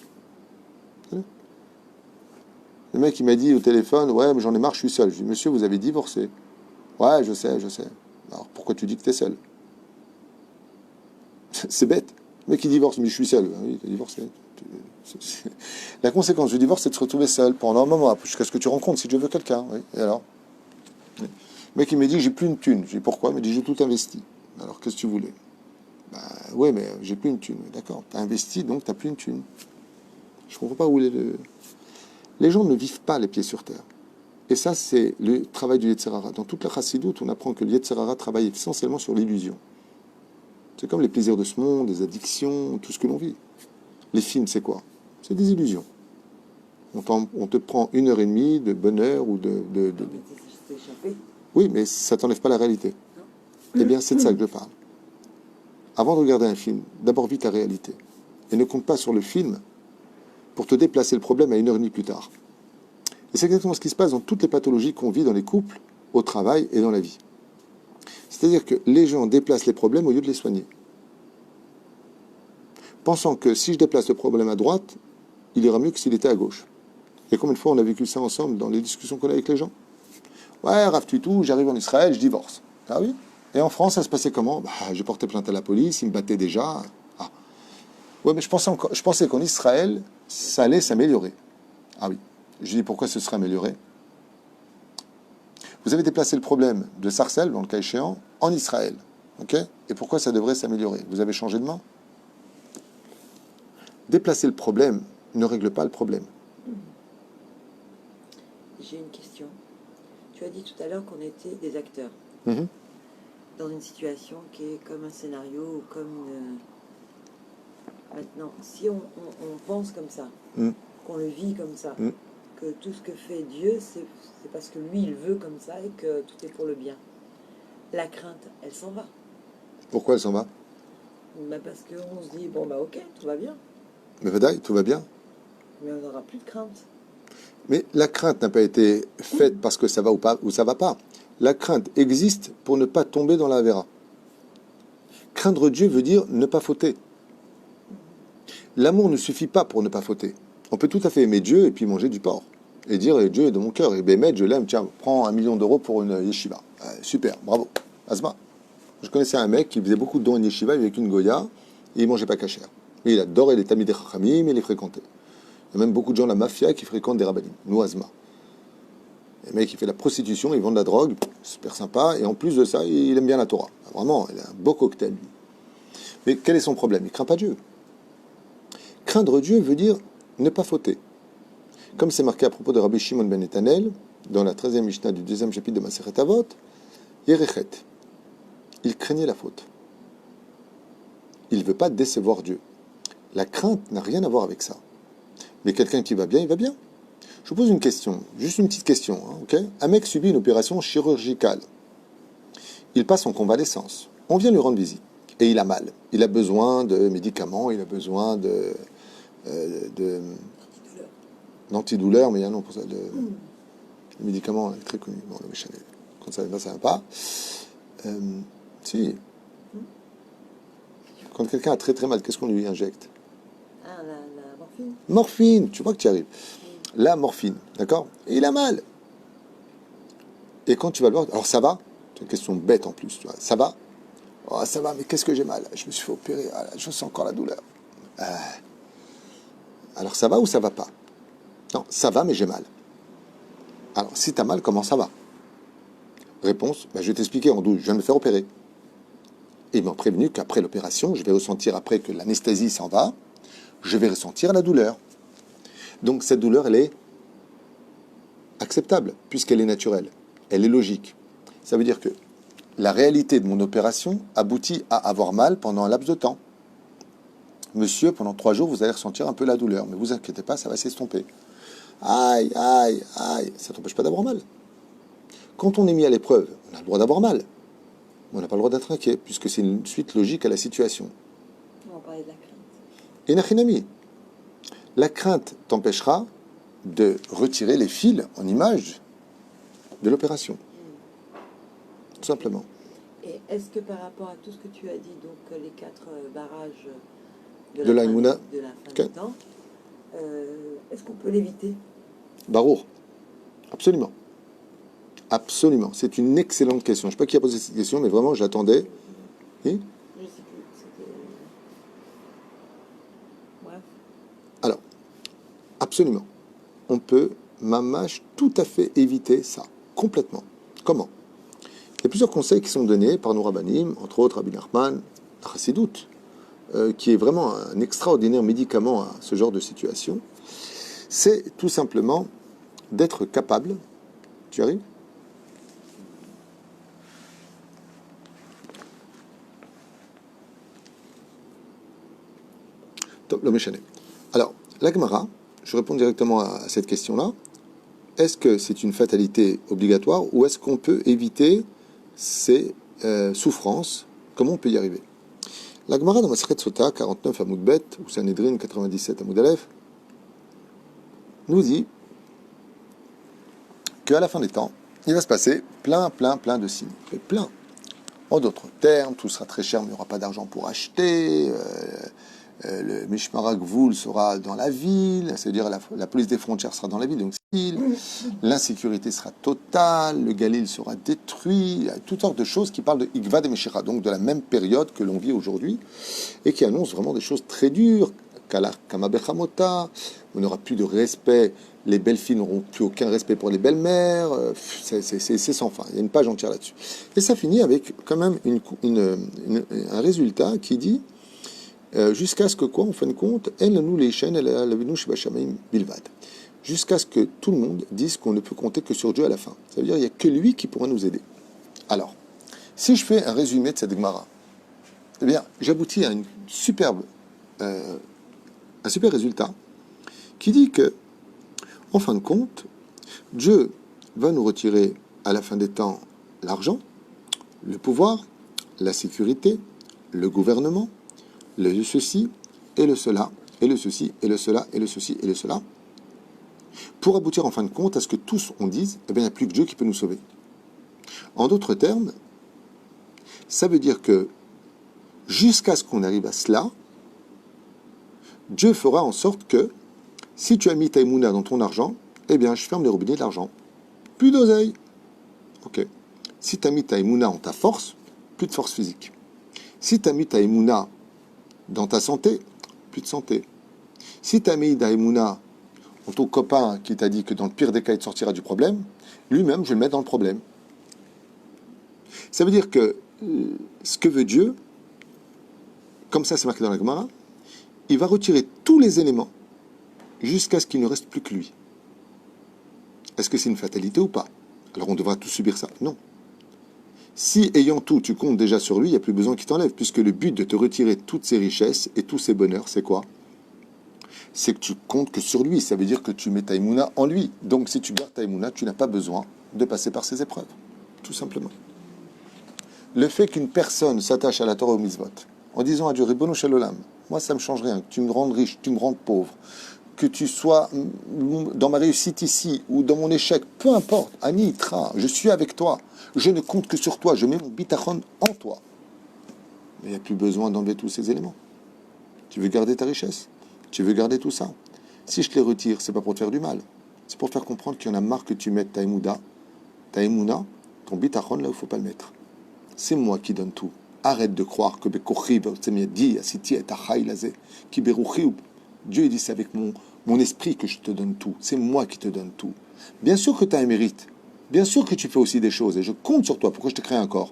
Le mec, il m'a dit au téléphone, ouais, mais j'en ai marre, je suis seul. Je dis, monsieur, vous avez divorcé. Ouais, je sais. Alors, pourquoi tu dis que tu es seul? C'est bête. Le mec, il divorce, mais je suis seul. Oui, tu es divorcé. La conséquence du divorce, c'est de se retrouver seul pendant un moment, jusqu'à ce que tu rencontres, si Dieu veut, quelqu'un. Oui. Et alors? Le mec, il m'a dit, j'ai plus une thune. Je dis, pourquoi? Il m'a dit, j'ai tout investi. Alors, qu'est-ce que tu voulais? Ouais, mais j'ai plus une thune. D'accord, tu as investi, donc tu n'as plus une thune. Je ne comprends pas où est le... Les gens ne vivent pas les pieds sur terre. Et ça, c'est le travail du Yetzer Hara. Dans toute la Chassidoute, on apprend que le Yetzer Hara travaille essentiellement sur l'illusion. C'est comme les plaisirs de ce monde, les addictions, tout ce que l'on vit. Les films, c'est quoi? C'est des illusions. On te prend 1h30 de bonheur ou de... Oui, mais ça t'enlève pas la réalité. Eh bien, c'est de ça que je parle. avant de regarder un film, d'abord vis ta réalité. Et ne compte pas sur le film pour te déplacer le problème à 1 heure et demie plus tard. Et c'est exactement ce qui se passe dans toutes les pathologies qu'on vit dans les couples, au travail et dans la vie. C'est-à-dire que les gens déplacent les problèmes au lieu de les soigner. Pensant que si je déplace le problème à droite, il ira mieux que s'il était à gauche. Et combien de fois on a vécu ça ensemble dans les discussions qu'on a avec les gens? Ouais, Rav Tutu, j'arrive en Israël, je divorce. Ah oui? Et en France, ça se passait comment? Bah, j'ai porté plainte à la police, ils me battaient déjà. Ah. Ouais, mais je pensais qu'en Israël, ça allait s'améliorer. Ah oui. Je dis pourquoi ce serait amélioré? Vous avez déplacé le problème de Sarcelles, dans le cas échéant, en Israël. Ok? Et pourquoi ça devrait s'améliorer? Vous avez changé de main? Déplacer le problème ne règle pas le problème. J'ai une question. Tu as dit tout à l'heure qu'on était des acteurs dans une situation qui est comme un scénario ou comme une... Maintenant, si on pense comme ça, qu'on le vit comme ça, que tout ce que fait Dieu, c'est parce que lui, il veut comme ça et que tout est pour le bien. La crainte, elle s'en va. Pourquoi elle s'en va? Bah parce qu'on se dit, bon, bah ok, tout va bien. Mais Vadaï, tout va bien. Mais on n'aura plus de crainte. Mais la crainte n'a pas été faite parce que ça va ou pas, ou ça va pas. La crainte existe pour ne pas tomber dans la véra. Craindre Dieu veut dire ne pas fauter. L'amour ne suffit pas pour ne pas fauter. On peut tout à fait aimer Dieu et puis manger du porc. Et dire Dieu est dans mon cœur. Et Bémet, je l'aime. Tiens, prends 1 million d'euros pour une yeshiva. Super, bravo. Asma. Je connaissais un mec qui faisait beaucoup de dons à une yeshiva avec une goya et il mangeait pas cachère. Mais il adorait les tamid chachamim et les fréquentait. Il y a même beaucoup de gens de la mafia qui fréquentent des rabbinim. Nous, Asma. Le mec, il fait la prostitution, il vend de la drogue, super sympa. Et en plus de ça, il aime bien la Torah. Vraiment, il a un beau cocktail, lui. Mais quel est son problème? Il craint pas Dieu. Craindre Dieu veut dire ne pas fauter. Comme c'est marqué à propos de Rabbi Shimon ben Netanel, dans la 13e Mishnah du 2e chapitre de Masechet Avot, Yerechet. Il craignait la faute. Il ne veut pas décevoir Dieu. La crainte n'a rien à voir avec ça. Mais quelqu'un qui va bien, il va bien. Je vous pose une question, juste une petite question. Ok? Un mec subit une opération chirurgicale. Il passe en convalescence. On vient lui rendre visite. Et il a mal. Il a besoin de médicaments, il a besoin d'antidouleurs, mais il y a un nom pour ça. Le médicament est très connu. Bon, le méchanet. Quand ça va pas. Si. Quand quelqu'un a très très mal, qu'est-ce qu'on lui injecte? Ah, la morphine. Morphine, tu vois que tu y arrives. La morphine, d'accord? Et il a mal. Et quand tu vas le voir, alors ça va? C'est une question bête en plus, tu vois. Ça va? Oh, ça va, mais qu'est-ce que j'ai mal? Je me suis fait opérer, ah, là, je sens encore la douleur. Alors ça va ou ça va pas? Non, ça va, mais j'ai mal. Alors, si tu as mal, comment ça va? Réponse, je vais t'expliquer en douce, je viens de me faire opérer. Et ils m'ont prévenu qu'après l'opération, je vais ressentir, après que l'anesthésie s'en va, je vais ressentir la douleur. Donc cette douleur, elle est acceptable, puisqu'elle est naturelle. Elle est logique. Ça veut dire que la réalité de mon opération aboutit à avoir mal pendant un laps de temps. Monsieur, pendant 3 jours, vous allez ressentir un peu la douleur, mais vous inquiétez pas, ça va s'estomper. Aïe, aïe, aïe, ça ne t'empêche pas d'avoir mal. Quand on est mis à l'épreuve, on a le droit d'avoir mal. Mais on n'a pas le droit d'être inquiet, puisque c'est une suite logique à la situation. On va parler de la crainte. Et Nachinami, la crainte t'empêchera de retirer les fils en image de l'opération. Tout simplement. Et est-ce que par rapport à tout ce que tu as dit, donc les 4 barrages de la fin du temps, est-ce qu'on peut l'éviter? Barour. Absolument. Absolument. C'est une excellente question. Je ne sais pas qui a posé cette question, mais vraiment, j'attendais. Oui? Je ne sais plus. C'était... Bref. Alors, absolument. On peut, mamache, tout à fait éviter ça. Complètement. Comment? Il y a plusieurs conseils qui sont donnés par nos rabbinim, entre autres Rabbi Nachman, Chassidout, qui est vraiment un extraordinaire médicament à ce genre de situation. C'est tout simplement d'être capable, tu arrives? Le méchané. Alors, la Gemara, je réponds directement à cette question-là. Est-ce que c'est une fatalité obligatoire ou est-ce qu'on peut éviter ces souffrances? Comment on peut y arriver? La Gemara dans Masechet Sota, 49 à Moudbet, ou Sanhedrin 97 à Moudalef, nous dit qu'à la fin des temps, il va se passer plein de signes. Et plein. En d'autres termes, tout sera très cher, mais il n'y aura pas d'argent pour acheter. Le Mishmar Gvul sera dans la ville, c'est-à-dire la police des frontières sera dans la ville, donc l'insécurité sera totale, le Galil sera détruit, il y a toutes sortes de choses qui parlent de Igvad et Meshira, donc de la même période que l'on vit aujourd'hui, et qui annoncent vraiment des choses très dures. Kamabechamota, on n'aura plus de respect, les belles filles n'auront plus aucun respect pour les belles-mères, c'est sans fin, il y a une page entière là-dessus. Et ça finit avec quand même un résultat qui dit jusqu'à ce que quoi, en fin de compte, jusqu'à ce que tout le monde dise qu'on ne peut compter que sur Dieu à la fin. Ça veut dire qu'il n'y a que lui qui pourra nous aider. Alors, si je fais un résumé de cette Gemara, eh bien, j'aboutis à un super résultat qui dit que, en fin de compte, Dieu va nous retirer à la fin des temps l'argent, le pouvoir, la sécurité, le gouvernement, le ceci et le cela, et le ceci et le cela, et le ceci et le cela, pour aboutir en fin de compte à ce que tous on dise, eh bien, il n'y a plus que Dieu qui peut nous sauver. En d'autres termes, ça veut dire que jusqu'à ce qu'on arrive à cela, Dieu fera en sorte que si tu as mis ta émouna dans ton argent, eh bien, je ferme les robinets de l'argent. Plus d'oseille. Ok. Si tu as mis ta émouna en ta force, plus de force physique. Si tu as mis ta émouna dans ta santé, plus de santé. Si tu as mis ta émouna en ton copain qui t'a dit que dans le pire des cas, il te sortira du problème, lui-même, je vais le mettre dans le problème. Ça veut dire que ce que veut Dieu, comme ça c'est marqué dans la Gemara, il va retirer tous les éléments jusqu'à ce qu'il ne reste plus que lui. Est-ce que c'est une fatalité ou pas? Alors on devra tous subir ça? Non. Si, ayant tout, tu comptes déjà sur lui, il n'y a plus besoin qu'il t'enlève, puisque le but de te retirer toutes ces richesses et tous ces bonheurs, c'est quoi? C'est que tu comptes que sur lui. Ça veut dire que tu mets ta émouna en lui. Donc si tu gardes ta émouna, tu n'as pas besoin de passer par ces épreuves. Tout simplement. Le fait qu'une personne s'attache à la Torah au mitzvot, en disant à Dieu, Ribono Shel Olam, moi ça ne me change rien, que tu me rendes riche, que tu me rendes pauvre, que tu sois dans ma réussite ici ou dans mon échec, peu importe, Ani Itra, je suis avec toi, je ne compte que sur toi, je mets mon bitachon en toi. Mais il n'y a plus besoin d'enlever tous ces éléments. Tu veux garder ta richesse, tu veux garder tout ça. Si je te les retire, c'est pas pour te faire du mal, c'est pour te faire comprendre qu'il y en a marre que tu mettes ta émouna, ton bitachon là où il ne faut pas le mettre. C'est moi qui donne tout. Arrête de croire que Dieu dit c'est avec mon esprit que je te donne tout. C'est moi qui te donne tout. Bien sûr que tu as un mérite. Bien sûr que tu fais aussi des choses. Et je compte sur toi. Pourquoi je te crée un corps?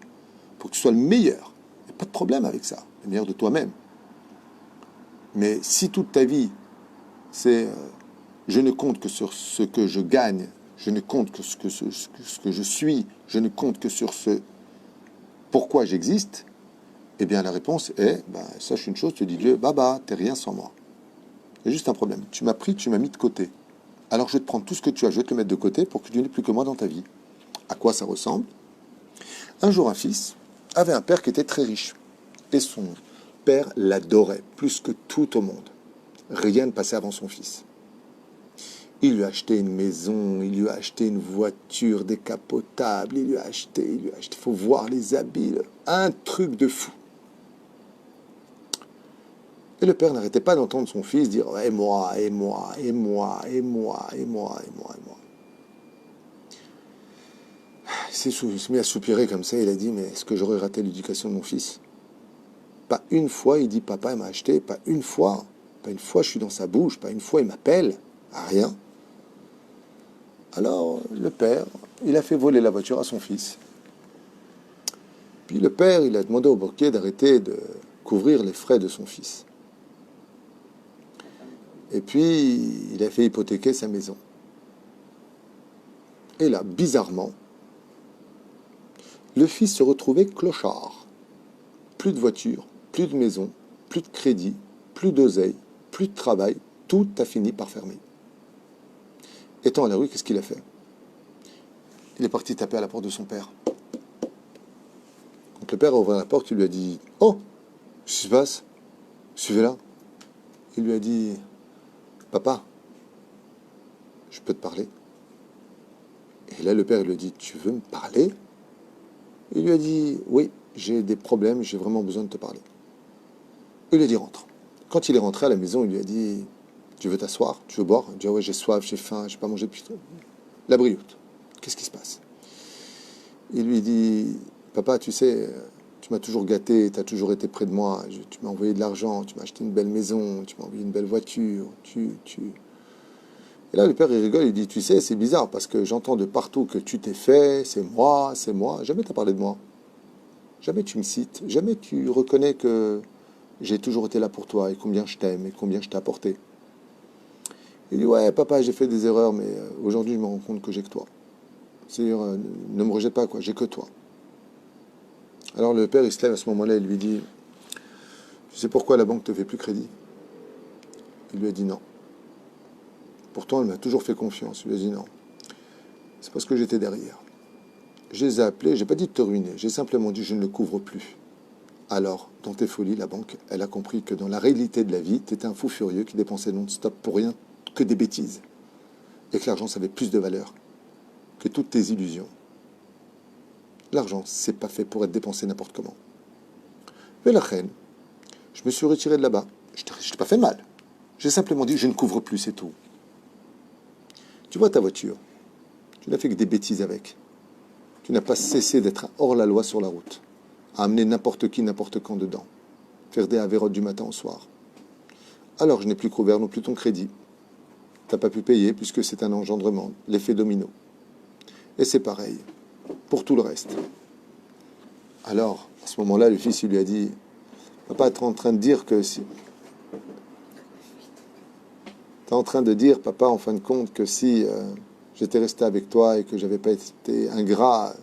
Pour que tu sois le meilleur. Il n'y a pas de problème avec ça. Le meilleur de toi-même. Mais si toute ta vie, c'est je ne compte que sur ce que je gagne, je ne compte que ce que je suis, je ne compte que sur ce pourquoi j'existe, eh bien la réponse est, sache une chose, tu dis Dieu, t'es rien sans moi. Il y a juste un problème. Tu m'as pris, tu m'as mis de côté. Alors je vais te prendre tout ce que tu as, je vais te le mettre de côté pour que tu n'aies plus que moi dans ta vie. À quoi ça ressemble? Un jour, un fils avait un père qui était très riche. Et son père l'adorait plus que tout au monde. Rien ne passait avant son fils. Il lui a acheté une maison, il lui a acheté une voiture décapotable, il lui a acheté. Il faut voir les habits, un truc de fou. Et le père n'arrêtait pas d'entendre son fils dire « Et moi, et moi, et moi, et moi, et moi, et moi, et moi. » Il s'est mis à soupirer comme ça, il a dit « Mais est-ce que j'aurais raté l'éducation de mon fils ?» Pas une fois, il dit « Papa, il m'a acheté. » Pas une fois, je suis dans sa bouche. Pas une fois, il m'appelle. Rien. Alors, le père, il a fait voler la voiture à son fils. Puis le père, il a demandé au banquier d'arrêter de couvrir les frais de son fils. Et puis, il a fait hypothéquer sa maison. Et là, bizarrement, le fils se retrouvait clochard. Plus de voiture, plus de maison, plus de crédit, plus d'oseille, plus de travail, tout a fini par fermer. Étant à la rue, qu'est-ce qu'il a fait? Il est parti taper à la porte de son père. Quand le père a ouvert la porte, il lui a dit « Oh, Qu'est-ce qui se passe? Suivez-la. Il lui a dit, papa, je peux te parler? Et là, le père lui a dit, tu veux me parler? Il lui a dit, oui, j'ai des problèmes, j'ai vraiment besoin de te parler. Il lui a dit, rentre. Quand il est rentré à la maison, il lui a dit, tu veux t'asseoir? Tu veux boire? Il dit, ah ouais, j'ai soif, j'ai faim, j'ai pas mangé depuis tout. La brioute. Qu'est-ce qui se passe? Il lui dit, papa, tu sais, tu m'as toujours gâté, tu as toujours été près de moi, tu m'as envoyé de l'argent, tu m'as acheté une belle maison, tu m'as envoyé une belle voiture, Et là, le père, il rigole, il dit, tu sais, c'est bizarre, parce que j'entends de partout que tu t'es fait, c'est moi, c'est moi. Jamais tu as parlé de moi. Jamais tu me cites, jamais tu reconnais que j'ai toujours été là pour toi, et combien je t'aime, et combien je t'ai apporté. Il dit, ouais, papa, j'ai fait des erreurs, mais aujourd'hui, je me rends compte que j'ai que toi. C'est-à-dire, ne me rejette pas, quoi, j'ai que toi. Alors le père, il se lève à ce moment-là, il lui dit, tu sais pourquoi la banque te fait plus crédit? Il lui a dit non. Pourtant, elle m'a toujours fait confiance. Il lui a dit non. C'est parce que j'étais derrière. Je les ai appelés, j'ai pas dit de te ruiner, j'ai simplement dit je ne le couvre plus. Alors, dans tes folies, la banque, elle a compris que dans la réalité de la vie, tu étais un fou furieux qui dépensait non-stop pour rien que des bêtises. Et que l'argent, ça avait plus de valeur que toutes tes illusions. L'argent, c'est pas fait pour être dépensé n'importe comment. Mais la reine, je me suis retiré de là-bas. Je t'ai pas fait de mal. J'ai simplement dit je ne couvre plus, c'est tout. Tu vois ta voiture, tu n'as fait que des bêtises avec. Tu n'as pas cessé d'être hors la loi sur la route, à amener n'importe qui, n'importe quand dedans, faire des avérotes du matin au soir. Alors je n'ai plus couvert non plus ton crédit. Tu n'as pas pu payer puisque c'est un engendrement, l'effet domino. Et c'est pareil pour tout le reste. Alors, à ce moment-là, le fils il lui a dit, papa, tu es en train de dire que si... Tu es en train de dire, papa, en fin de compte, que si j'étais resté avec toi et que j'avais pas été ingrat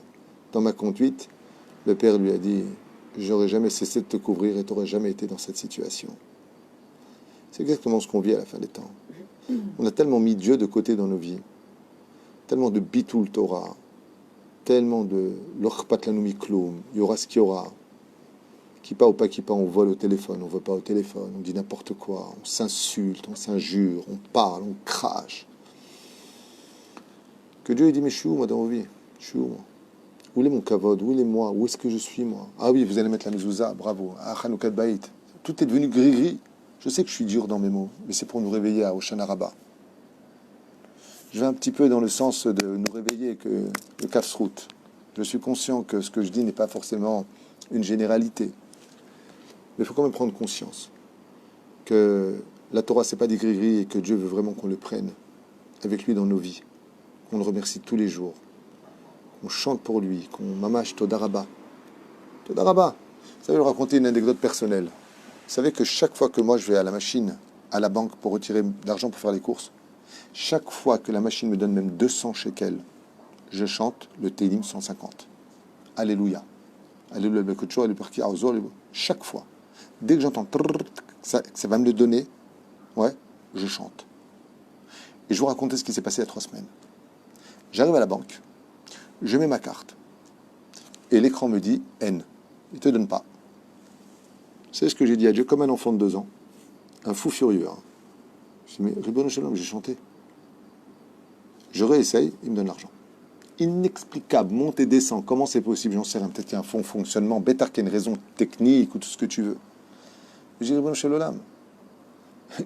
dans ma conduite, le père lui a dit, j'aurais jamais cessé de te couvrir et tu n'aurais jamais été dans cette situation. C'est exactement ce qu'on vit à la fin des temps. On a tellement mis Dieu de côté dans nos vies, tellement de bitul Torah, tellement de l'orpat lanoumi kloum, il y aura ce qu'il y aura. Kippa ou pas kippa, on vole au téléphone, on ne vole pas au téléphone, on dit n'importe quoi, on s'insulte, on s'injure, on parle, on crache. Que Dieu ait dit, mais je suis où moi dans vos vies? Je suis où moi? Où est mon kavod? Où est moi? Où est-ce que je suis moi? Ah oui, vous allez mettre la mezouza, bravo. Ah, Hanoukat Baït. Tout est devenu gris-gris. Je sais que je suis dur dans mes mots, mais c'est pour nous réveiller à Hoshana Rabbah. Je vais un petit peu dans le sens de nous réveiller que le Kafsrout. Je suis conscient que ce que je dis n'est pas forcément une généralité. Mais il faut quand même prendre conscience que la Torah, c'est pas des gris-gris et que Dieu veut vraiment qu'on le prenne avec lui dans nos vies, qu'on le remercie tous les jours, qu'on chante pour lui, qu'on mamache Todaraba. Todaraba. Vous savez, je vais raconter une anecdote personnelle. Vous savez que chaque fois que moi je vais à la machine, à la banque pour retirer de l'argent pour faire les courses, chaque fois que la machine me donne même 200 shekels, je chante le Télim 150. Alléluia. Alléluia. Chaque fois. Dès que j'entends ça va me le donner, ouais, je chante. Et je vous racontais ce qui s'est passé il y a 3 semaines. J'arrive à la banque, je mets ma carte, et l'écran me dit N. Il ne te donne pas. C'est ce que j'ai dit à Dieu, comme un enfant de 2 ans, un fou furieux. Hein. Je dis, mais Ribono Shalom, j'ai chanté. Je réessaye, il me donne l'argent. Inexplicable, monte et descend. Comment c'est possible? J'en sais rien. Peut-être qu'il y a un fond fonctionnement, bêtard qu'il y a une raison technique ou tout ce que tu veux. J'ai dit, Ribono Shalom,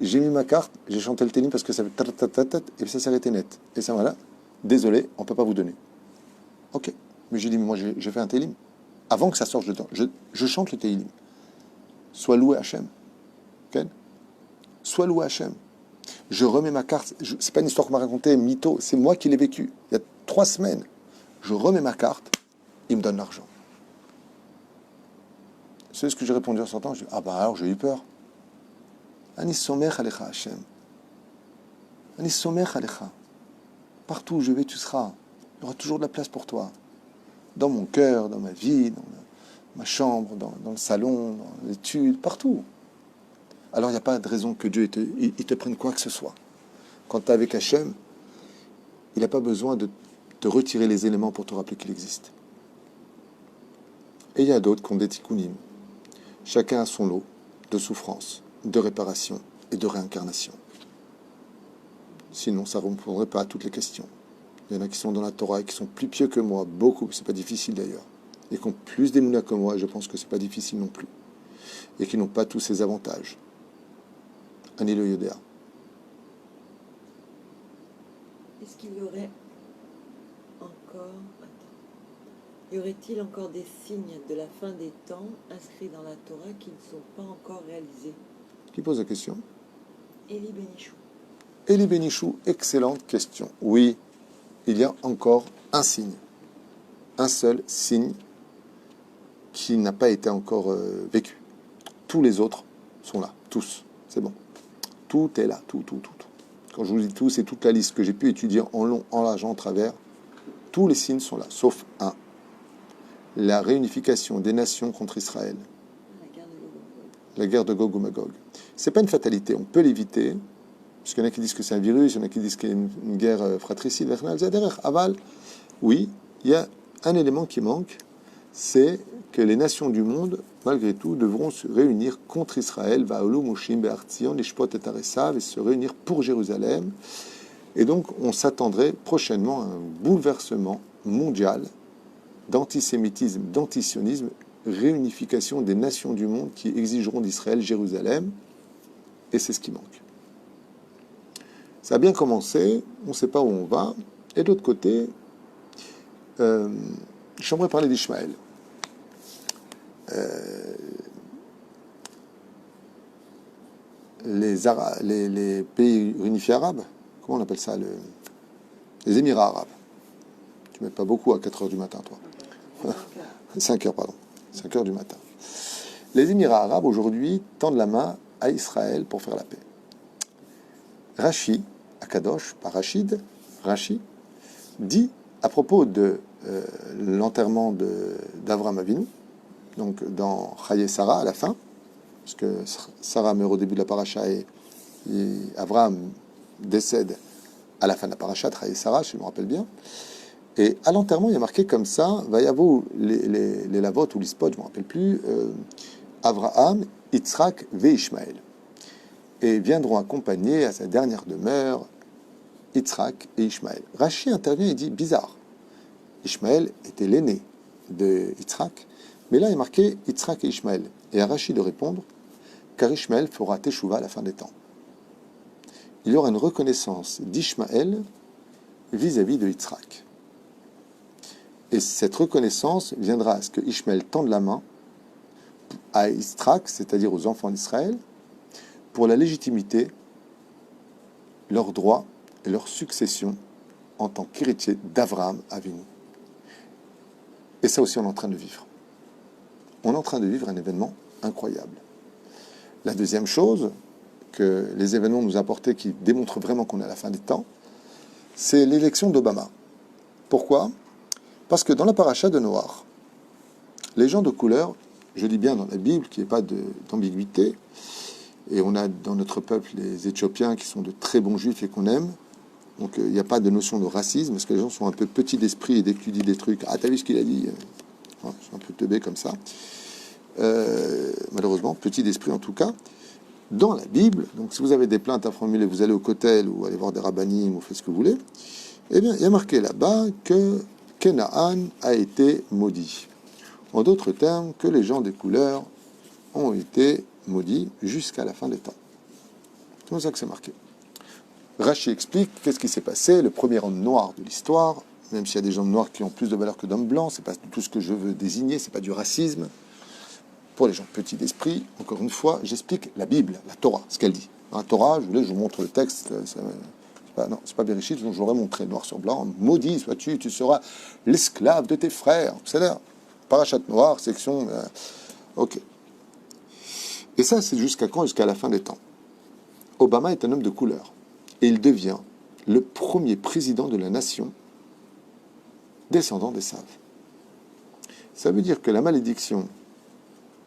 j'ai mis ma carte, j'ai chanté le télim parce que ça fait et ça s'est arrêté net. Et ça, voilà. Désolé, on ne peut pas vous donner. Ok. Mais j'ai dit, mais moi, j'ai fait un télim. Avant que ça sorte de temps, je chante le télim. Sois loué Hachem. Okay? Sois loué Hachem. Je remets ma carte. C'est pas une histoire qu'on m'a racontée, mytho. C'est moi qui l'ai vécu. Il y a 3 semaines. Je remets ma carte. Il me donne l'argent. C'est ce que j'ai répondu en sortant. Je dis, ah bah alors j'ai eu peur. Ani somech alecha Hachem. Ani somech alecha. Partout où je vais, tu seras. Il y aura toujours de la place pour toi. Dans mon cœur, dans ma vie, dans ma chambre, dans le salon, dans l'étude, partout. Alors il n'y a pas de raison que Dieu il te prenne quoi que ce soit. Quand tu es avec Hachem, il n'a pas besoin de te retirer les éléments pour te rappeler qu'il existe. Et il y a d'autres qui ont des tikkunim. Chacun a son lot de souffrance, de réparation et de réincarnation. Sinon, ça ne répondrait pas à toutes les questions. Il y en a qui sont dans la Torah et qui sont plus pieux que moi, beaucoup, c'est pas difficile d'ailleurs, et qui ont plus d'émouna que moi, et je pense que c'est pas difficile non plus, et qui n'ont pas tous ces avantages. Ani lo yodea. Est-ce qu'il y aurait encore... Y aurait-il encore des signes de la fin des temps inscrits dans la Torah qui ne sont pas encore réalisés? Qui pose la question? Élie Benichou. Élie Benichou, excellente question. Oui, il y a encore un signe. Un seul signe qui n'a pas été encore vécu. Tous les autres sont là, tous. C'est bon. Tout est là, tout. Quand je vous dis tout, c'est toute la liste que j'ai pu étudier en long, en large, en travers. Tous les signes sont là, sauf un. La réunification des nations contre Israël. La guerre de Gog ou Magog. C'est pas une fatalité, on peut l'éviter, parce qu'il y en a qui disent que c'est un virus, il y en a qui disent qu'il y a une guerre fratricide, aval. Oui, il y a un élément qui manque, c'est que les nations du monde, malgré tout, devront se réunir contre Israël, Va'olu Moshim Be'artzion, Lishpot et Aresav, et se réunir pour Jérusalem. Et donc, on s'attendrait prochainement à un bouleversement mondial d'antisémitisme, d'antisionisme, réunification des nations du monde qui exigeront d'Israël Jérusalem, et c'est ce qui manque. Ça a bien commencé, on ne sait pas où on va, et de l'autre côté, j'aimerais parler d'Ishmaël. Les pays réunifiés arabes, comment on appelle ça, les Émirats arabes. Tu ne mets pas beaucoup à 4 heures du matin, toi. 5 heures, pardon. 5 heures du matin. Les Émirats arabes, aujourd'hui, tendent la main à Israël pour faire la paix. Rashi, Akadosh, pas Rachid, Rashi, dit à propos de l'enterrement d'Avram Avinu, donc dans Chaye Sarah, à la fin, parce que Sarah meurt au début de la paracha et Avram décède à la fin de la paracha, Chaye Sarah, si je me rappelle bien. Et à l'enterrement, il y a marqué comme ça, Vayavo les lavot ou les spots, je ne me rappelle plus, Avraham, Yitzhak ve Ishmaël. Et viendront accompagner à sa dernière demeure Yitzhak et Ishmaël. Rashi intervient et dit, bizarre, Ishmaël était l'aîné de Yitzhak, mais là il est marqué Yitzhak et Ishmaël. Et à Rashi de répondre, car Ishmaël fera Teshuvah à la fin des temps. Il y aura une reconnaissance d'Ishmaël vis-à-vis de Yitzhak. Et cette reconnaissance viendra à ce que Ishmaël tende la main à Yitzhak, c'est-à-dire aux enfants d'Israël, pour la légitimité, leurs droits et leur succession en tant qu'héritier d'Avraham Avinu. Et ça aussi, on est en train de vivre. On est en train de vivre un événement incroyable. La deuxième chose que les événements nous apportent qui démontrent vraiment qu'on est à la fin des temps, c'est l'élection d'Obama. Pourquoi ? Parce que dans la paracha de Noach, les gens de couleur, je dis bien dans la Bible, qu'il n'y ait pas d'ambiguïté, et on a dans notre peuple les Éthiopiens qui sont de très bons juifs et qu'on aime, donc il n'y a pas de notion de racisme, parce que les gens sont un peu petits d'esprit et dès que tu dis des trucs, ah t'as vu ce qu'il a dit, c'est un peu teubé comme ça, malheureusement, petit d'esprit en tout cas. Dans la Bible, donc si vous avez des plaintes à formuler, vous allez au Kotel ou allez voir des rabbinim ou faites ce que vous voulez, eh bien il y a marqué là-bas que Canaan a été maudit. En d'autres termes, que les gens des couleurs ont été maudits jusqu'à la fin des temps. C'est comme ça que c'est marqué. Rashi explique qu'est-ce qui s'est passé. Le premier homme noir de l'histoire, même s'il y a des gens noirs qui ont plus de valeur que d'hommes blancs, c'est pas tout ce que je veux désigner, c'est pas du racisme. Pour les gens petits d'esprit, encore une fois, j'explique la Bible, la Torah, ce qu'elle dit. Dans la Torah, je vous montre le texte. Non, c'est pas Bereshit, je l'aurais montré noir sur blanc. Maudit sois-tu, tu seras l'esclave de tes frères. C'est là, Parachat Noir, section. Ok. Et ça, c'est jusqu'à quand? Jusqu'à la fin des temps. Obama est un homme de couleur. Et il devient le premier président de la nation descendant des Saves. Ça veut dire que la malédiction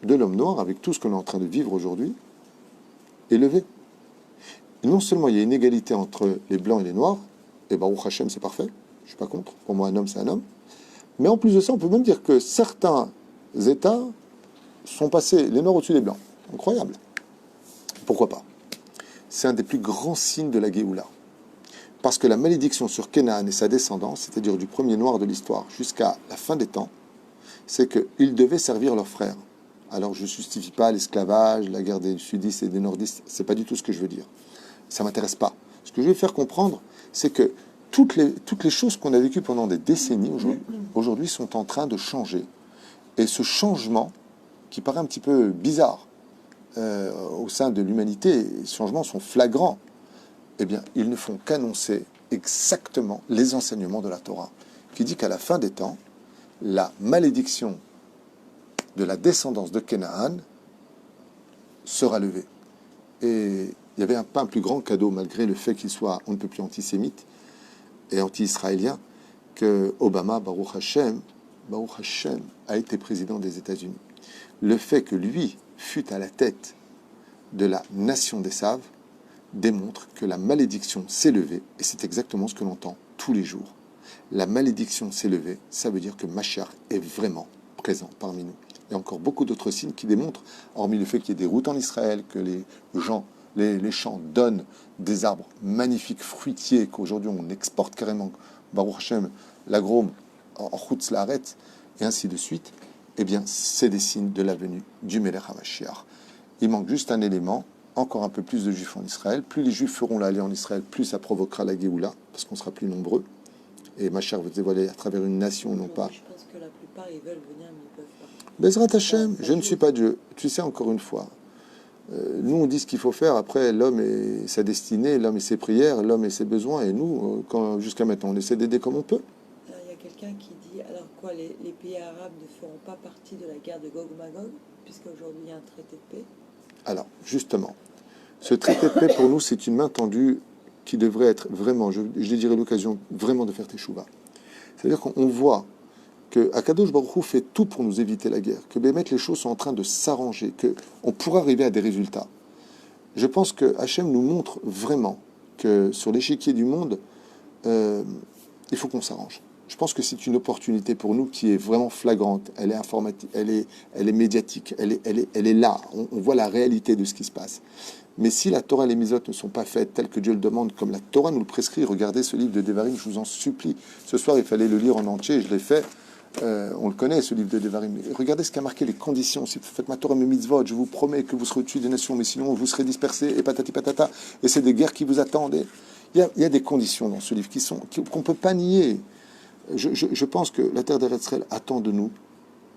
de l'homme noir, avec tout ce qu'on est en train de vivre aujourd'hui, est levée. Et non seulement il y a une égalité entre les blancs et les noirs, et Baruch Hashem, c'est parfait, je ne suis pas contre, pour moi un homme c'est un homme, mais en plus de ça, on peut même dire que certains États sont passés les noirs au-dessus des blancs. Incroyable. Pourquoi pas? C'est un des plus grands signes de la Géoula. Parce que la malédiction sur Canaan et sa descendance, c'est-à-dire du premier noir de l'histoire jusqu'à la fin des temps, c'est qu'ils devaient servir leurs frères. Alors je ne justifie pas l'esclavage, la guerre des sudistes et des nordistes, c'est pas du tout ce que je veux dire. Ça ne m'intéresse pas. Ce que je veux faire comprendre, c'est que toutes les choses qu'on a vécues pendant des décennies aujourd'hui sont en train de changer. Et ce changement, qui paraît un petit peu bizarre au sein de l'humanité, les changements sont flagrants, eh bien, ils ne font qu'annoncer exactement les enseignements de la Torah, qui dit qu'à la fin des temps, la malédiction de la descendance de Canaan sera levée. Et il y avait pas un plus grand cadeau, malgré le fait qu'il soit on ne peut plus antisémite et anti-israélien, que Obama, Baruch Hashem, a été président des États-Unis. Le fait que lui fût à la tête de la nation des Saves démontre que la malédiction s'est levée, et c'est exactement ce que l'on entend tous les jours. La malédiction s'est levée, ça veut dire que Mashiach est vraiment présent parmi nous. Il y a encore beaucoup d'autres signes qui démontrent, hormis le fait qu'il y ait des routes en Israël, que les champs donnent des arbres magnifiques, fruitiers, qu'aujourd'hui on exporte carrément, Baruch Hashem, l'agrome en Chutz Laaretz, et ainsi de suite. Eh bien, c'est des signes de la venue du Melech HaMashiach. Il manque juste un élément, encore un peu plus de juifs en Israël. Plus les juifs feront l'aller en Israël, plus ça provoquera la Géoula, parce qu'on sera plus nombreux. Et Mashiach va se dévoiler à travers une nation, non pas. Je pense que la plupart, ils veulent venir, mais ils peuvent pas. Bezrat Hashem, je ne suis pas Dieu. Tu sais, encore une fois, nous on dit ce qu'il faut faire, après l'homme et sa destinée, l'homme et ses prières, l'homme et ses besoins, et nous, jusqu'à maintenant, on essaie d'aider comme on peut. Alors, il y a quelqu'un qui dit, alors quoi, les pays arabes ne feront pas partie de la guerre de Gog-Magog, puisqu'aujourd'hui il y a un traité de paix? Alors, justement, ce traité de paix, pour nous, c'est une main tendue qui devrait être vraiment, je dirais l'occasion vraiment de faire teshuva. C'est-à-dire qu'on voit que Akadosh Baruch Hu fait tout pour nous éviter la guerre, que Bémet, les choses sont en train de s'arranger, qu'on pourra arriver à des résultats. Je pense que Hachem nous montre vraiment que sur l'échiquier du monde, il faut qu'on s'arrange. Je pense que c'est une opportunité pour nous qui est vraiment flagrante. Elle est informatique, elle est médiatique, elle est là. On voit la réalité de ce qui se passe. Mais si la Torah et les Mitzvot ne sont pas faites telles que Dieu le demande, comme la Torah nous le prescrit, regardez ce livre de Devarim, je vous en supplie. Ce soir, il fallait le lire en entier, je l'ai fait. On le connaît, ce livre de Devarim. Regardez ce qu'a marqué les conditions. Si vous faites ma Torah et mes Mitzvot, je vous promets que vous serez au-dessus des nations, mais sinon vous serez dispersés, et patati patata. Et c'est des guerres qui vous attendent. Il y a des conditions dans ce livre qu'on ne peut pas nier. Je pense que la terre d'Eretz Israël attend de nous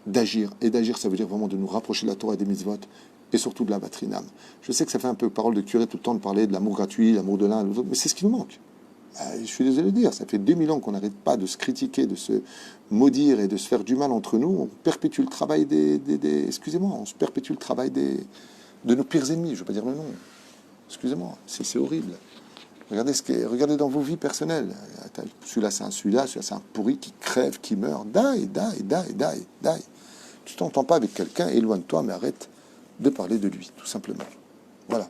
d'agir. Et d'agir, ça veut dire vraiment de nous rapprocher de la Torah et des mitzvot, et surtout de la batrinam. Je sais que ça fait un peu parole de curé tout le temps de parler de l'amour gratuit, l'amour de l'un et de l'autre, mais c'est ce qui nous manque. Je suis désolé de dire, ça fait 2000 ans qu'on n'arrête pas de se critiquer, de se maudire et de se faire du mal entre nous. On perpétue le travail excusez-moi, on se perpétue le travail de nos pires ennemis. Je ne veux pas dire le nom. Excusez-moi, c'est horrible. Regardez dans vos vies personnelles. Celui-là, c'est un pourri qui crève, qui meurt. Die. Tu t'entends pas avec quelqu'un, éloigne-toi, mais arrête de parler de lui, tout simplement. Voilà.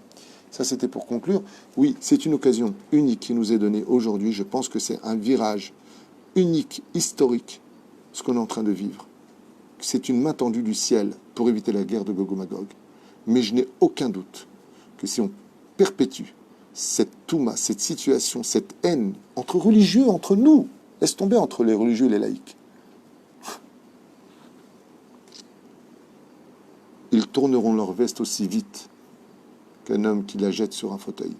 Ça, c'était pour conclure. Oui, c'est une occasion unique qui nous est donnée aujourd'hui. Je pense que c'est un virage unique, historique, ce qu'on est en train de vivre. C'est une main tendue du ciel pour éviter la guerre de Gog-Magog. Mais je n'ai aucun doute que si on perpétue cette touma, cette situation, cette haine entre religieux, entre nous, laisse tomber entre les religieux et les laïcs. Ils tourneront leur veste aussi vite qu'un homme qui la jette sur un fauteuil.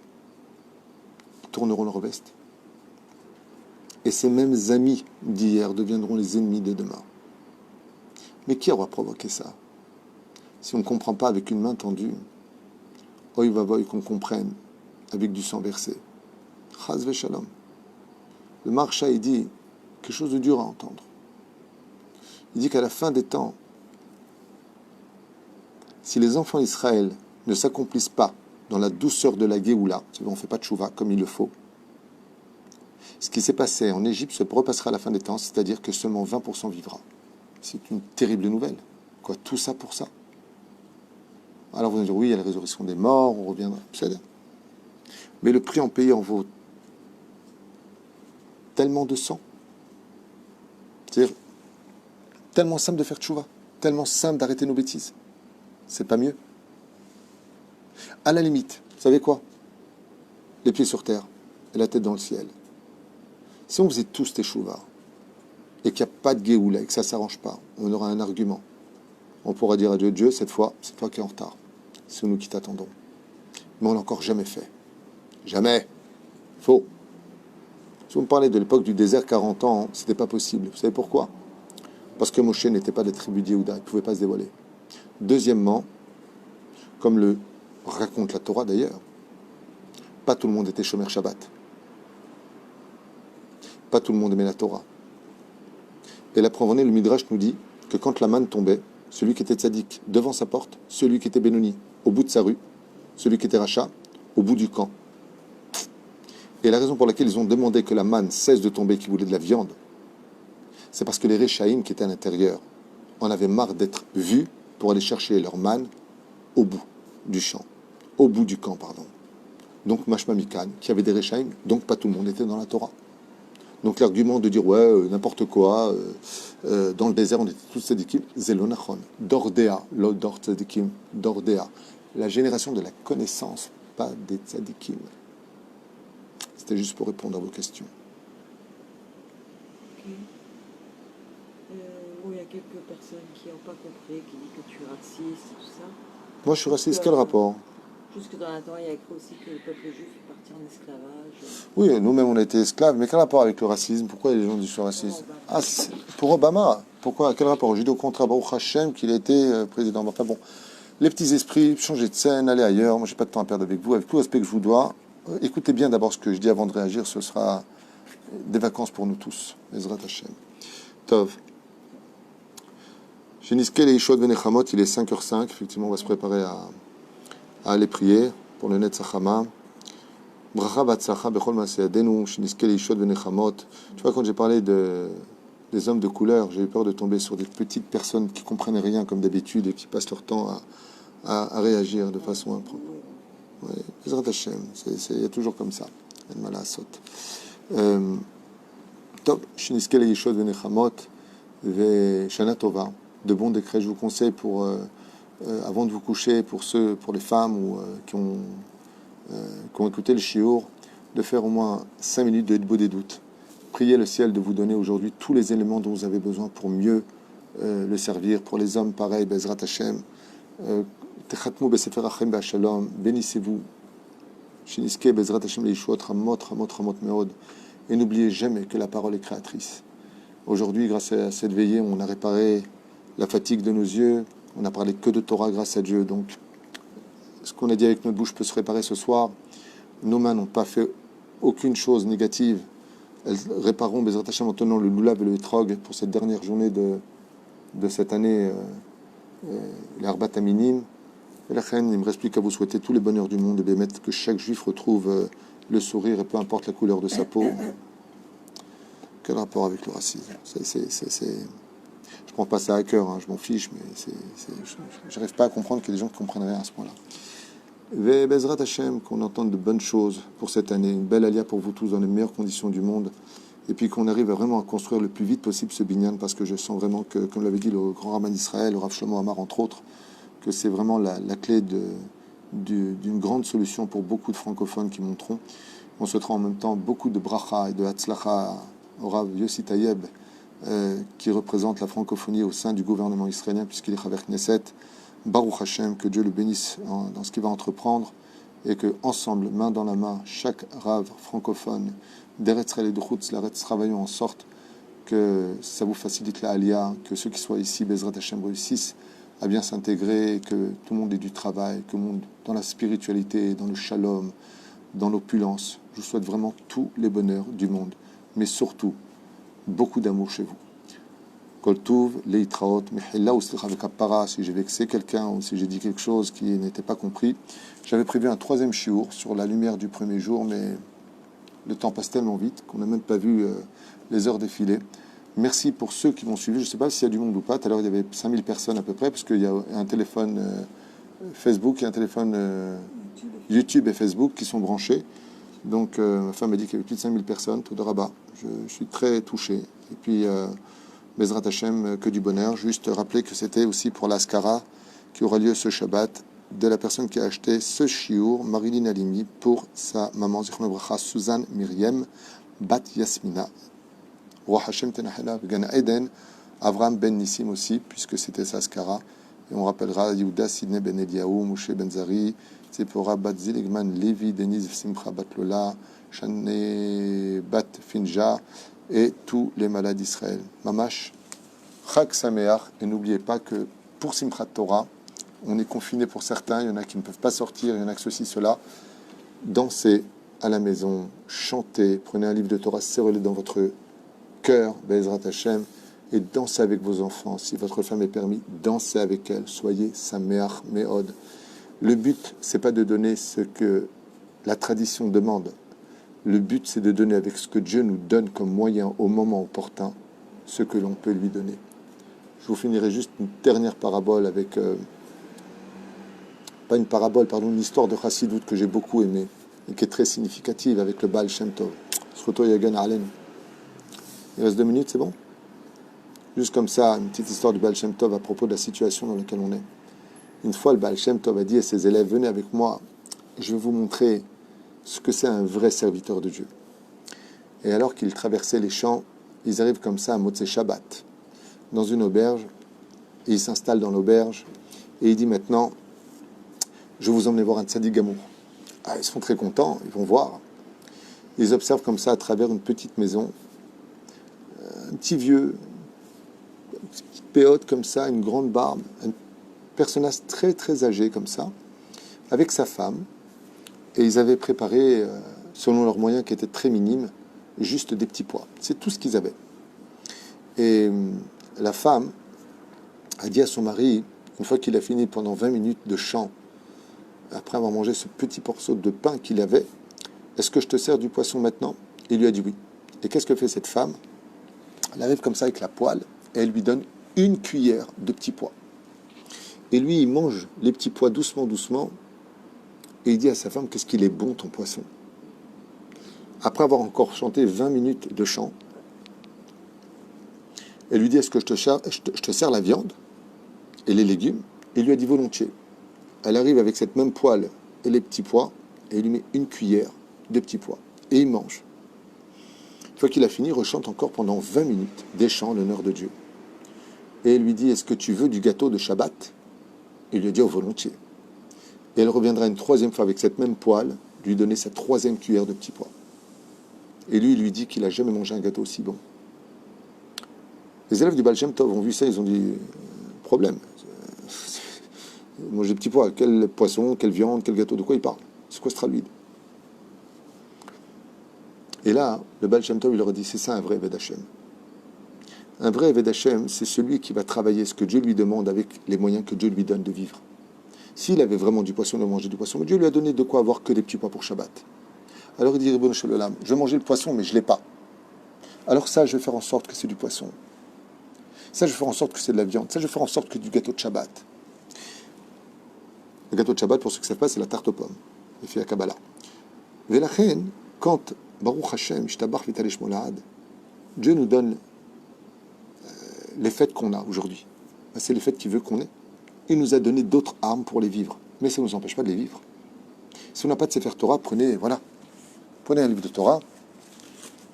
Ils tourneront leur veste. Et ces mêmes amis d'hier deviendront les ennemis de demain. Mais qui aura provoqué ça? Si on ne comprend pas avec une main tendue, oi va voy qu'on comprenne avec du sang versé. Chaz v'shalom. Le Maharsha, il dit quelque chose de dur à entendre. Il dit qu'à la fin des temps, si les enfants d'Israël ne s'accomplissent pas dans la douceur de la Géoula, on ne fait pas de chouva comme il le faut, ce qui s'est passé en Égypte se repassera à la fin des temps, c'est-à-dire que seulement 20% vivra. C'est une terrible nouvelle. Quoi, tout ça pour ça? Alors vous allez dire, oui, il y a la résurrection des morts, on reviendra. Mais le prix en payé en vaut tellement de sang. C'est-à-dire tellement simple de faire tchouva, tellement simple d'arrêter nos bêtises. C'est pas mieux. À la limite, vous savez quoi? Les pieds sur terre et la tête dans le ciel. Si on faisait tous teshuva et qu'il n'y a pas de Géoula et que ça ne s'arrange pas, on aura un argument. On pourra dire à Dieu, Dieu, cette fois, c'est toi qui es en retard. C'est nous qui t'attendons. Mais on l'a encore jamais fait. Jamais. Faux. Si vous me parlez de l'époque du désert, 40 ans, c'était pas possible. Vous savez pourquoi? Parce que Moshe n'était pas des tribus d'Yehuda, il ne pouvait pas se dévoiler. Deuxièmement, comme le raconte la Torah d'ailleurs, pas tout le monde était Shomer Shabbat. Pas tout le monde aimait la Torah. Et la preuve en est, le Midrash nous dit que quand la manne tombait, celui qui était tzaddik devant sa porte, celui qui était Benoni au bout de sa rue, celui qui était Racha au bout du camp. Et la raison pour laquelle ils ont demandé que la manne cesse de tomber, qu'ils voulaient de la viande, c'est parce que les Réchaïm qui étaient à l'intérieur en avaient marre d'être vus pour aller chercher leur manne au bout du champ, au bout du camp, pardon. Donc Mashma Mikan, qui avait des Réchaïm, donc pas tout le monde était dans la Torah. Donc l'argument de dire ouais, n'importe quoi, dans le désert on était tous tzadikim, zelonachon, dordea, l'odor tzadikim, dordea, la génération de la connaissance, pas des tzadikim. C'était juste pour répondre à vos questions. Okay. Bon, il y a quelques personnes qui n'ont pas compris, qui disent que tu es raciste, tout ça. Moi je suis raciste, quel rapport? Jusque dans la Torah, il y a écrit aussi que le peuple juif est parti en esclavage. Oui, nous-mêmes on a été esclaves, mais quel rapport avec le racisme? Pourquoi les gens disent que je suis raciste? Ah, pour Obama. Pourquoi? Quel rapport? J'ai dit au contraire, Baruch Hashem, qu'il a été président. Enfin bon, les petits esprits, changez de scène, allez ailleurs. Moi, j'ai pas de temps à perdre avec vous. Avec tout le respect que je vous dois, écoutez bien d'abord ce que je dis avant de réagir. Ce sera des vacances pour nous tous. Ezrat Hashem. Tov. Chez Niskel et Ishod Venechamot, il est 5h05. Effectivement, on va se préparer à aller prier pour le Netzachama. Bracha Batsacha Bechol Maseadenu, chez Niskel et Ishod Venechamot. Tu vois, quand j'ai parlé des hommes de couleur, j'ai eu peur de tomber sur des petites personnes qui comprennent rien comme d'habitude et qui passent leur temps à réagir de façon impropre. Ouais, Bezrat Hashem, il y a toujours comme ça. Top, Shiniskel et Yishod Venechamot, Shana Tova, de bons décrets. Je vous conseille pour avant de vous coucher, pour les femmes ou qui ont écouté le shiur, de faire au moins 5 minutes de Hitbo des doutes. Priez le ciel de vous donner aujourd'hui tous les éléments dont vous avez besoin pour mieux le servir. Pour les hommes, pareil, Bezrat Hashem. Techatmu besefer hachem b'ashalom. Bénissez-vous. Shiniske Bezrat Hashem leishuot ramot meod. Et n'oubliez jamais que la parole est créatrice. Aujourd'hui, grâce à cette veillée, on a réparé la fatigue de nos yeux. On n'a parlé que de Torah grâce à Dieu. Donc, ce qu'on a dit avec notre bouche peut se réparer ce soir. Nos mains n'ont pas fait aucune chose négative. Elles répareront Bezrat Hashem en tenant le loulav et le etrog pour cette dernière journée de cette année, l'Arbat Aminim. Et la reine, il me reste plus qu'à vous souhaiter tous les bonheurs du monde et bémettre que chaque juif retrouve le sourire et peu importe la couleur de sa peau. Quel rapport avec le racisme? Je prends pas ça à cœur, hein, je m'en fiche, mais je n'arrive pas à comprendre qu'il y a des gens qui comprennent rien à ce point-là. Bezrat Hashem, qu'on entende de bonnes choses pour cette année, une belle alia pour vous tous dans les meilleures conditions du monde, et puis qu'on arrive vraiment à construire le plus vite possible ce binyan, parce que je sens vraiment que, comme l'avait dit le grand Raman d'Israël, le Rav Shlomo Amar entre autres, que c'est vraiment la clé d'une grande solution pour beaucoup de francophones qui monteront. On souhaitera en même temps beaucoup de bracha et de hatzlacha au Rav Yossi Tayeb, qui représente la francophonie au sein du gouvernement israélien, puisqu'il est Chaver Knesset. Baruch Hashem, que Dieu le bénisse dans ce qu'il va entreprendre, et que ensemble, main dans la main, chaque Rav francophone, d'Eretz Israël et de Chutz l'Eretz, travaillons en sorte que ça vous facilite la Aliyah, que ceux qui soient ici, Bezrat Hashem, réussissent à bien s'intégrer, que tout le monde ait du travail, que le monde dans la spiritualité, dans le shalom, dans l'opulence. Je vous souhaite vraiment tous les bonheurs du monde, mais surtout beaucoup d'amour chez vous. Kol Tuv, Leitraot, Mechila ou Slicha Vekapara, si j'ai vexé quelqu'un ou si j'ai dit quelque chose qui n'était pas compris. J'avais prévu un 3e shiur sur la lumière du premier jour, mais le temps passe tellement vite qu'on n'a même pas vu les heures défiler. Merci pour ceux qui m'ont suivi. Je ne sais pas s'il y a du monde ou pas. Tout à l'heure, il y avait 5000 personnes à peu près, parce qu'il y a un téléphone Facebook et un téléphone YouTube et Facebook qui sont branchés. Donc, ma femme m'a dit qu'il y avait plus de 5000 personnes. Tout de rabat. Je suis très touché. Et puis, Bezrat Hashem, que du bonheur. Juste rappeler que c'était aussi pour l'Askara qui aura lieu ce Shabbat de la personne qui a acheté ce shiur, Marilyn Halimi, pour sa maman, Zichron Bracha, Suzanne Myriam, Bat Yasmina. Roi Hashem Tenachela, Gan Eden, Avram Ben Nissim aussi, puisque c'était sa skara. Et on rappellera Yehuda Sidney Ben Eliaou, Moshe Ben Zari, Tzipora Bat Ziligman, Levi, Denise Simcha Bat Lola, Shane Bat Finja, et tous les malades d'Israël. Mamash, Chag Sameach, et n'oubliez pas que pour Simchat Torah, on est confiné pour certains, il y en a qui ne peuvent pas sortir, il y en a que ceci, cela. Dansez à la maison, chantez, prenez un livre de Torah, serrez-le dans votre cœur, Be'ezrat Hashem, et dansez avec vos enfants. Si votre femme est permis, dansez avec elle, soyez Sameach Meod. Le but, c'est pas de donner ce que la tradition demande. Le but, c'est de donner avec ce que Dieu nous donne comme moyen au moment opportun, ce que l'on peut lui donner. Je vous finirai juste une dernière parabole avec... pas une parabole, pardon, une histoire de Chassidoute que j'ai beaucoup aimée et qui est très significative avec le Baal Shem Tov. Il reste 2 minutes, c'est bon? Juste comme ça, une petite histoire du Baal Shem Tov à propos de la situation dans laquelle on est. Une fois, le Baal Shem Tov a dit à ses élèves, venez avec moi, je vais vous montrer ce que c'est un vrai serviteur de Dieu. Et alors qu'ils traversaient les champs, ils arrivent comme ça à Motzei Shabbat, dans une auberge, et ils s'installent dans l'auberge, et il dit maintenant, je vais vous emmener voir un tzaddik gamour. Ah, ils sont très contents, ils vont voir. Ils observent comme ça à travers une petite maison, un petit vieux, une petite péote comme ça, une grande barbe, un personnage très très âgé comme ça, avec sa femme. Et ils avaient préparé, selon leurs moyens qui étaient très minimes, juste des petits pois. C'est tout ce qu'ils avaient. Et la femme a dit à son mari, une fois qu'il a fini pendant 20 minutes de chant, après avoir mangé ce petit morceau de pain qu'il avait, est-ce que je te sers du poisson maintenant? Il lui a dit oui. Et qu'est-ce que fait cette femme? Elle arrive comme ça avec la poêle et elle lui donne une cuillère de petits pois. Et lui, il mange les petits pois doucement, doucement, et il dit à sa femme, qu'est-ce qu'il est bon ton poisson. Après avoir encore chanté 20 minutes de chant, elle lui dit, est-ce que je te sers la viande et les légumes? Il lui a dit volontiers. Elle arrive avec cette même poêle et les petits pois, et il lui met une cuillère de petits pois. Et il mange. Une fois qu'il a fini, il rechante encore pendant 20 minutes des chants en l'honneur de Dieu. Et elle lui dit, est-ce que tu veux du gâteau de Shabbat? Il lui a dit, oh, volontiers. Et elle reviendra une 3e fois avec cette même poêle, lui donner sa 3e cuillère de petits pois. Et lui, il lui dit qu'il n'a jamais mangé un gâteau aussi bon. Les élèves du Baal Shem Tov ont vu ça, ils ont dit, problème. Manger des petits pois, quel poisson, quelle viande, quel gâteau, de quoi il parle? C'est quoi ce traduit? Et là, le Baal Shem Tov, il leur a dit, c'est ça un vrai Eved Hashem. Un vrai Eved Hashem, c'est celui qui va travailler ce que Dieu lui demande avec les moyens que Dieu lui donne de vivre. S'il avait vraiment du poisson, il aurait mangé du poisson, mais Dieu lui a donné de quoi avoir que des petits pois pour Shabbat. Alors il dit, Ribono Shel Olam, je vais manger le poisson, mais je ne l'ai pas. Alors ça, je vais faire en sorte que c'est du poisson. Ça, je vais faire en sorte que c'est de la viande. Ça, je vais faire en sorte que du gâteau de Shabbat. Le gâteau de Shabbat, pour ceux qui ne savent pas, c'est la tarte aux pommes. Et puis la Kabbalah. Velachen, quand Baruch Hashem, Ishtabach Vitalish Molad, Dieu nous donne les fêtes qu'on a aujourd'hui. C'est les fêtes qu'il veut qu'on ait. Il nous a donné d'autres armes pour les vivre. Mais ça ne nous empêche pas de les vivre. Si on n'a pas de Sefer Torah, prenez un livre de Torah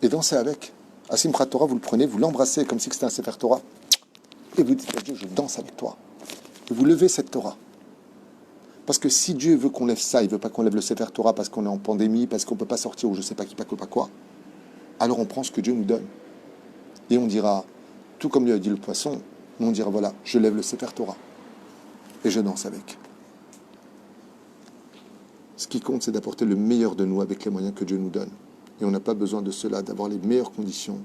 et dansez avec. À Simchat Torah, vous le prenez, vous l'embrassez comme si c'était un Sefer Torah. Et vous dites à Dieu, je danse avec toi. Et vous levez cette Torah. Parce que si Dieu veut qu'on lève ça, il ne veut pas qu'on lève le Sefer Torah parce qu'on est en pandémie, parce qu'on ne peut pas sortir ou je ne sais pas qui, pas quoi, alors on prend ce que Dieu nous donne. Et on dira, tout comme lui a dit le poisson, on dira, voilà, je lève le Sefer Torah et je danse avec. Ce qui compte, c'est d'apporter le meilleur de nous avec les moyens que Dieu nous donne. Et on n'a pas besoin de cela, d'avoir les meilleures conditions,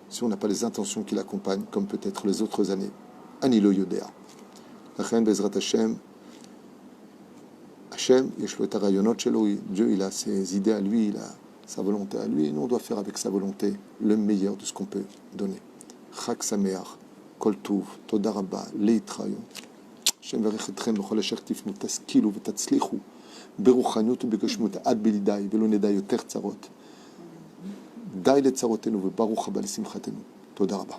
si on n'a pas les intentions qui l'accompagnent, comme peut-être les autres années. Anilo Yodea. Lachen Bezrat Hashem. Hashem, Dieu, il a ses idées à lui, il a sa volonté à lui, et nous, on doit faire avec sa volonté le meilleur de ce qu'on peut donner. Chag Sameach, Kol Tuv, Toda Rabba, Leitrayon. Hashem varech etchem b'chol asher tifnu, taskilu v'tatzlichu, beruchaniut u'begashmut ad belidai, velo nedai yoter tzarot. די לצרותינו וברוך הבא לשמחתנו. תודה רבה.